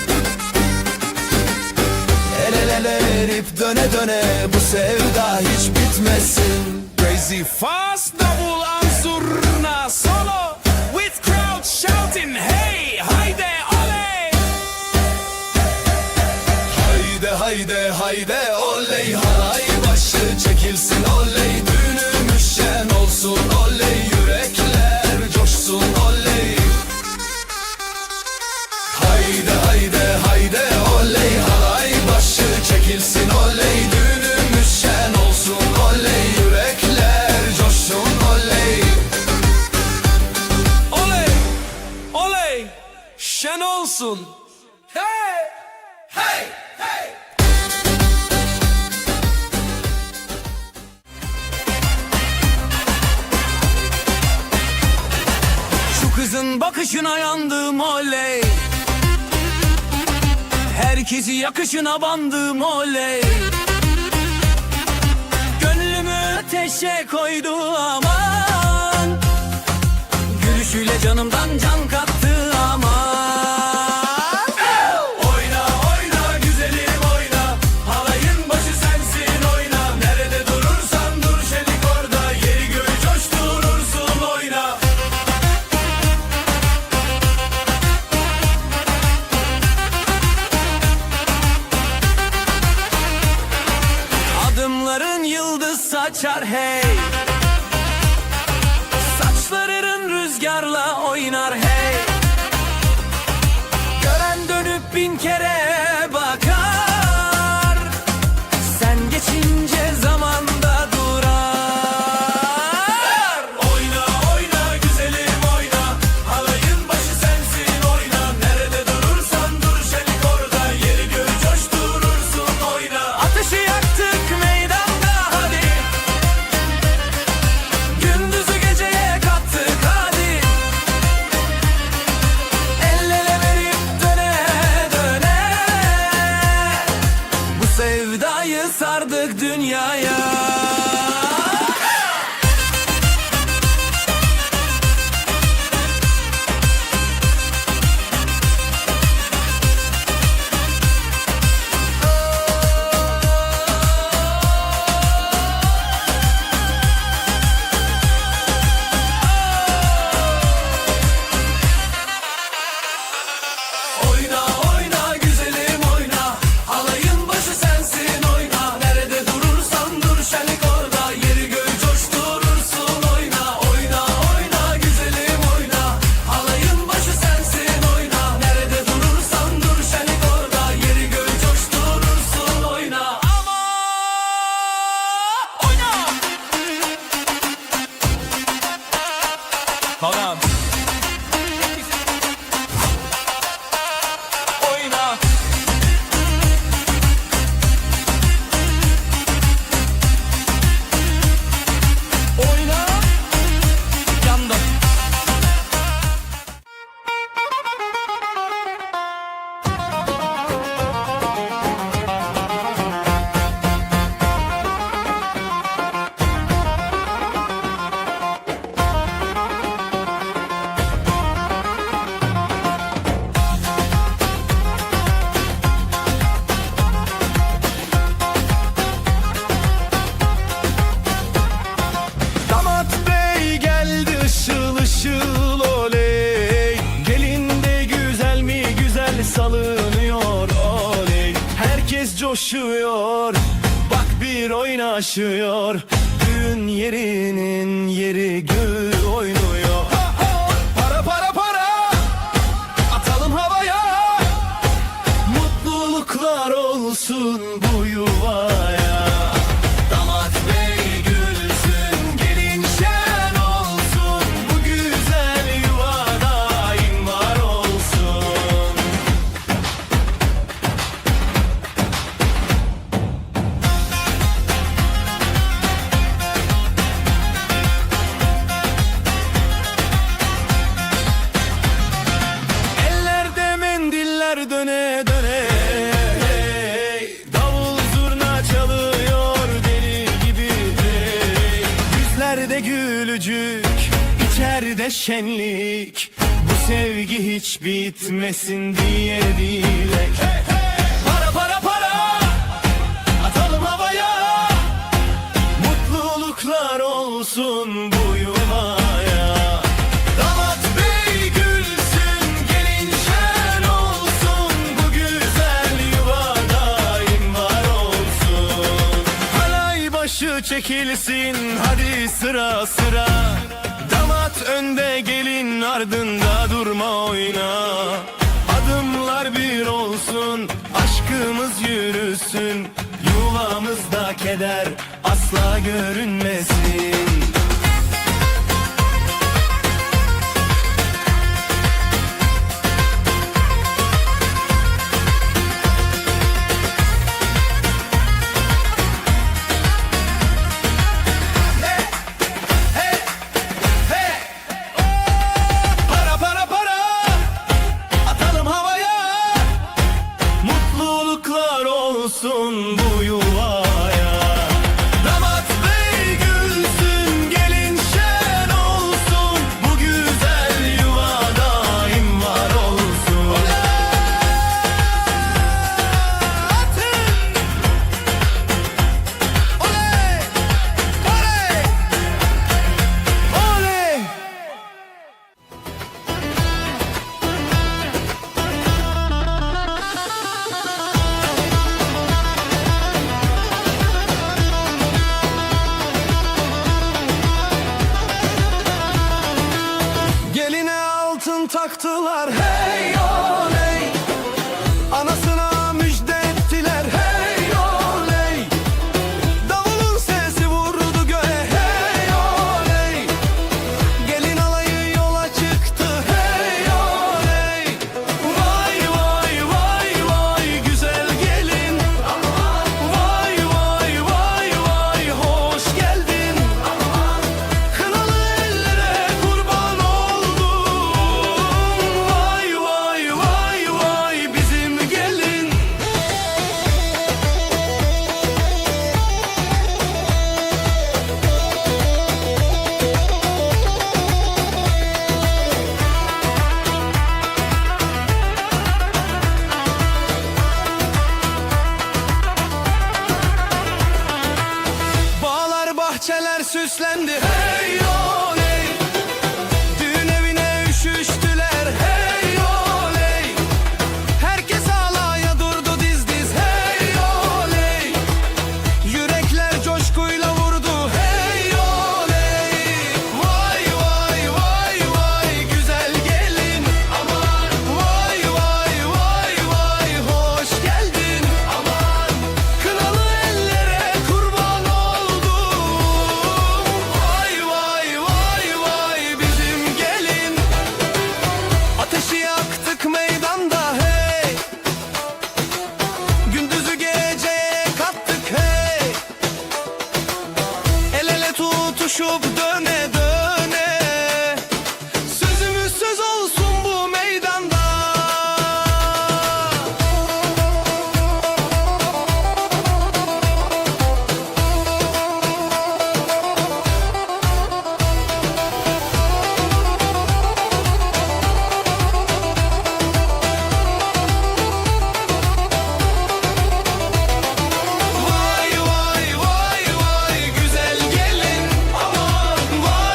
El ele ele verip döne döne, bu sevda hiç bitmesin. Crazy fast double ansurna solo with crowd shouting hey hayde oley. Hayde hayde hayde oley, halay başı çekilsin oley, düğünümüz şen olsun oley, yürekler coşsun oley. Hayde hayde hayde oley, halay başı çekilsin oley, düğünümüz şen olsun oley, yürekler coşsun oley. Oley oley şen olsun hey hey hey. Şu kızın bakışına yandım oley, herkesi yakışına bandım oley. Gönlümü ateşe koydu aman, gülüşüyle canımdan can kattı aman. Oyna oyna güzelim oyna, halayın başı sensin oyna. Nerede durursan dur şelik orada, yeri göğü coşturursun oyna. açar hey. Saçların rüzgarla oynar hey. Gören dönüp bin kere bakar. Sen geçince zamanda durar. Oyna oyna güzelim oyna, halayın başı sensin oyna. Nerede durursan dur şenik orada, yeri göğü coşturursun oyna. Ateşi yaktık meydanda hadi, gündüzü geceye kattık hadi. El ele verip döne döne, bu sevdayı sardık dünyaya. Oyna oyna güzelim oyna, halayın başı sensin oyna. Nerede durursan dur şenlik orada, yeri göğü coşturursun oyna. Oyna oyna güzelim oyna, halayın başı sensin oyna. Nerede durursan dur şenlik orada, yeri göğü coşturursun oyna. Ama oyna. Haram. Oyna. Oyna. Yandım. Damat bey geldi ışıl ışıl oley. Gelin de güzel mi güzel salınıyor oley. Herkes coşuyor, bak bir oynaşıyor. Düğün yerinin yeri göğü oynuyor. Para para para, atalım havaya. Mutluluklar olsun bu yuvaya. Damat bey gülsün, gelin şen olsun. Bu güzel yuvada daim var olsun. Ellerde mendiller döne döne. Davul zurna çalıyor deli gibi. Yüzlerde gülücük, içeride şenlik. Bu sevgi hiç bitmesin diye dilek. Para para para, atalım havaya. Mutluluklar olsun bu yuvaya. Damat bey gülsün, gelin şen olsun. Bu güzel yuva daim var olsun. Halay başı çekilsin hadi sıra sıra. Damat önde, gelin ardında, durma oyna. Adımlar bir olsun, aşkımız yürüsün. Yuvamızda keder asla görünmesin. Para para para, atalım havaya. Mutluluklar olsun bu yuvaya. Damat bey gülsün, Altın taktılar hey oley, anasına müjde ettiler hey oley. Davulun sesi vurdu göğe hey oley, gelin alayı yola çıktı hey oley. Vay vay vay vay güzel gelin, vay vay vay vay hoş geldin. Kınalı ellere kurban oldum, vay vay vay vay bizim gelin. Bağlar bahçeler süslendi hey oley, düğün evine üşüştüler hey oley. Herkes alaya durdu diz diz hey oley, yürekler coşkuyla vurdu hey oley. Vay vay vay vay güzel gelin, aman vay vay vay vay hoş geldin. Aman kınalı ellere kurban oldum, vay vay vay vay bizim gelin. Ateşi yaktık meydanda hey, gündüzü geceye kattık hey. El ele tutuşup döne döne, sözümüz söz olsun bu meydanda. Vay vay vay vay güzel gelin, aman vay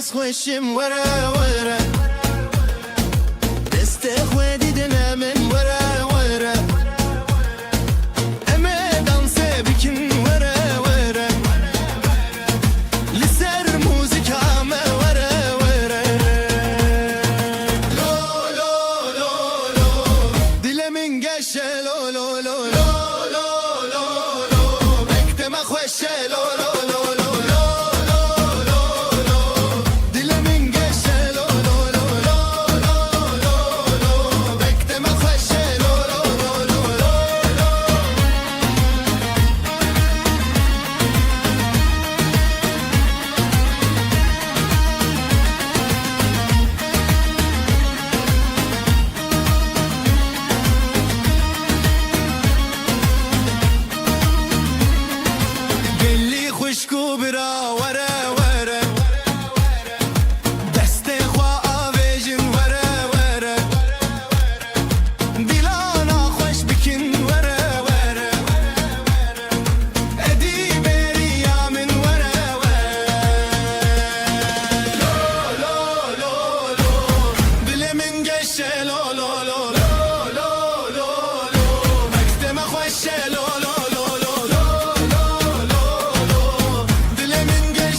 kes خوشم وره وره دست خودی دلم وره وره اما دانس بکن وره وره لسر موزیکام وره وره لو لو لو لو دلمین گشه لو لو لو لو لو لو لو بکتم خوشه لو لو لو لو خوشکو برا وره وره دست خوا آویجن وره وره دیلانا خوش بکن وره وره ادی بری آمن وره وره لو لو لو لو دلمن گشه لو لو لو لو لو لو مکتم خوشه لو لو لو لو لو لو لو دلمن گشه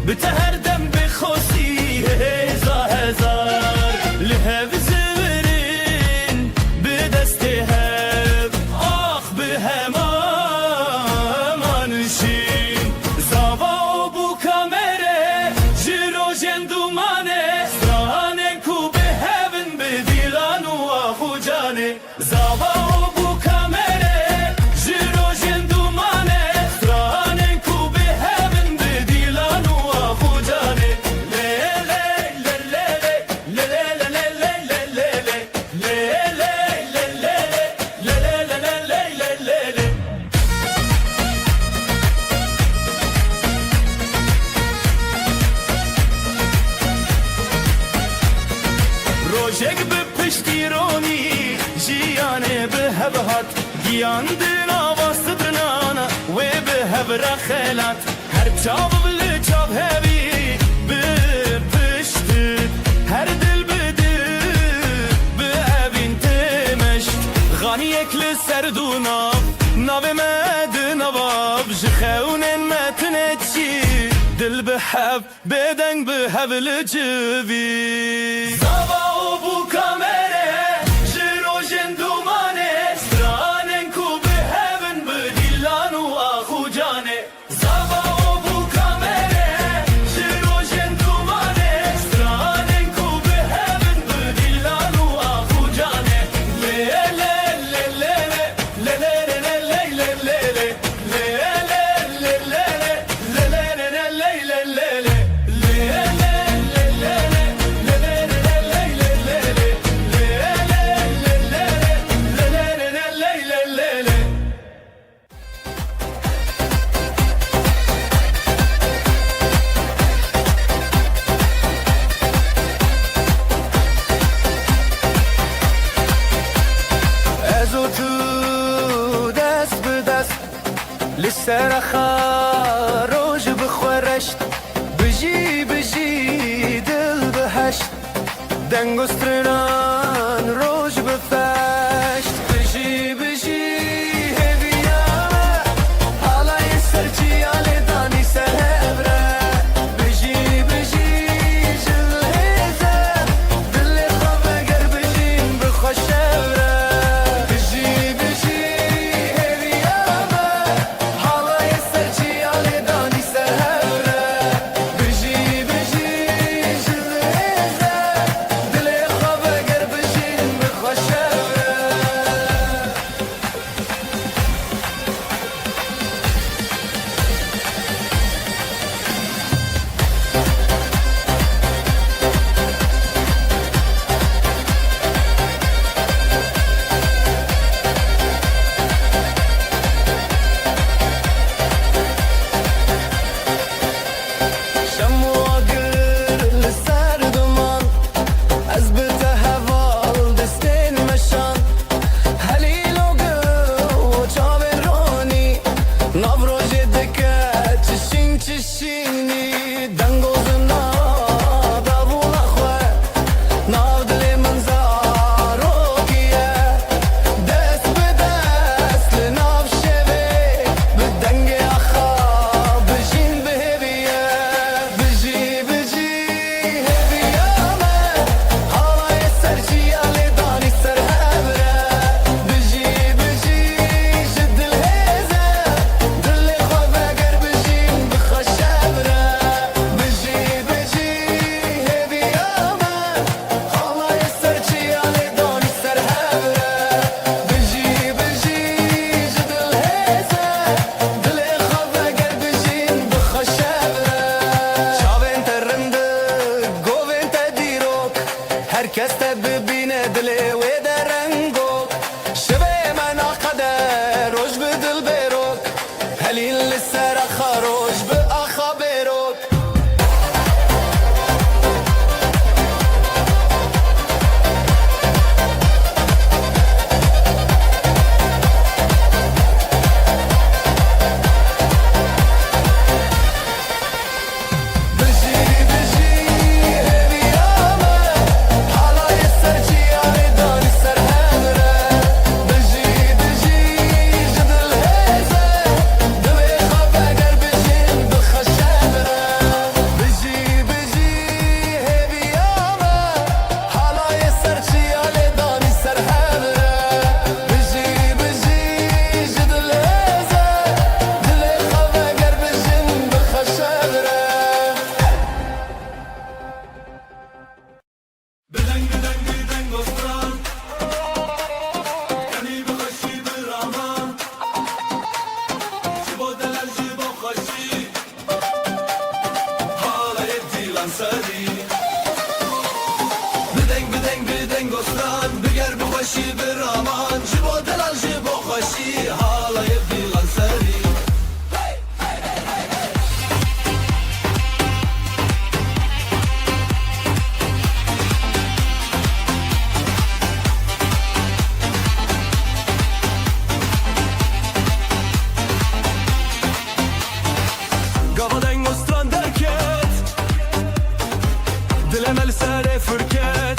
بتهر دم بخوسی هزار لهب زورین به دست هب آخ به همانشین زاوا و بو کامره جلو جندومانه سترانه کو به هبن به دیلان و آخو جانه زاوا و بو کامره جلو جندومانه سترانه کو به هبن به دیلان و آخو جانه روشک به پشتیرونی جیانه به هبهات گیاندن آواست درنانا و به هبر خیلات هر چاب بلی چاب هبی به پشتید هر دل بده به اوین تمشت غانی اکل سردونا ناو مد نواب جخونن متنچی دل به حب بدنگ به هبل جوی زاوا و بو کامره جرو جندومانه سترانن کو به هبن به دیلان و آخو جانه زاوا و بو کامره جرو جندومانه سترانن کو به هبن به دیلان و آخو جانه از و تو دست به دست لسر خاروج بخورشت بجی دل بهشت دنگستران روج بفشت بجی هبیامه حالای سرچی آلی دانی سهبره بجی جل هزه دل خواب اگر بجیم بخوشبره کس ببینه دل و درنگو شبه من قدر روش به دل بروک هلیل لسر خروش به آخا بروک هبیامه حالای سرچی آلی دانی سر هبره lan sari بدنگ استان بگر بخوشی برامان جبو دلال جبو خوشی حالا یبی lan sari Gavadan ostran derket Dilemel sere fırket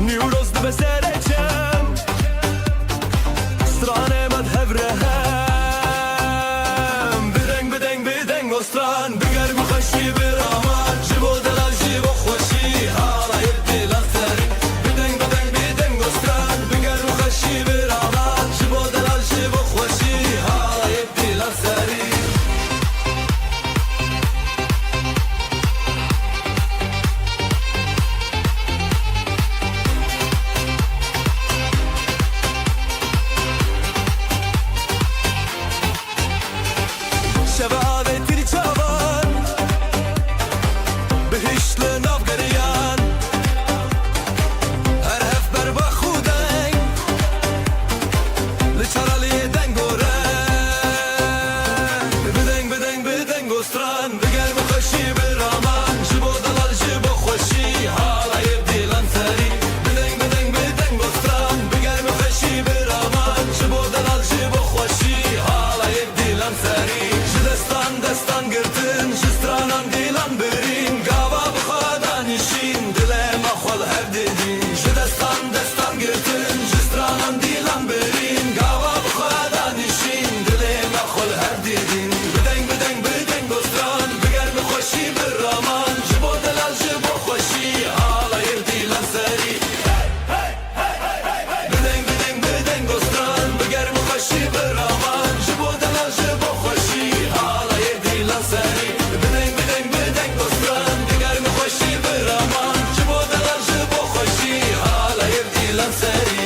Newroz dibe sereçem Strane med hevrehem Bideng ostran Biger bukhashi bir aman Jibo delal jibo khoshi Hala yebdi lan sari Bideng ostran Biger bukhashi bir aman Jibo delal jibo khoshi Hala yebdi lan sari شبابتي الجوان بهشل نافقريان هرهف بربا خودين لشرالي دنگورن بدنگ استران بگر بخشي برامان جبو دلال جبو خوشي حالا يبدي لان سري بدنگ استران بگر بخشي برامان جبو دلال جبو خوشي حالا يبدي لان سري دستان گرتن جسترانان دیلان برین گاوا بخوادان işin dilem akhol her dedin دستان گرتن جسترانان دیلان برین گاوا بخوادان işin dilem akhol her dedin بدنگ استران بگر بخوشی برامان جبو دلال جبو خوشی حالا یبدی لان سری بدنگ استران بگر بخوشی برامان جبو دلال جبو خوشی حالا یبدی lan sari بدنگ استران بگر بخوشی برامان جبو دلال جبو خوشی حالا یبدی lan sari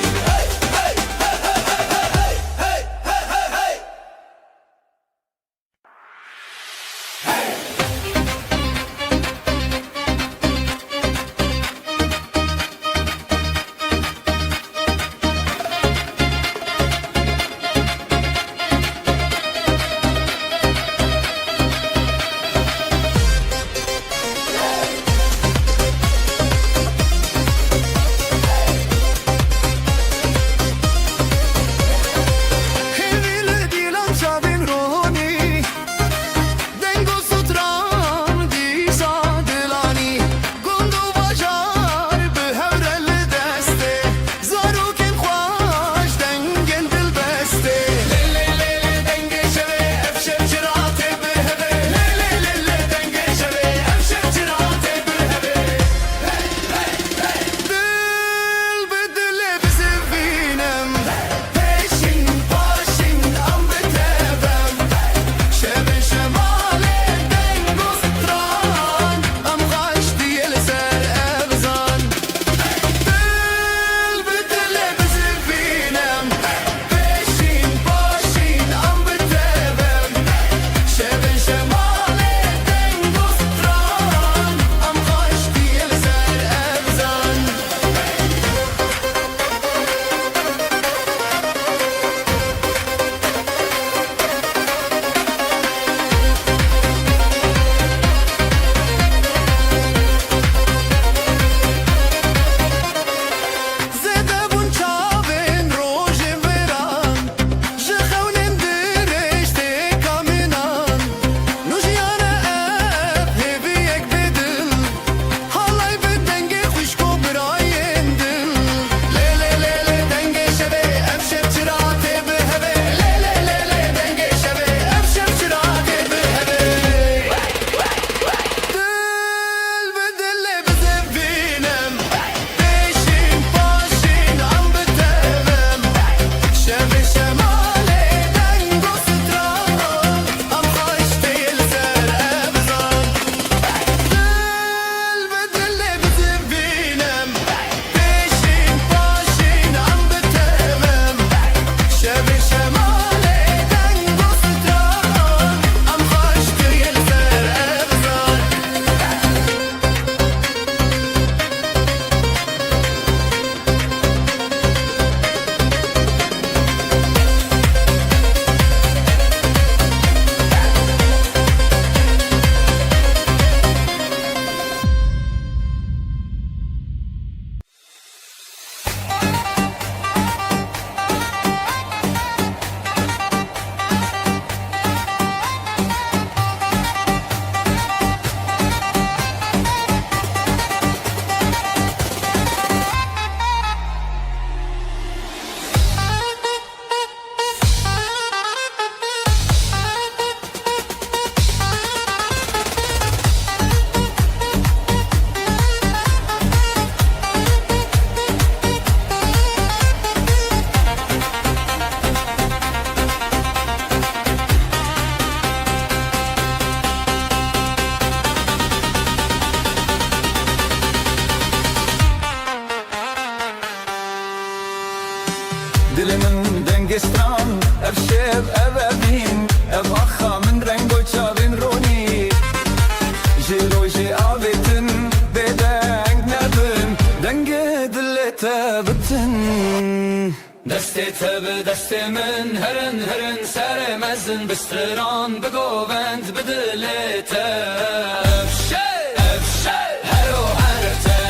دستی تب دستی من هرن هرن سر مزن بستران بگووند بدلیت افشه افشه هرو هرته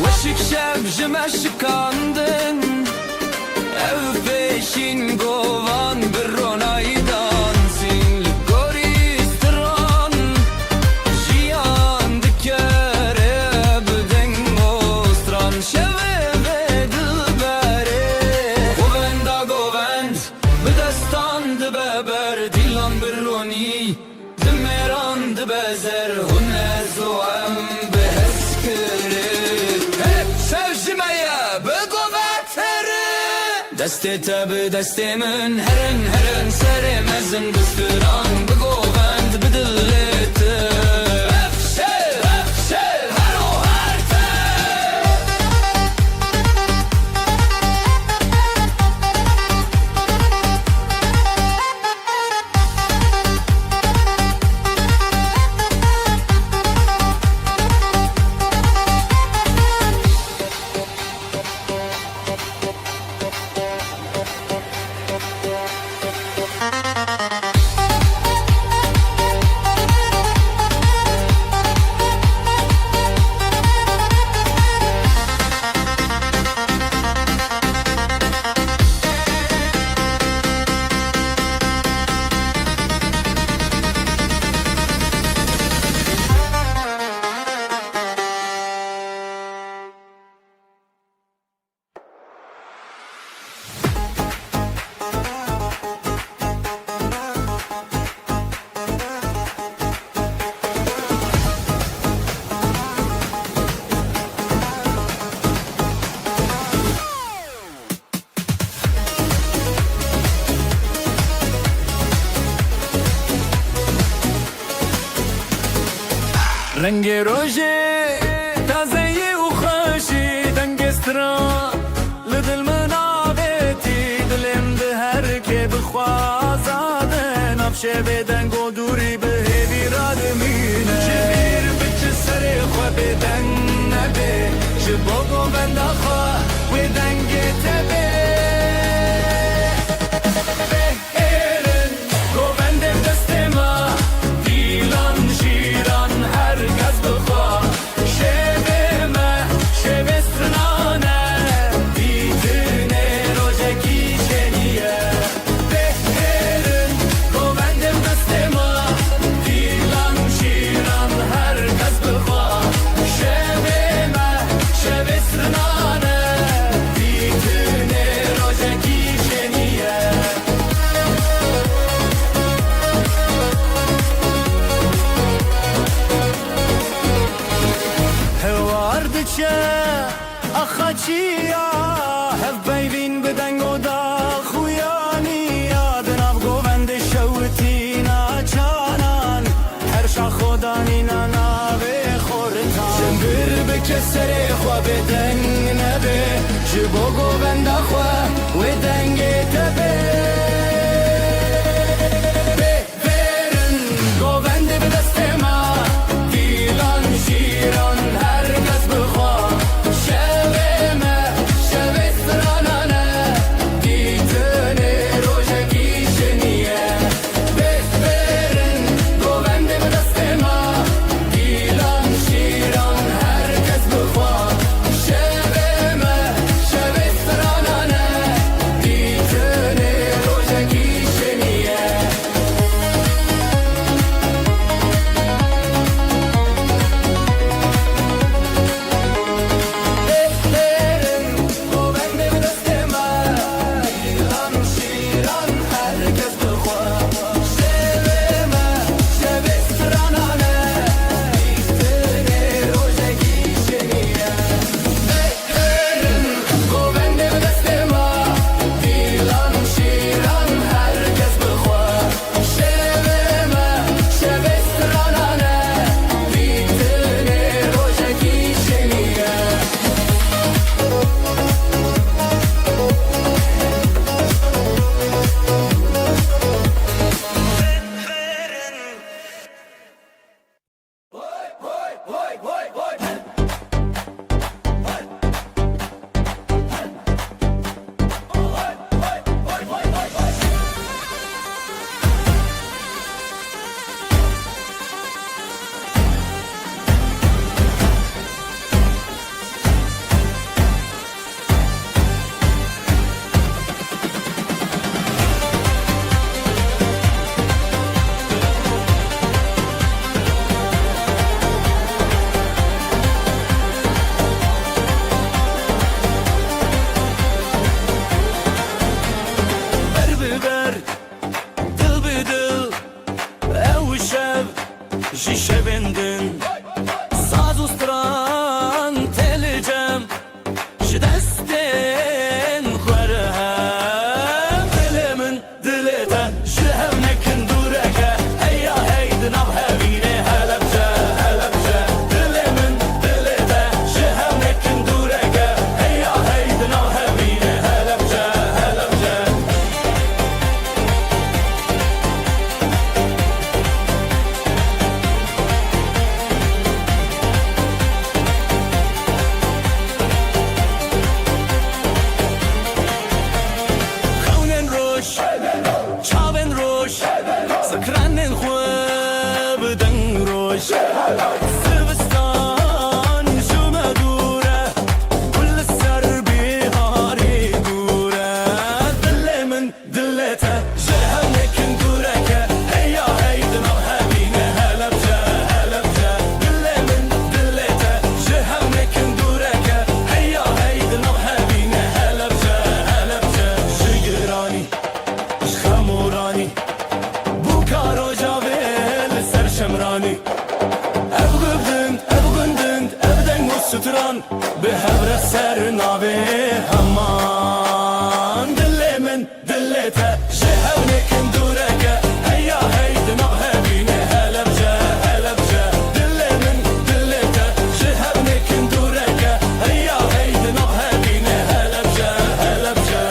وشک شب جمشکاندن ev peşin govan bir ronaydan sin goristiran jiyan dikere bden mostran şeve ve dilbere govend bedestan de beber dilan bir roni demeran de bezer hunne zoam beheskere hep sevjimeye دستی تب دستی من هرن هرن سر مزن بستران بگووند بدلیت افشه افشه هرو هرته رنگ روژه تازه و خوشی دنگسترا لدل منابتی دلم ده هر که بخوازاده نفشه بدنگ و دوری به ویراد مینه جبیر بچه سر خواه بدنگ نبه جباگو بنده خواه و دنگ تبه بهرن گوبندم دست ما دیلان شیران herkes bıkwa şeveme şevestranane bitine rojeki şeniye beherin govendim destema dilan şiran herkes bıkwa şeveme şevestranane bitine rojeki şeniye هواردچه اخچیا هف بیبین بدنگ و دا خویانی یادناف گووند شوتینا چانان هر شا خودانی ناوی خورتان جنبر بکسر خواه بدنگ نبه جبو گووند خواه و دنگ تبه بهرن گووند بدست ما دیلان شیران herkes bıkwa şeveme şevestranane ditine rojeki şeniye beherin govendim destema dilan şiran herkes bıkwa şeveme şevestranane جی شویندن ساز و ستران تلجم جی دستین خورهم دل من دلتا جی هم نکن دورکه هیا هیدن او هبینه هلبجه هلبجه دل من دلتا جی هم نکن دورکه هیا هیدن او هبینه هلبجه هلبجه خونن روش چاون روش سکرانن خواب دن روش سبستان جمع دوره كل سر بهاری دوره دل من دلته جهم نکن دورکه هیا هیدن او هبینه هلبجه هلبجه دل من دلته جهم نکن دورکه هیا هیدن او هبینه هلبجه هلبجه جگرانی خمورانی بو کارو جاویل سر شمرانی ev gündünd evden o sütran به هبر سر ناوی همان دل من دلته جهو نکن دورکه هیا هیدن او هبینه هلبجه هلبجه دل من دلته جهو نکن دورکه هیا هیدن او هبینه هلبجه هلبجه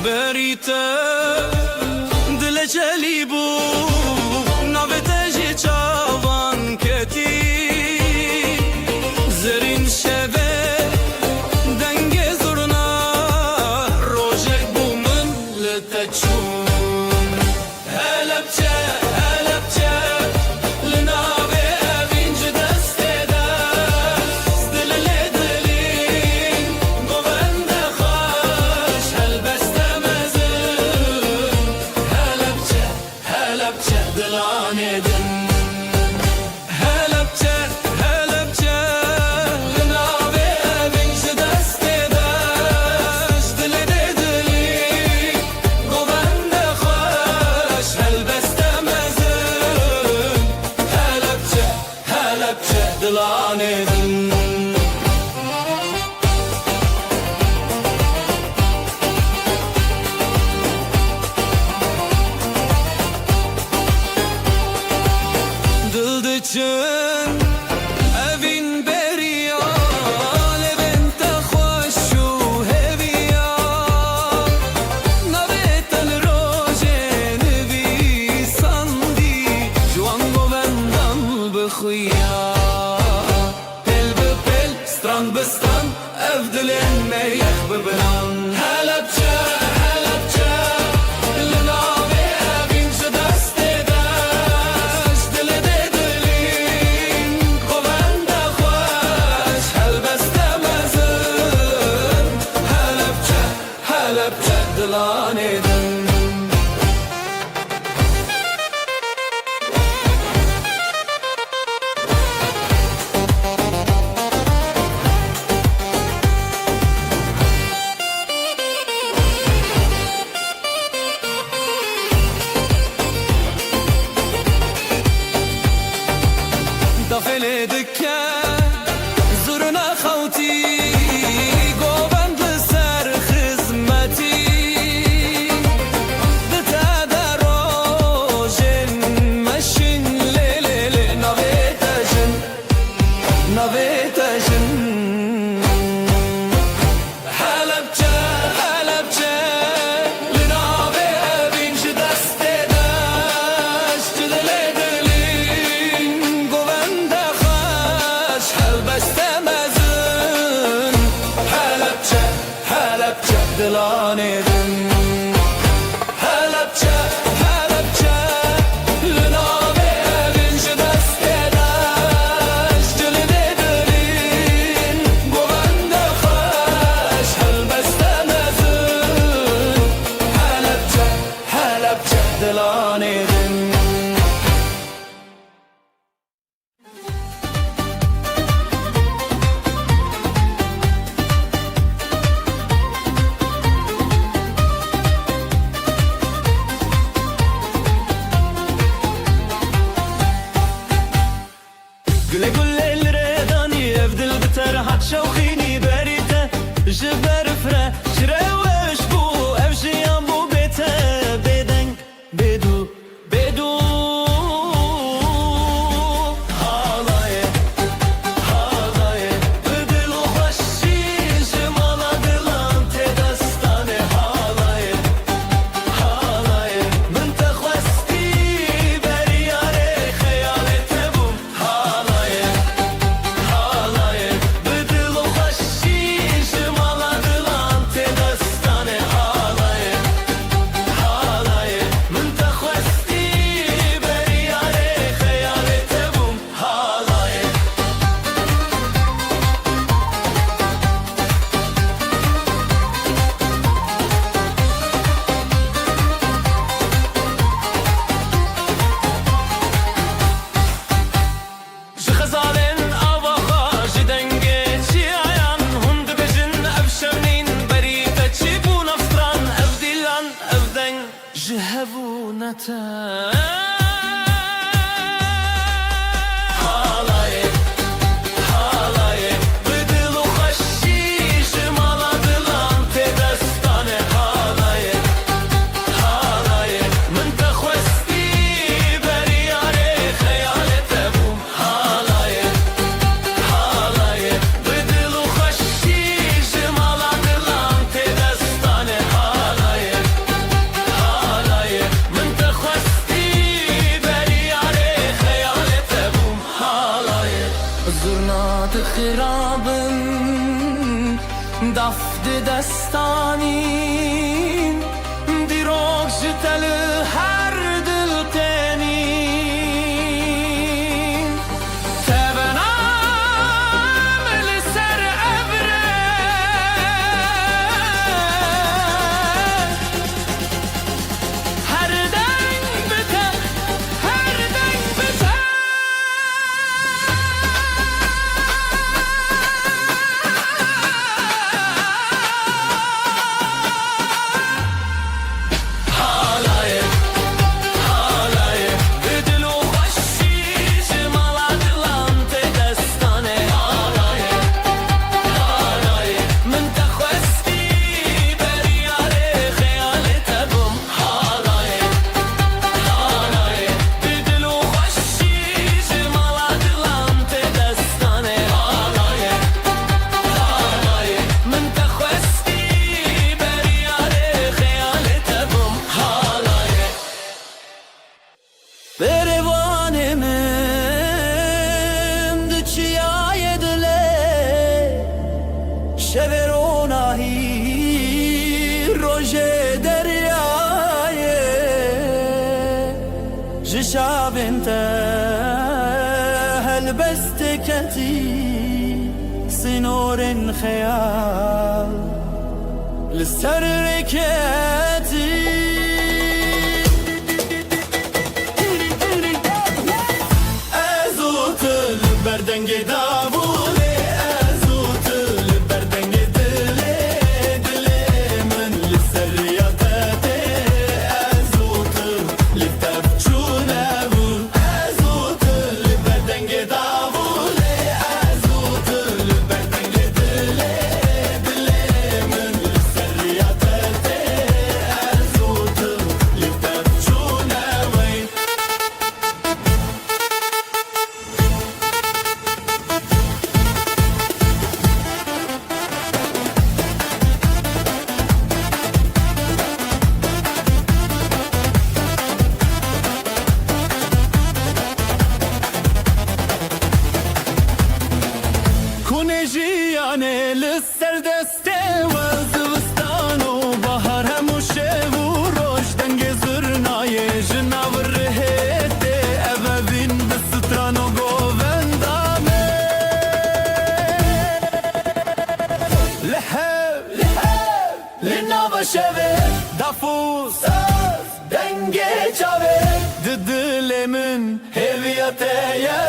بریته دل جلی بو نوته جی چاوان کتی زرین شوه دنگ زرنا روژک بو من لتچون هلبچه هلبچه لناوه اوینج دسته دست دل لدلین گوند خوش هلبسته مزون هلبچه هلبچه دلانه دن هلبچه هلبچه لناوه اوینج دسته دست دل لدلین گوند خوش هلبسته مزون هلبچه هلبچه دلانه دن دلدچن evin beriya levente خوش و هویا نویتن روژن ویساندی جوان گوندم بخویا پل به پل ستران به ستران ev dilin meyek ببران هلبچه هلبچه لناوی اوینج دسته دست دل دلین گوند خوش هلبسته مزن هلبچه هلبچه دلانه دن داخل دکه زورنا خوتی گوبند سر خدمتی دتا در روژن مشین لیلی نویتشن نویتشن هلبچه هلبچه لناوی اوینج دسته دست دل دلین گوند خوش بدنگ جهبونتا خرابن دفت دستانین دیروگ جتل هر دل تنین تبنام لسر ابره هر دنگ بته هر دنگ بته شابنت هلبستكتي سنور خيال للسركتي ازوت البردنگ داوله ازوت البردنگ دله دله من للسرياتي ازوت للتبجونه ازوت البردنگ داوله ازوت البردنگ دله دله من للسرياتي ازوت للتبجونه كونجياني للسردسته والزوستان وبهر هموشه وروش دنگ زرناي جناور رهته ابابين بستران وغوفندامه لحب لناوا شوه دافوس دنگ چاوه ددلمن هویتeye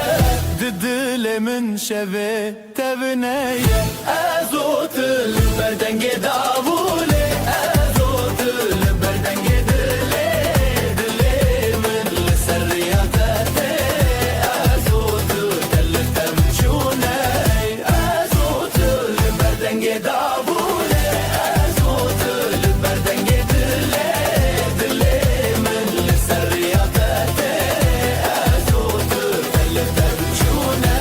ددلمن شوه تبنيه ازوت البردنگ داوله ازوت البردنگ دله دله من للسرياتي ازوت تلتمشونه ازوت البردنگ داوله ازوت البردنگ دله دله من للسرياتي ازوت تلتمشونه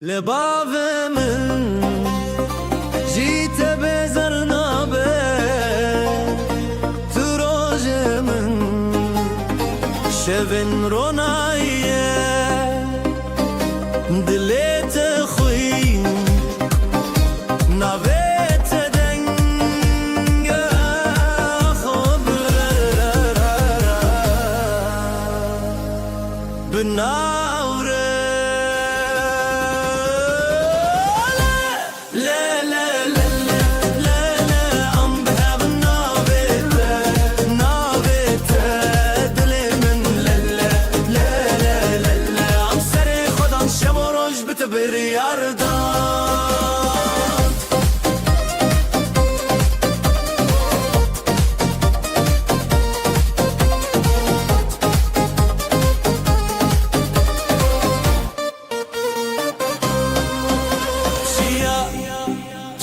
لبابمن جيت بزرنا تروجمن شبن رونايه دلت خوی نویت دنگ خوب بناوره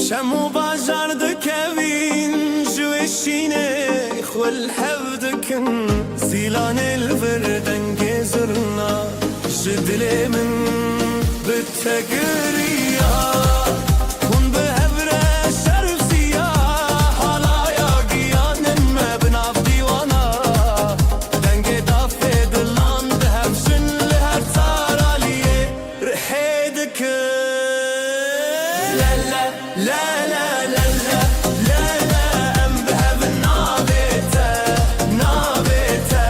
شمو باجر دكوين جوشيني خول حفدكن زيلان الفردن جزرنا جدلي من بالتقرية كن بهبرة شرسية حلايا قيان ما بنعف ديوانا دنجي دافي دلان بهبشن لهر تاراليه رحيدك لا لا لا لا لا لا لا ام بهب نابته نابته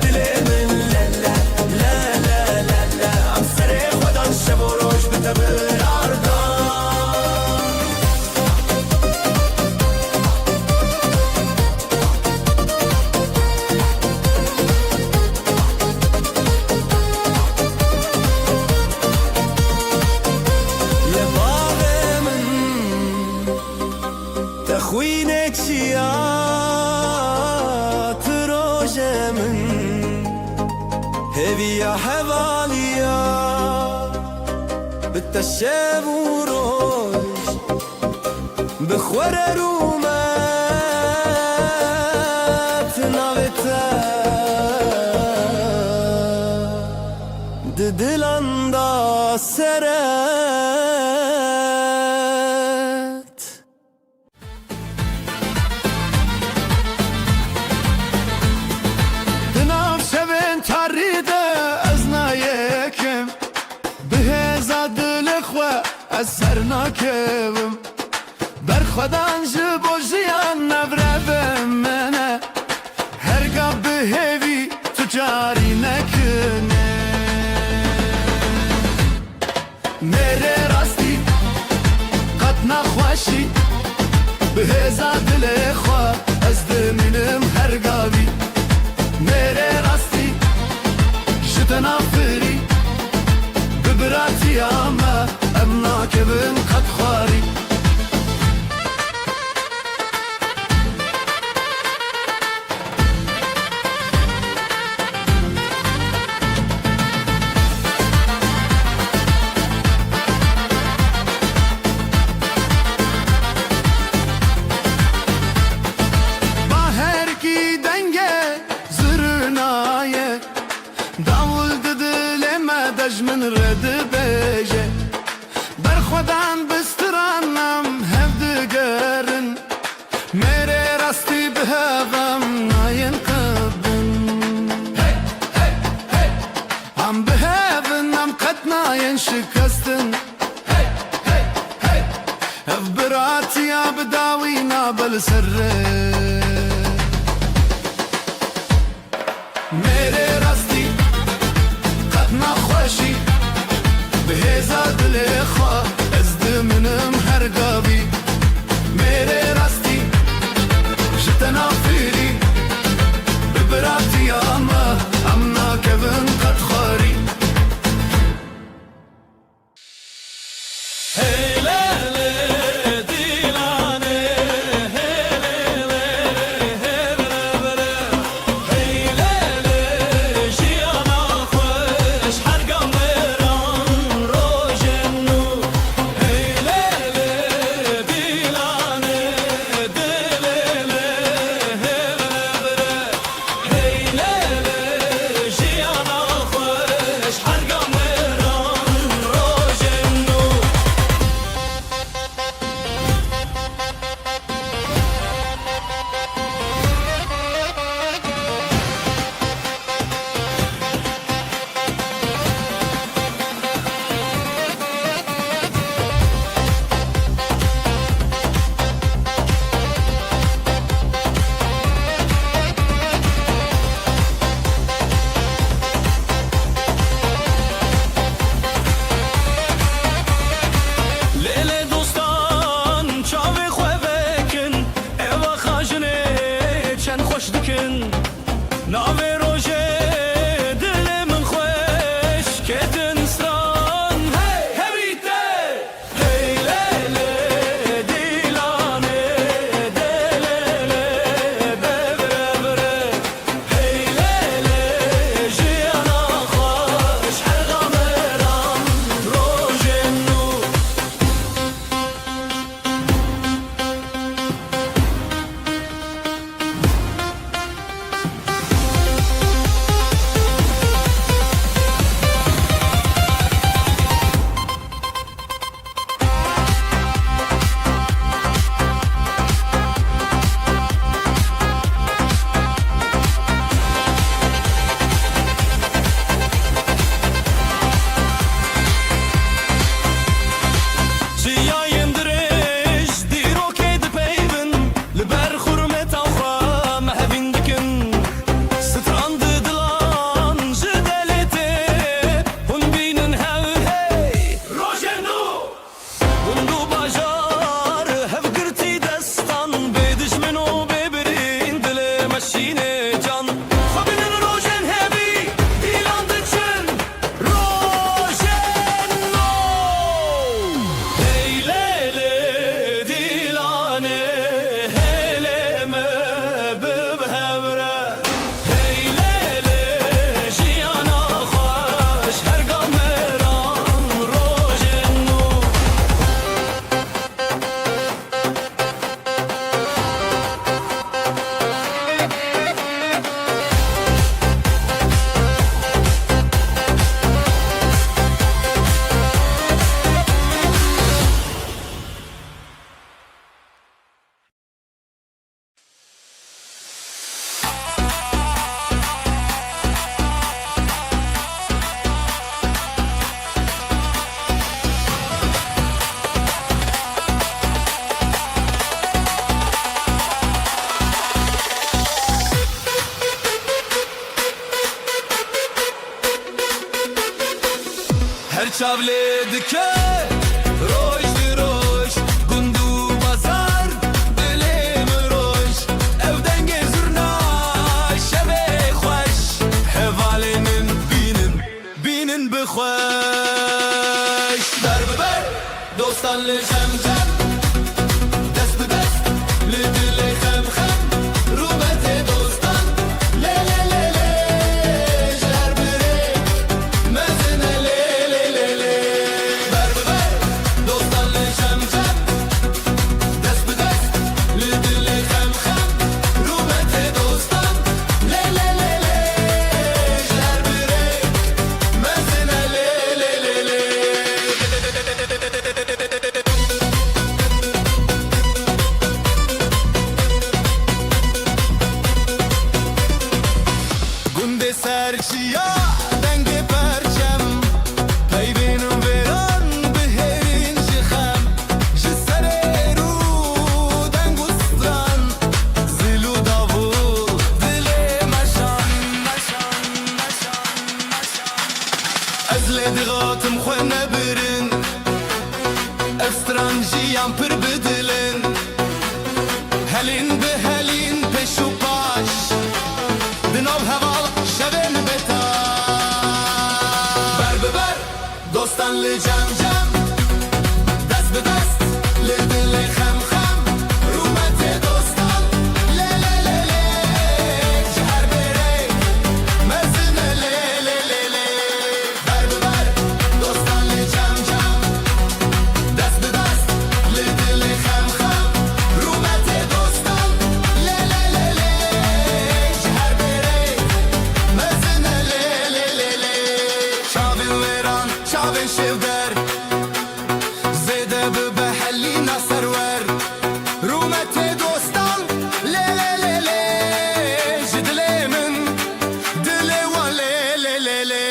دلي من لا لا لا لا لا لا عم سري خدان شب وروج بتبر عرضان يا بابا من تخوينك يا تروجة من هبي يا حباليا بالتشاب وروج بخور رومات نابتا ددلان دا سرت دنام شبن تاريده ازنا يكم بهزا دلخوة اثرناكم برخدان جبو جيان نبربم منه هرگاه بهوی تجاری نکنه میره راستی قد نخوشی بهزا دلخوة از دمینم هرگاوی میره راستی جتنافری ببراتی اما امنا کبن قد خواری من رد بیجه بر خودان بسترانم هفدگرن میره راستی به هم ناین قبن هم به هم قد ناین شکستن اف براتی بداوی نابل سره میره راستی نخوشی بهزا دلخوا از دمنم هرگاوی میره راستی جتنافری ببراتی اما امنا کبن قد خواری هیلله دیلانه هیلله dostan li jem jem dest bi dest li dilê xem xem rûbetê dostan lê lê lê lê ji her birê mezine lê lê lê lê ber bi ber dostan li jem jem dest bi dest li dilê xem xem rûbetê dostan lê lê lê lê ji her birê mezine lê lê lê lê Gunde serçiya denge perçem Peyvenim veran biherin jixem Ji serê rû dengustran Zilu davul dilê meşan meşan meşan meşan Ez lê digatim xwe nebirin Ev stranjiyan pir bidilin Helin bi helin peş û paş Dinav heval şevên beta Ber bi ber dostan li cem cem Dest bi dest li dilê xem xem Rûmetê dostan lê lê lê lê Ji her birê mezine lê lê lê lê Ber bi ber dostan li cem cem Dest bi dest li dilê xem xem Rûmetê dostan lê lê lê lê Ji her birê mezine lê lê lê lê Çavên wêran çavên şêwder Zêde bi behellîna serwer Rûmetê dostan lê lê lê lê Ji dilê min dilê wan lê lê lê lê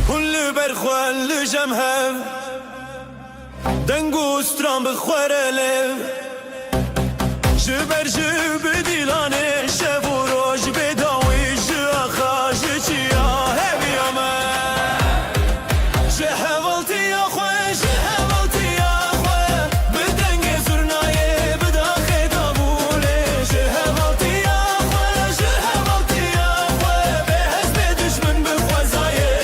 Hûn li ber xwe li jem hev Deng û stran bi xwere lev Ji ber ji bi dîlanê şev û roj bêdawî ji axa ji çiya heviya me Ji hevaltiya xwe ji hevaltiya xwe Bi dengê zurnayê bi daxê davûlê Ji hevaltiya xwe ji hevaltiya xwe Bê hez bê dişmin bi xwezayê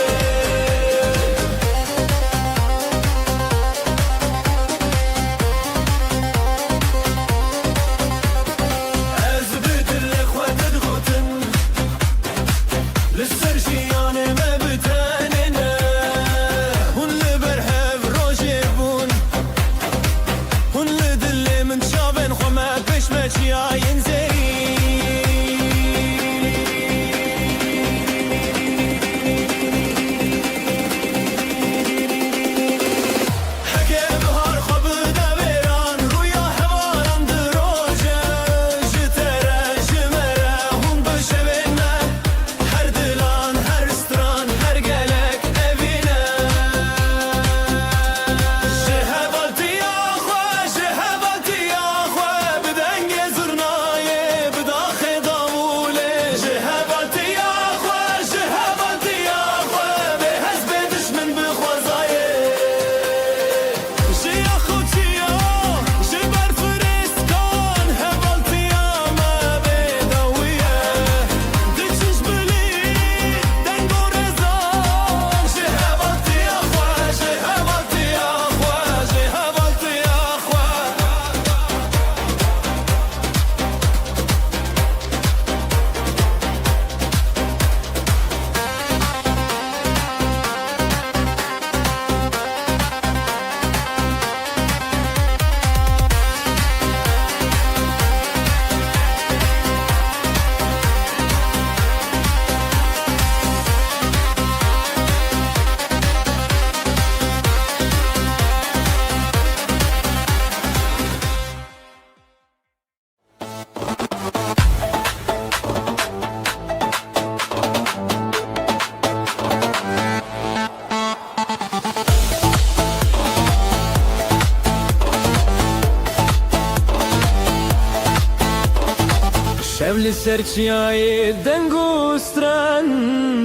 Ez bi لسرچیای دنگوستران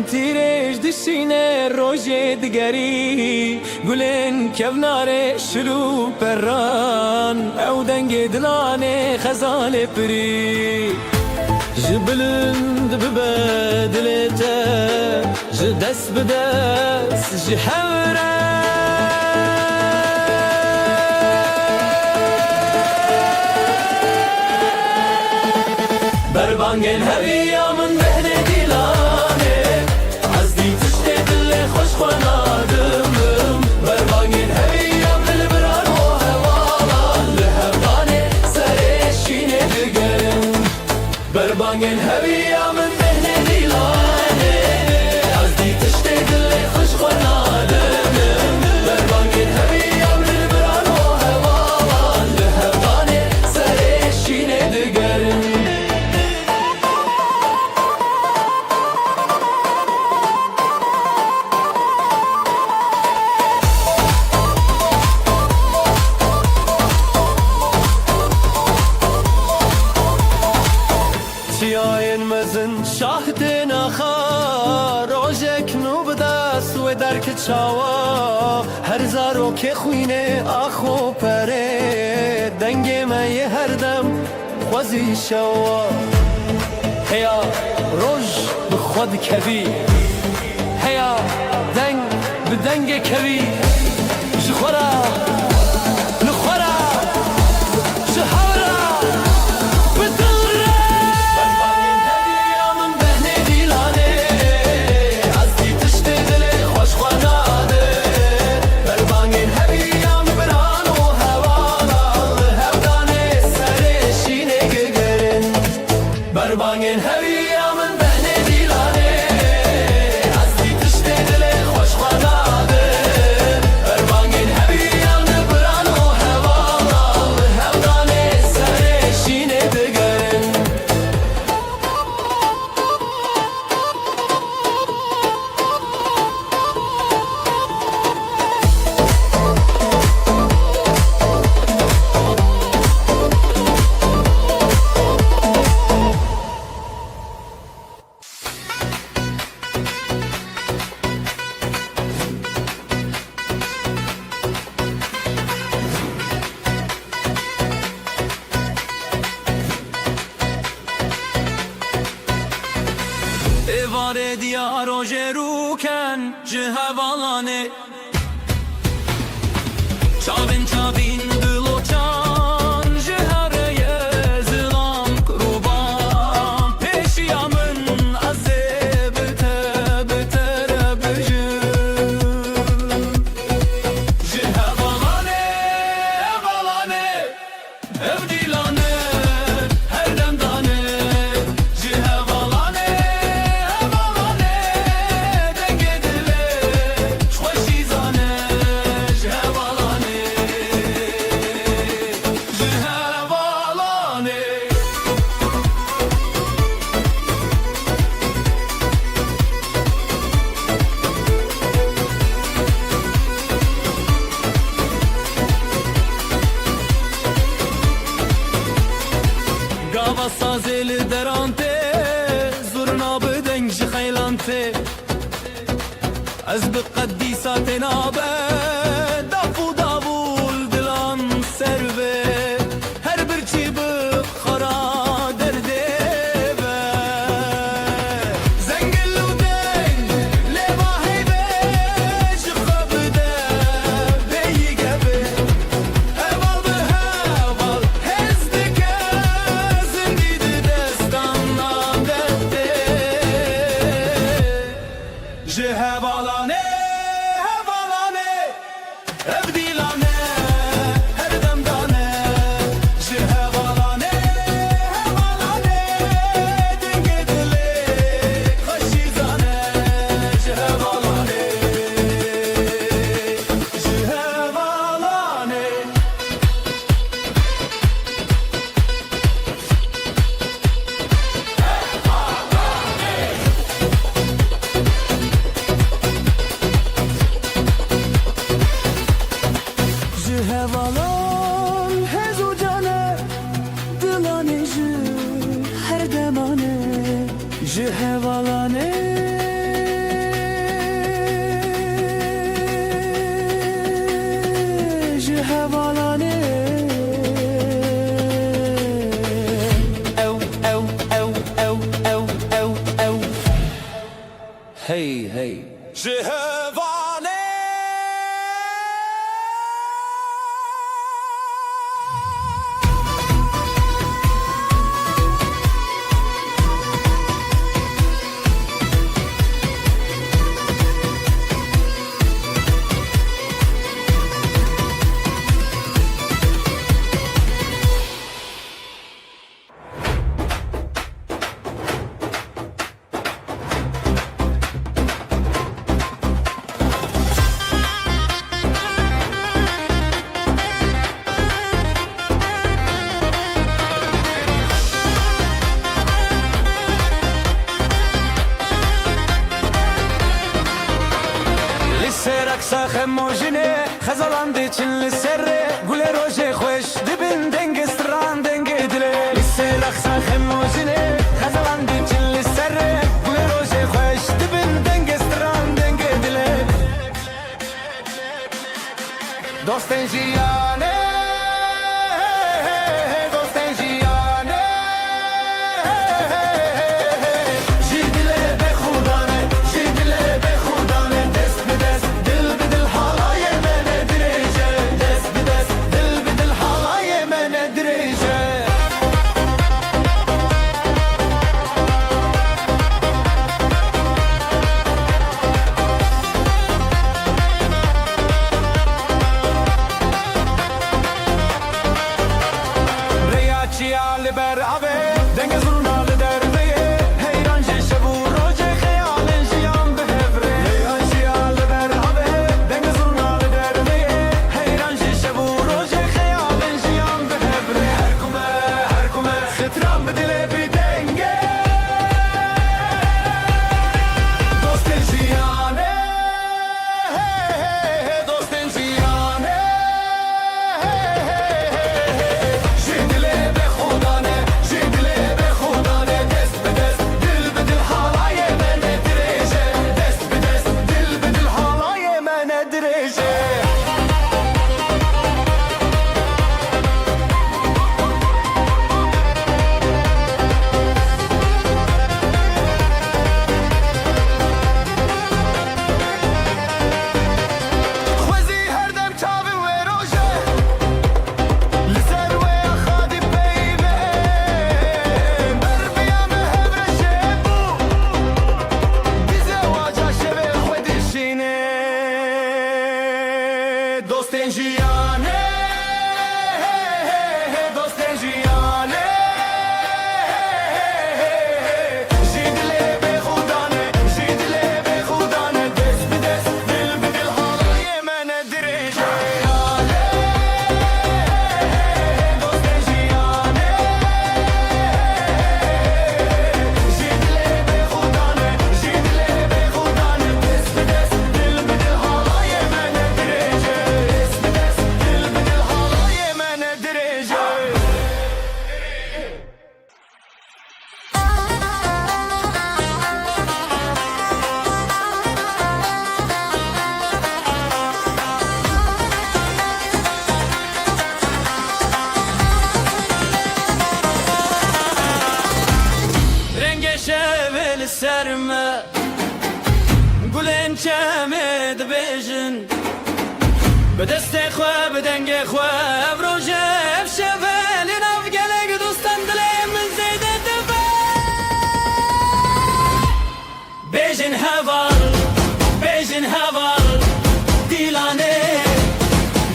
تیرش دشینه روژه دگری گلن کوناره شلو پران او دنگ دلانه خزال پری جبلند ببدلته جدس بدس جحوره بربانگن هویا من بهنه دیلانه از دی تشته دل خوش خونادم بربانگن هویا دل بران و هوالان لهفتانه سرشینه دگرم بربانگن هویا من بهنه دیلانه از دی تشته دل خوش خونادم بربانگن هویا دل بران و هوالان لهفتانه سرشینه دگرم چیاین مزن شاهد نخا روزک نو بدست و درک چاوا هر زارو که خوینه آخو پره دنگ می هر دم خوزی شوا هیا روز بخود کوی هیا دنگ بدنگ کوی جخورا نخورا جهورا بربانگن هویا من بهنه دیلانه از دی تشته دل خوش خاناده بربانگن هویا من بران و هوالا هودانه سرشینه دگرن evare diyar oje ruken cihavalane çavin çavin diloçan cihareye zilam kurban peşiyamın azebte betere bejim cihavalane evalane evdilane her demdane cihavalane Gava sazeli derante zurna bedeng jixaylante az biqaddisat nabe dafu davul dilan serve her bir çibi khara derde be zengillu deng leva heybe jixabde beyi gebe heval be heval hezdike zindide destandan derde Hevalane, hevalane رقصا خموجنه خزالان دی چن لسره گل روزه خوش دبن دنگ استران دنگ دله لسه رقصا خموجنه خزالان دی چن لسره گل روزه خوش دبن دنگ استران دنگ دله دوستن جیانه serme Gulen çeme dibêjin Bi destê xwe bi dengê xwe ev roje ev şeve lê nav gelek dostan dilê min zêde dibe Bêjin heval Bêjin heval Dîlanê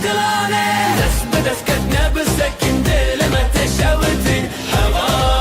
Dilane Dest bi dest ketine bi sekin dilime teşevitin heval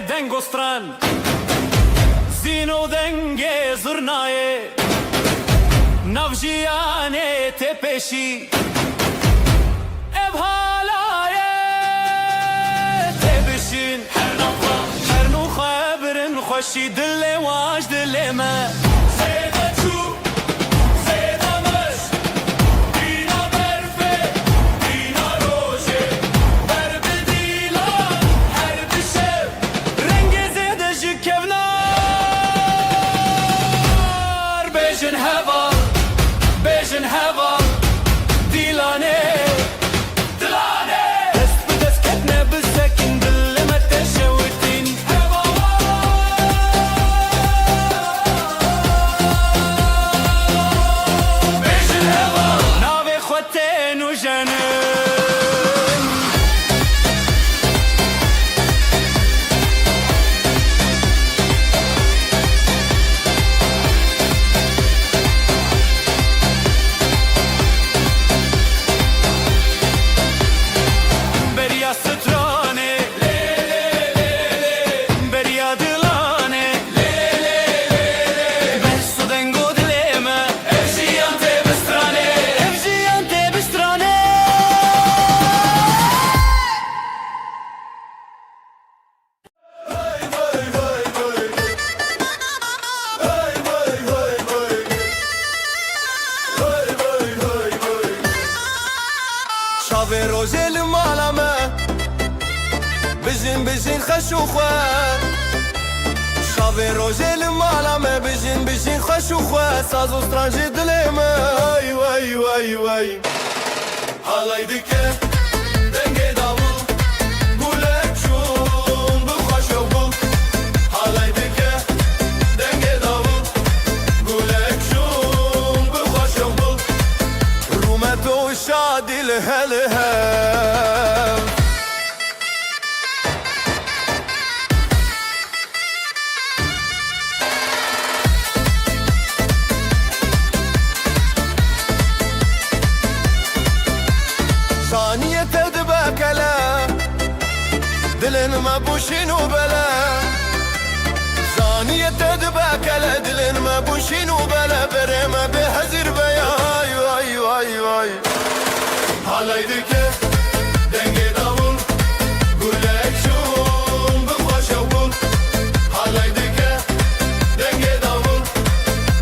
Dengostran Zino denge zurnaye Navjiyane tepeşi Ev halaye Tebişin Her nuha birin xoşi dille vaş dilleme Zeyda çu Zeyda meş Dina berfe Dina roje Berbe dilan Her bir şev Bêjin heval Bêjin heval Dîlanê Dilane Dest bi dest ketine bi sekin dilime teşevitin heval Bêjin heval Navê xwe tên û jenin شافي روجي المعلمة بجين بجين خشوخة شافي روجي المعلمة بجين خشوخة سازو سترانجي دليمة واي واي واي واي هالاي دكة دنگي داول قولك شون بخوش وبول هالاي دكة دنگي داول قولك شون بخوش وبول رومتو شادي الهلهل ثانية تدبكلا دلن ما بوشين وبلا ثانية تدبكلا دلن ما بوشين وبلا بريما بحزر بياي واي واي واي هالاي دكة دنگي داول قولك شون بخوش وبول هالاي دكة دنگي داول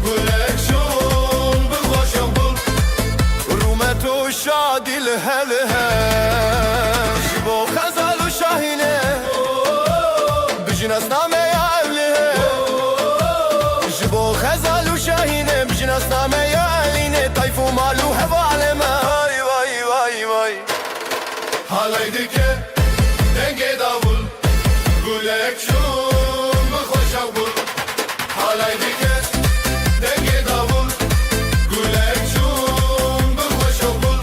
قولك شون بخوش وبول رومتو شادي الهلهل جبو خزال وشاهينه بجناس نامه يا أهله جبو خزال وشاهينه بجناس نامه يا أهلينه طيف ومالو هفالمه واي واي واي واي هالاي دكه دنگي داول قولك شون بخوش وبول هالاي دكه دنگي داول قولك شون بخوش وبول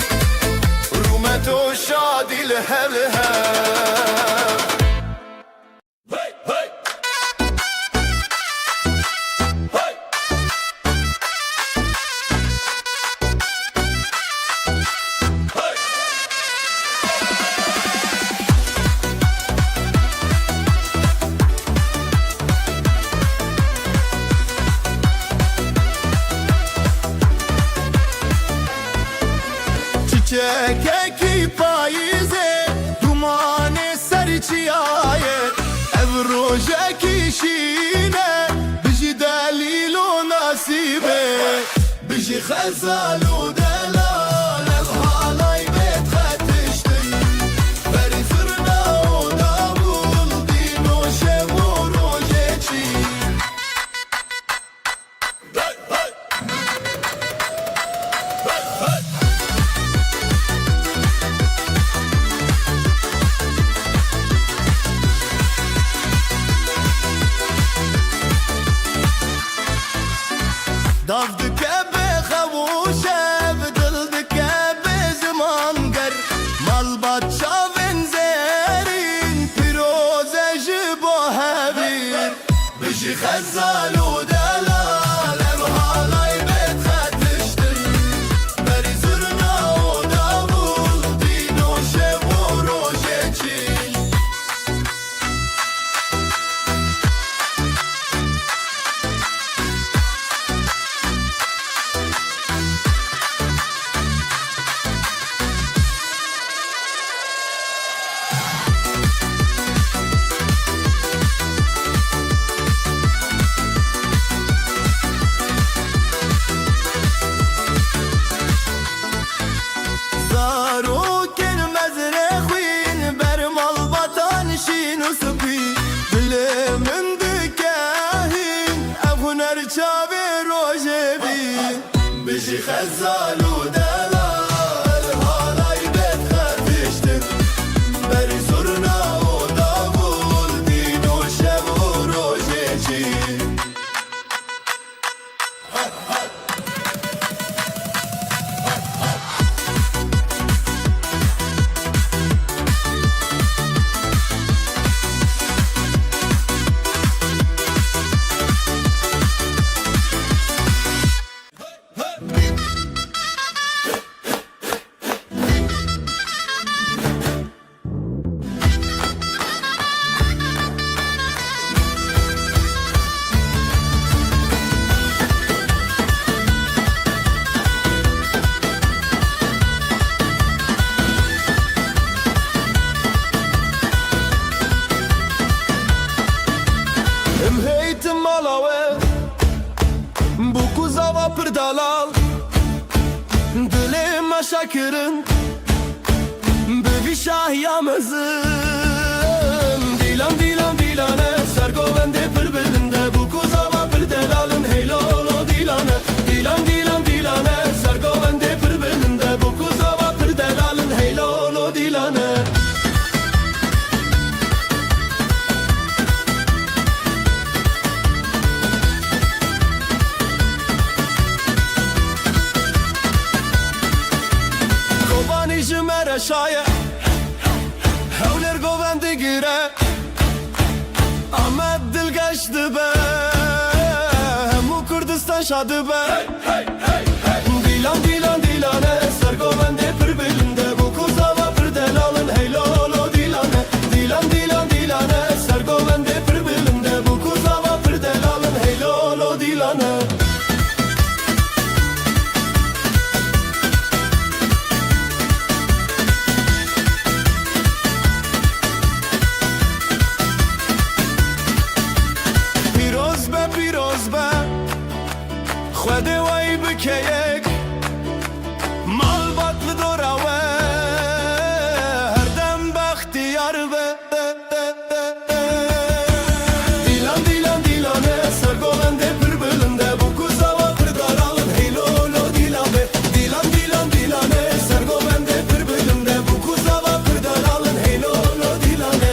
رومتو شادي الهلهل Hey, hey. Hey. Hey. Çiçek payizê dumanê serî çiyaye ev rojekî şîne bijî delîl û nasîbê bijî xezal û delal ev halay bêt xetiştin berî firna û davul dîn û şev û rojê çî Hey, hey. Hey, hey. Dav dike bê xewûşe bi dil dike bê zimanger malbat çavên zêrîn pîroze ji bo hevîr bijî xezal û delal ev halay bêt xetiştin berî zurna û davul dîn û şev û rojê çî zarokên mezre xwîn ber malbatan şîn û spî dilê min dikehîn ev huner çavê rojê bî bijî xezal û delal halay bêt xetiştin berî zurna û davul dîn û şev û rojê çî dalal Dilê me şekirin şahiya mezin Dilan dilan dilane sergovende pır belinde Bu kuzava pır delalın heylolo dilane Dilan dilan dilane sergovende pır belinde Bu kuzava pır delalın heylolo dilane Jimere şaye Hevler govendi gire Ahmet dil geçti be Hemu Kurdistan şadı be Dilan dilan dilane Ser govendi pır belinde Bu kuzava pır delalın heylolo dilane Dilan dilan dilane Ser govendi pır belinde Bu kuzava pır delalın heylolo dilane خود وای بکیک مال باطل دوراوه هر دم بختیار به دیلان دیلان دیلانه سرگولنده پر بلنده bu kuzava پر daralın heylolo dilane Dilan dilan dilane سرگولنده پر بلنده bu kuzava پر daralın heylolo dilane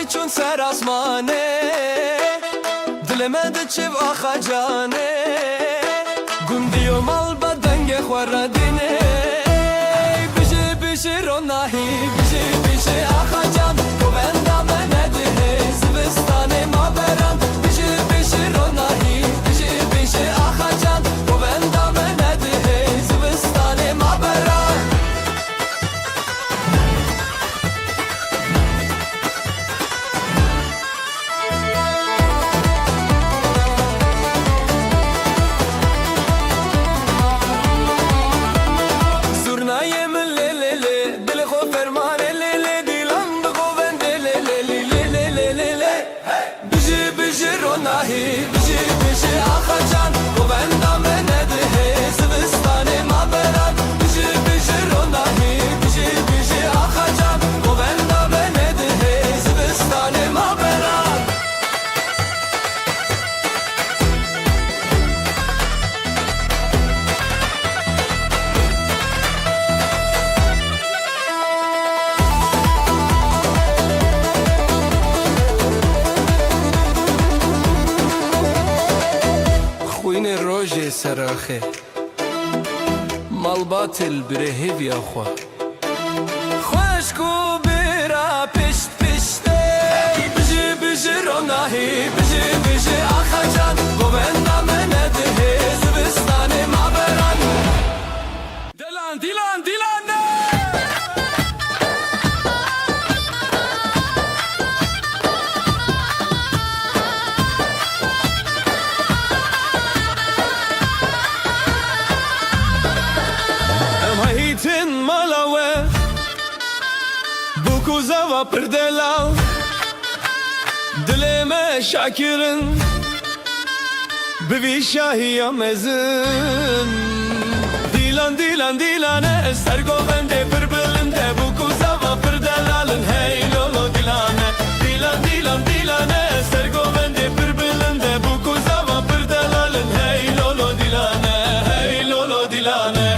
چون سر آسمانه دل من چه آخا جانه گندی و مال بدنگ خوردینه بشه بشه روناهی بشه بشه آخا جان تو بندم نده زبستان ما برم بشه بشه روناهی بشه بشه آخا جان تو بندم نده زبستان ما برم بشی بشی آخا جان تو بندم نده زبستان ما برم بشی بشی روناهی بشی بشی آخا جان تو بندم نده زبستان ما برم خوین روژه سراخه مال باطل بره هیوی آخوا خوشکو برا پشت پشته بجی بجی روناهی بجی بجی آخا جان گوبندم نده زبستان ما برن دیلان دیلان دیلان نه Tin malawe bu kuzava perdelav dileme şakirin bevi şahiya mezin dilan dilan dilane sergovende birbirinde bu kuzava perdelalın heylolo dilane dilan dilan dilane sergovende birbirinde bu kuzava perdelalın heylolo dilane heylolo dilane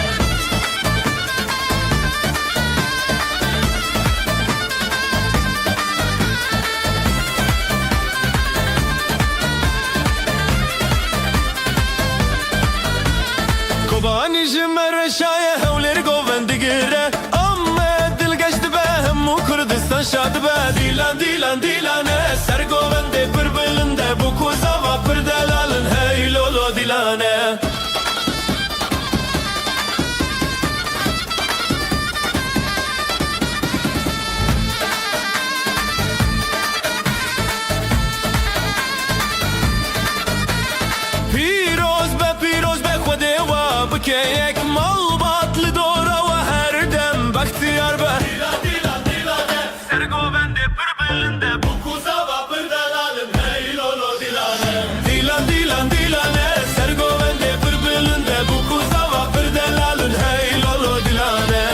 Kobani jimere şaye hevleri govendi gire Amma dil geçti be hemmu Kurdistan şadı be Dilan dilan dilane ser govende که یک مالبات لدوره و هر دم بختیار به سرگوبنده پر بلنده بو کوزا و پر دلالم هی لولو دیلانه دیلانه سرگوبنده پر بلنده بو کوزا و پر دلالن هی لولو دیلانه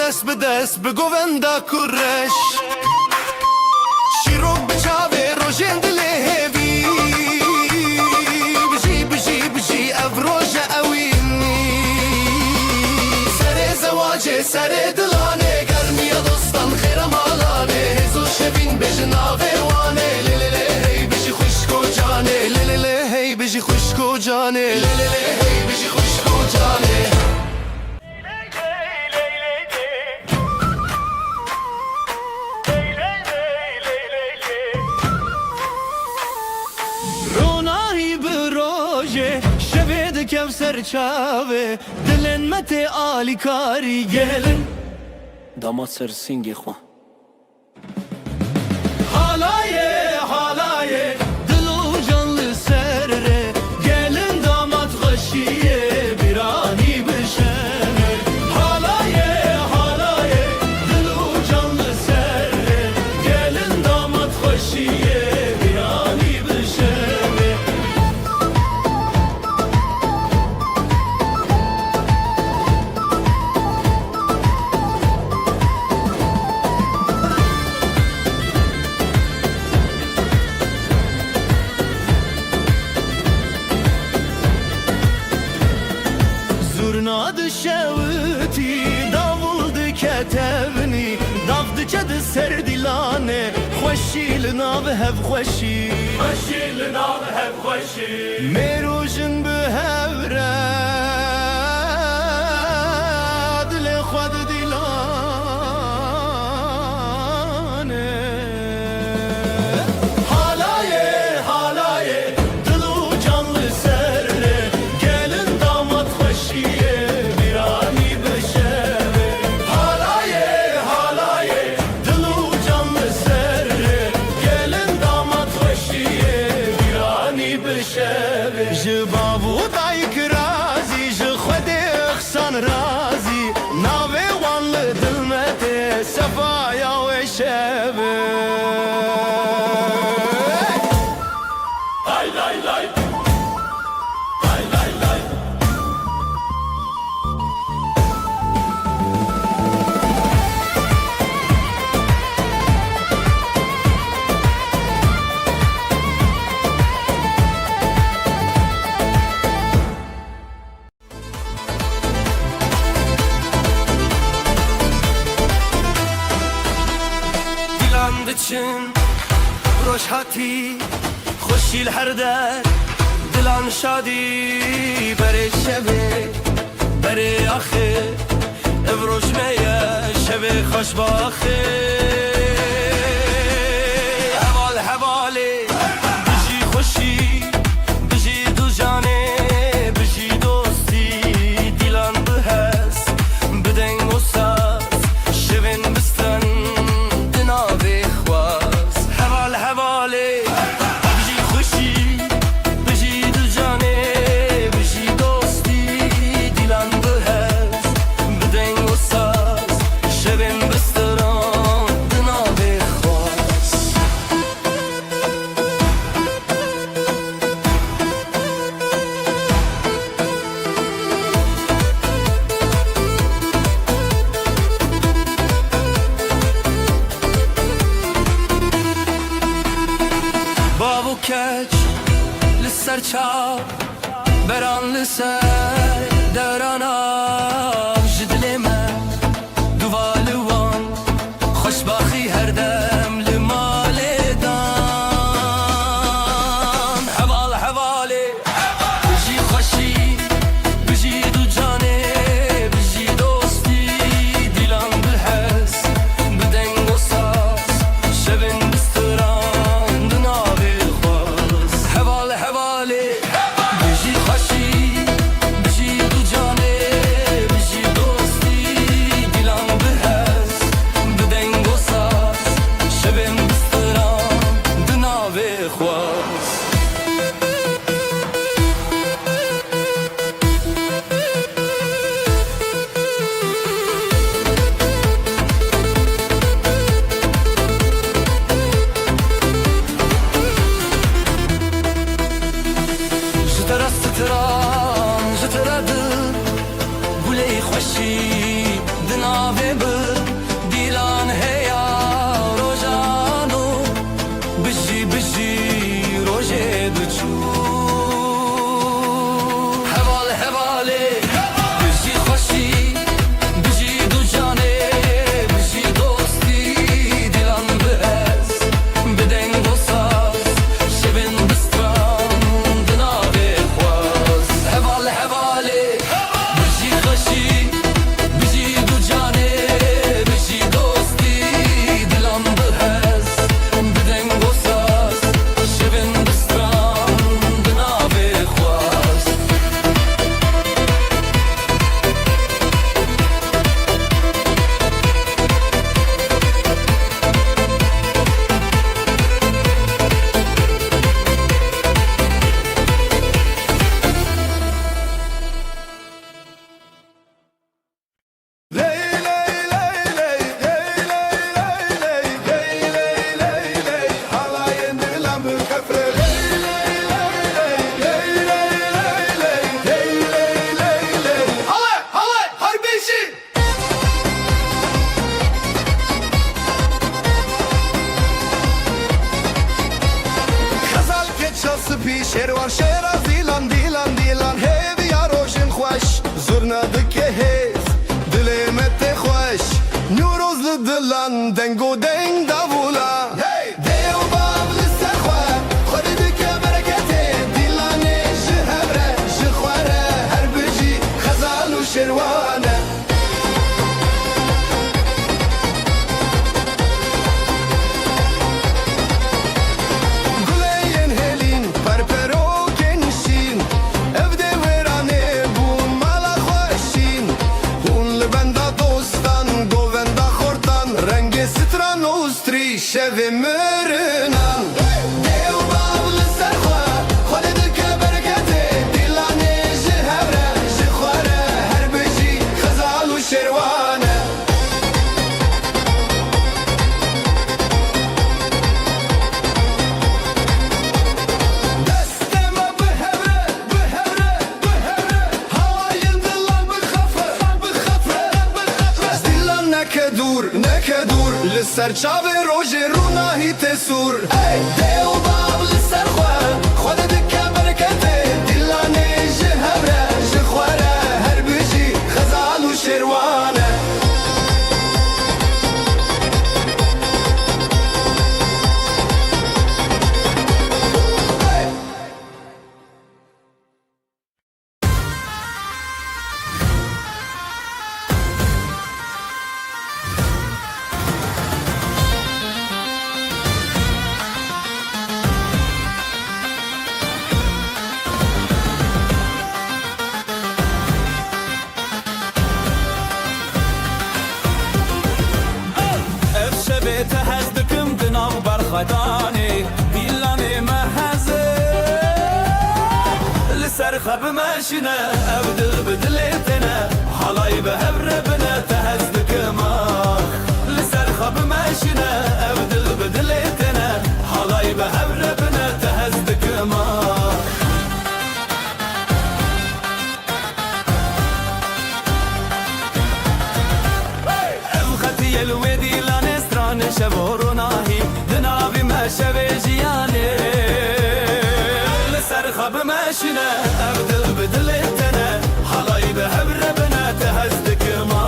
دست به دست به گووندا کرش شیروک بچاوه روژن دله هیوی بجی افروژ اوینی سر زواجه سر دلانه گرمی دوستان خیرم آلانه هزو شبین بجناوه وانه لیلیلی هی بجی خوشکو جانه لیلیلی هی بجی خوشکو جانه لیلیلی هی بجی خوشکو جانه Kevser çave dilin mete ali kari gelin damat sersingi xwa halaye dilu canlı serre gelin damat xaşiye birani bişene halaye dilu canlı serre gelin damat xaşiye birani bişene Zurnadı şevti, davuldu ketevni Davdı cadı serdilane Xoşil nav hev xoşi Xoşil nav hev xoşi Merujin bu hevre سفايا وشبه دچن روش هاتی خوشی هر در دلان شادی بره شبه بره آخه افروش میه شبه خوش باخه حوال حواله بجی خوشی بجی دو جانه بجی دوستی دیلان بهست بدنگ و ساز شبن بستن بجی خوشی بجی دو جانه بجی دوستی دیلان بهست بدنگ و ساز شبن بستران دنابه خواست بابو کچ لسر چاو بران لسر دوران آب جدل من دوالوان خوشباخی هر دم لمال دان حوال حواله بجی خوشی بجی دو جانه بجی دوستی دیلان بهست بدنگ و ساز شبن بستران دنابه حوال حواله بجی خوشی بجی دو جانه بجی دوستی دیلان بهست بدنگ و ساز شبن بستران دنابه خواست جترا ستران جترا دل گلی خوشی دنابه بر دیلان هیا روزانو بجی بجی روزه بچو حوال حواله بجی خوشی بجی دو جانه بجی دوستی دیلان بهست بدنگ و ساز شبن بستران دنابه خواست حوال حواله بجی خوشی بجی دو جانه بجی دوستی دیلان بهست بدنگ و ساز شبن بستران دنابه خواست شروار شیرا دیلان دیلان دیلان هیوی یا روشن خوش زرنا دکه هیز دلمت خوش نیوروز لدلان دنگو دنگ داولا دیو باب لسر خواه خودی دکه برکته دیلانه جهبره جخواره هر بجی خزال و شروانه شوی مرنان دیو باول سرخوا خود دکه برکته دیلانه جهبره جخواره هر بجی خزال و شروانه لسر چاوه روژ رو ناهی تسور دیو باب لسر خواه خود دکه برکته دلانه جه هبره جه خواره هر بجی خزال و شروانه تهزدكم دناو برخداني ديلاني مهزه لسر خب ماشينا ابدل بدلتنا حلاي بهبر بنا تهزدكم لسر خب ماشينا ابدل بدلتنا حلاي بهبر بنا تهزدكم الختي الودي شبور ناهي دنابي ما شبي جياني لسر خب ماشينا ابدل بدلتنا حلاي بهبر بنا تهزدك ما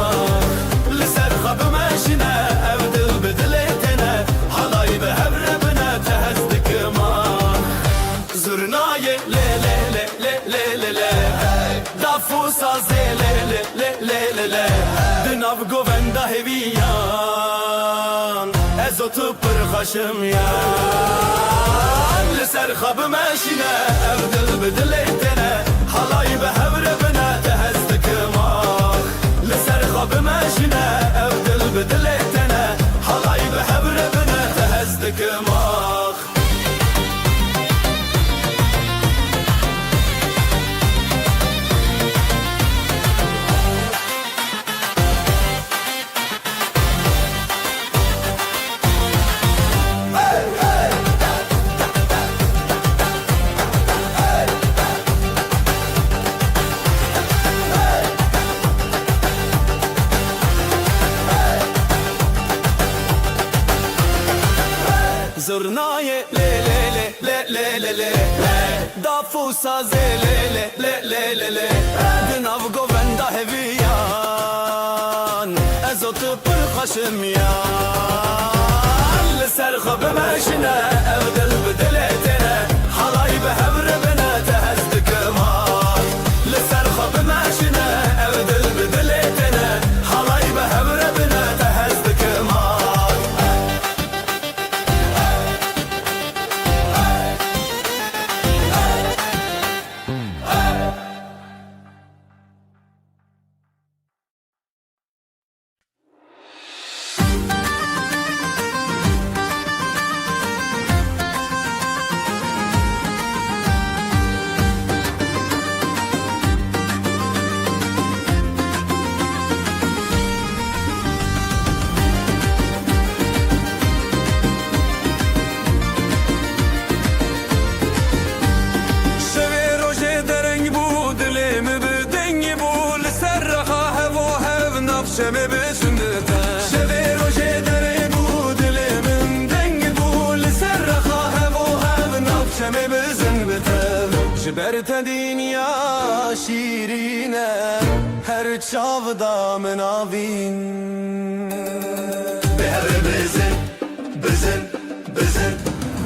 لسر خب ماشينا ابدل بدلتنا حلاي بهبر بنا تهزدك ما زرناي لي لي لي لي لي لي دافو سازي لي لي لي لي لي دناب گووندا هویان ازوتو پر خشم یا لسر خب ماشينا ابدل بدلتنا حلاي بهبر بنا تهزدك ما لسر خب ماشينا ابدل بدلتنا حلاي بهبر بنا تهزدك ما زرناي لي لي لي لي لي لي دافو سازي لي لي لي لي لي دناو گووندا هویان ازوت پر خشم یا لسر خب ماشينا ابدل بدلتنا حلاي بهبر بنا تهزدك ما لسر خب ماشينا ابدل بدلتنا حلاي بهبر بنا تهزدك ما شمه بسندتا شبه روژه دره بود لمن دنگ بول سر خواهم و هم نفشمه بزن بتر جبرت دنیا شیرینه هر چاودا مناوین بهر بزن بزن بزن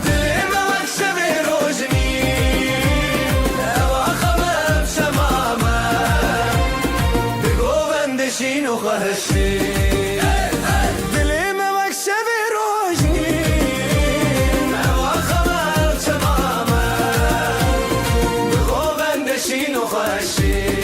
دلم وقت شبه روژنی اواخمم شمامه بگو بندشین و خواهشی دلم وقت شبه روژنی اواخمم شمامه بگو بندشین و خواهشی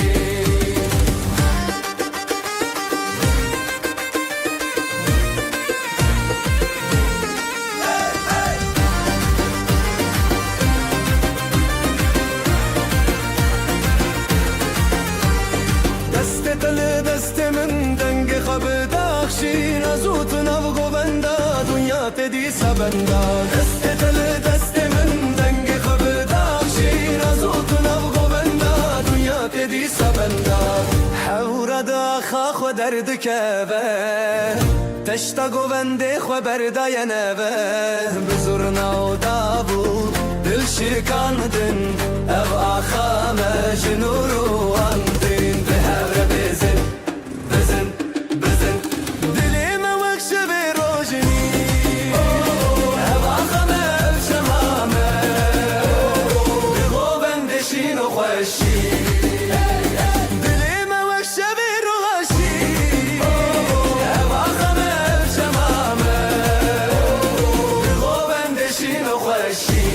تدي سبندا دست دل دست من دنگ خبدا شين ازوتنا بغبندا دنيا تدي سبندا حورا دا خاخ درد كبه تشتا گوونده خو برداینه و بزرنا و دابو دل شکاندن او آخام جنورو اندین به هر بزن بزن بزن دلیم وقش به روجنی او آخام شمامه بغو بندشین و خوشی دلیم وقش به روشی او آخام شمامه بغو بندشین و خوشی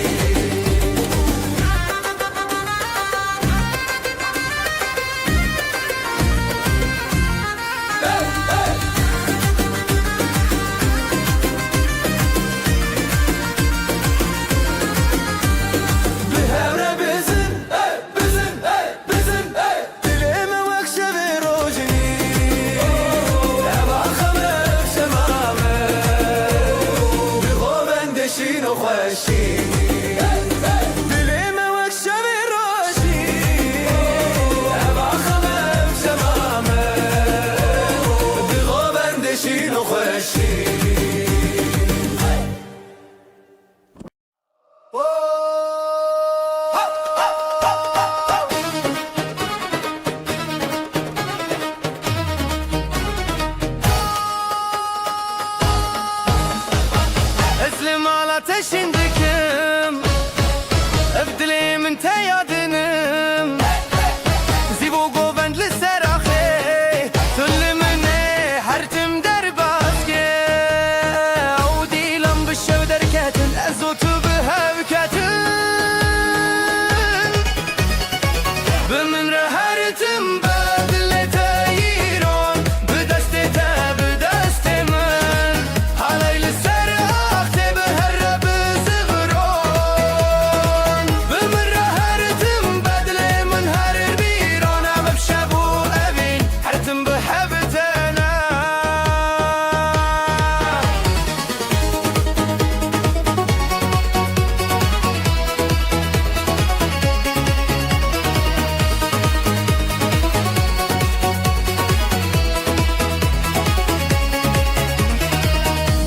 اسلم على تشندكم ابدلي من تيادنم زيبو قوبند للسراخي تلمني حرتم درباسكي عودي لم بالشو دركاتن ازوت بهاوكاتن بمن رهارتم بدل تايرون بدستي بدستي من علي للسراخ تبهرب زغرون بمن رهارتم بدل من هر بيرون بشابو ابين حرتم بحبتنا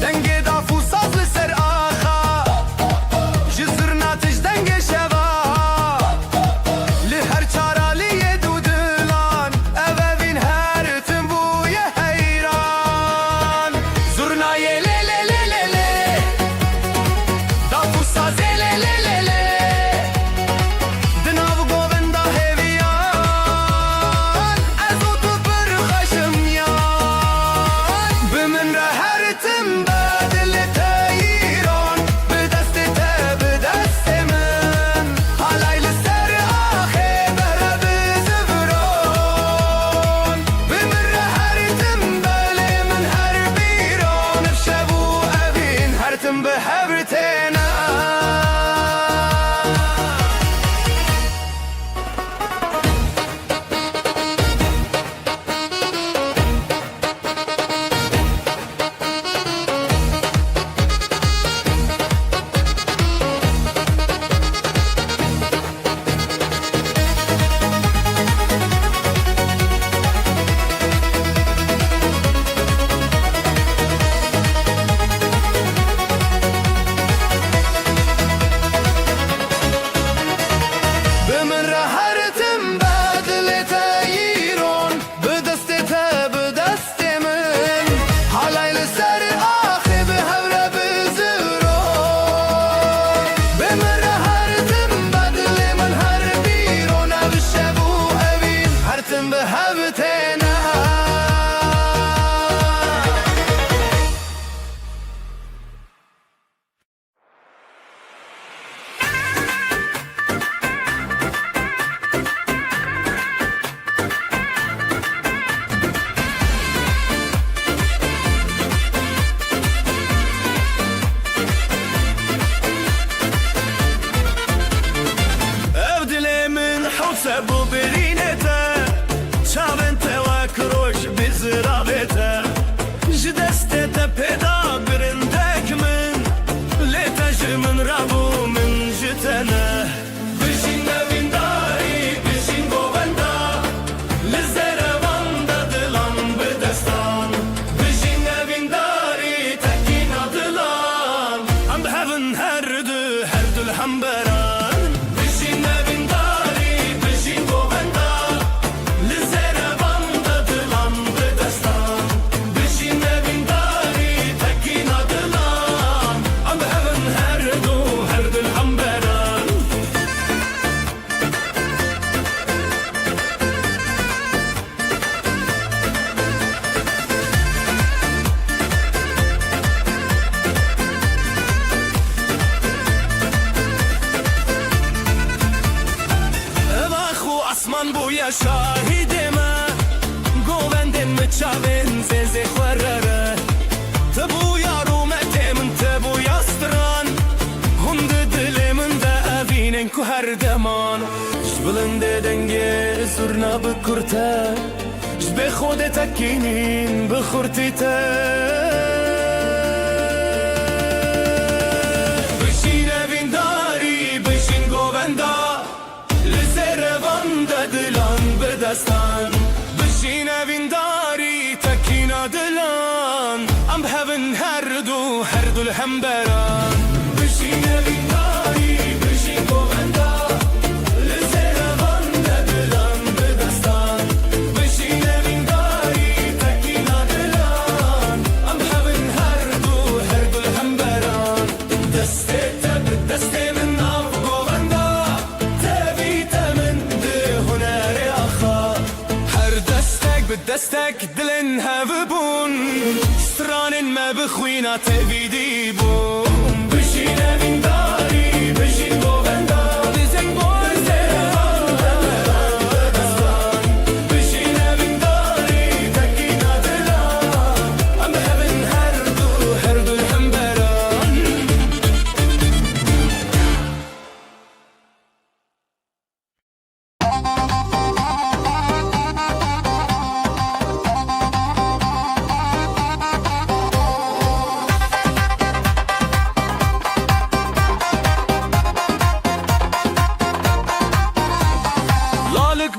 دنگ دافو ساز لسر آخا جزرنا تج دنگ شوا لهر چارالی دودلان اوین هر تنبوی حیران زرنای لی لی لی لی لی دافو ساز لی لی لی لی دناو گووندا هیویان ازو تو برخشم یان بمن رهرتم بدل تايرون بدست بدست من علي لسر آخي بهرب زفرون بمن رهرتم بلي من هر بيرون بشابو أبين هرتم بحبرتنا بمن رهرتم بدل تايرون بدست بدست من حلاي لسر آخي بهورب زغرون بمن رهرتم بدل من هر بيرون بشابو أبين هرتم بهبتنا ابدلي من حوسب وبرينته شابنته وكروش بزرابته جدستته بدا برندك من ليتج من رابو من جتنه بجين نبين داري بجين بوبندا للزربان دلان بدستان بجين نبين داري الحنبران بشین نبینداری بشین گووندا لزره بند دلان بدستان بشین نبینداری تکینا دلان ام هون هر دل الحنبران اسمان بویا شاهدمه گووندن مچاون زنزه خورره تبویا رومت من تبویا ستران هند دل من ده اوینن که هر دمان جبلنده دنگه زرنا بکرته جب خود تکینین بخورتی ته بشین اوینداری بشین گووندا دلان بدستان بشین اوینداری تکینا دلان ام هون هر دو الحنبران بشین اوینداری بشین گووندا لزره بند دلان بدستان بشین اوینداری تکینا دلان ام هون هر دو الحنبران دسته تب دسته من آف گووندا دستك دلن هفبون ستران ما بخوينا تبيدي بون بشين من داري بشين گووندا بزن بشين من داري تكينا دلان ام هبن هر دو الحنبران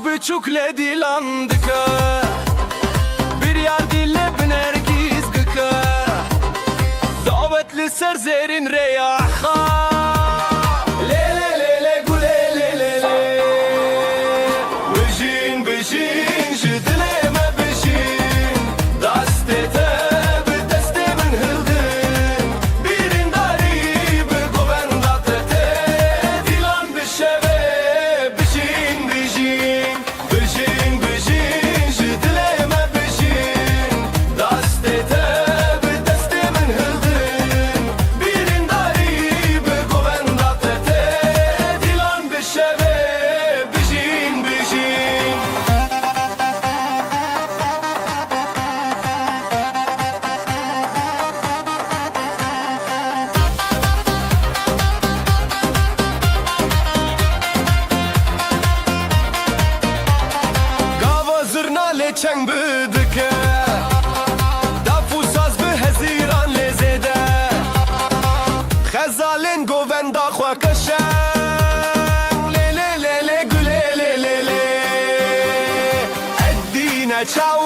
بچوکله دیلاندکه bir yar dille binergiz gıka davetli serzerin reyaha le le le le gule le le le bejin bejin jidleme bejin dastete bedeste ben hıldın birin dari be govenda tete dilan bişeve bejin bejin bejin bejin jidleme bejin dastete bedeste ben hıldın birin dari be govenda tete dilan bişeve bejin bejin Gava zırna leçen bıdıke Dafu saz bi heziran lezede Xezalin govenda xwa kaşen Le le le le güle le le Eddine çav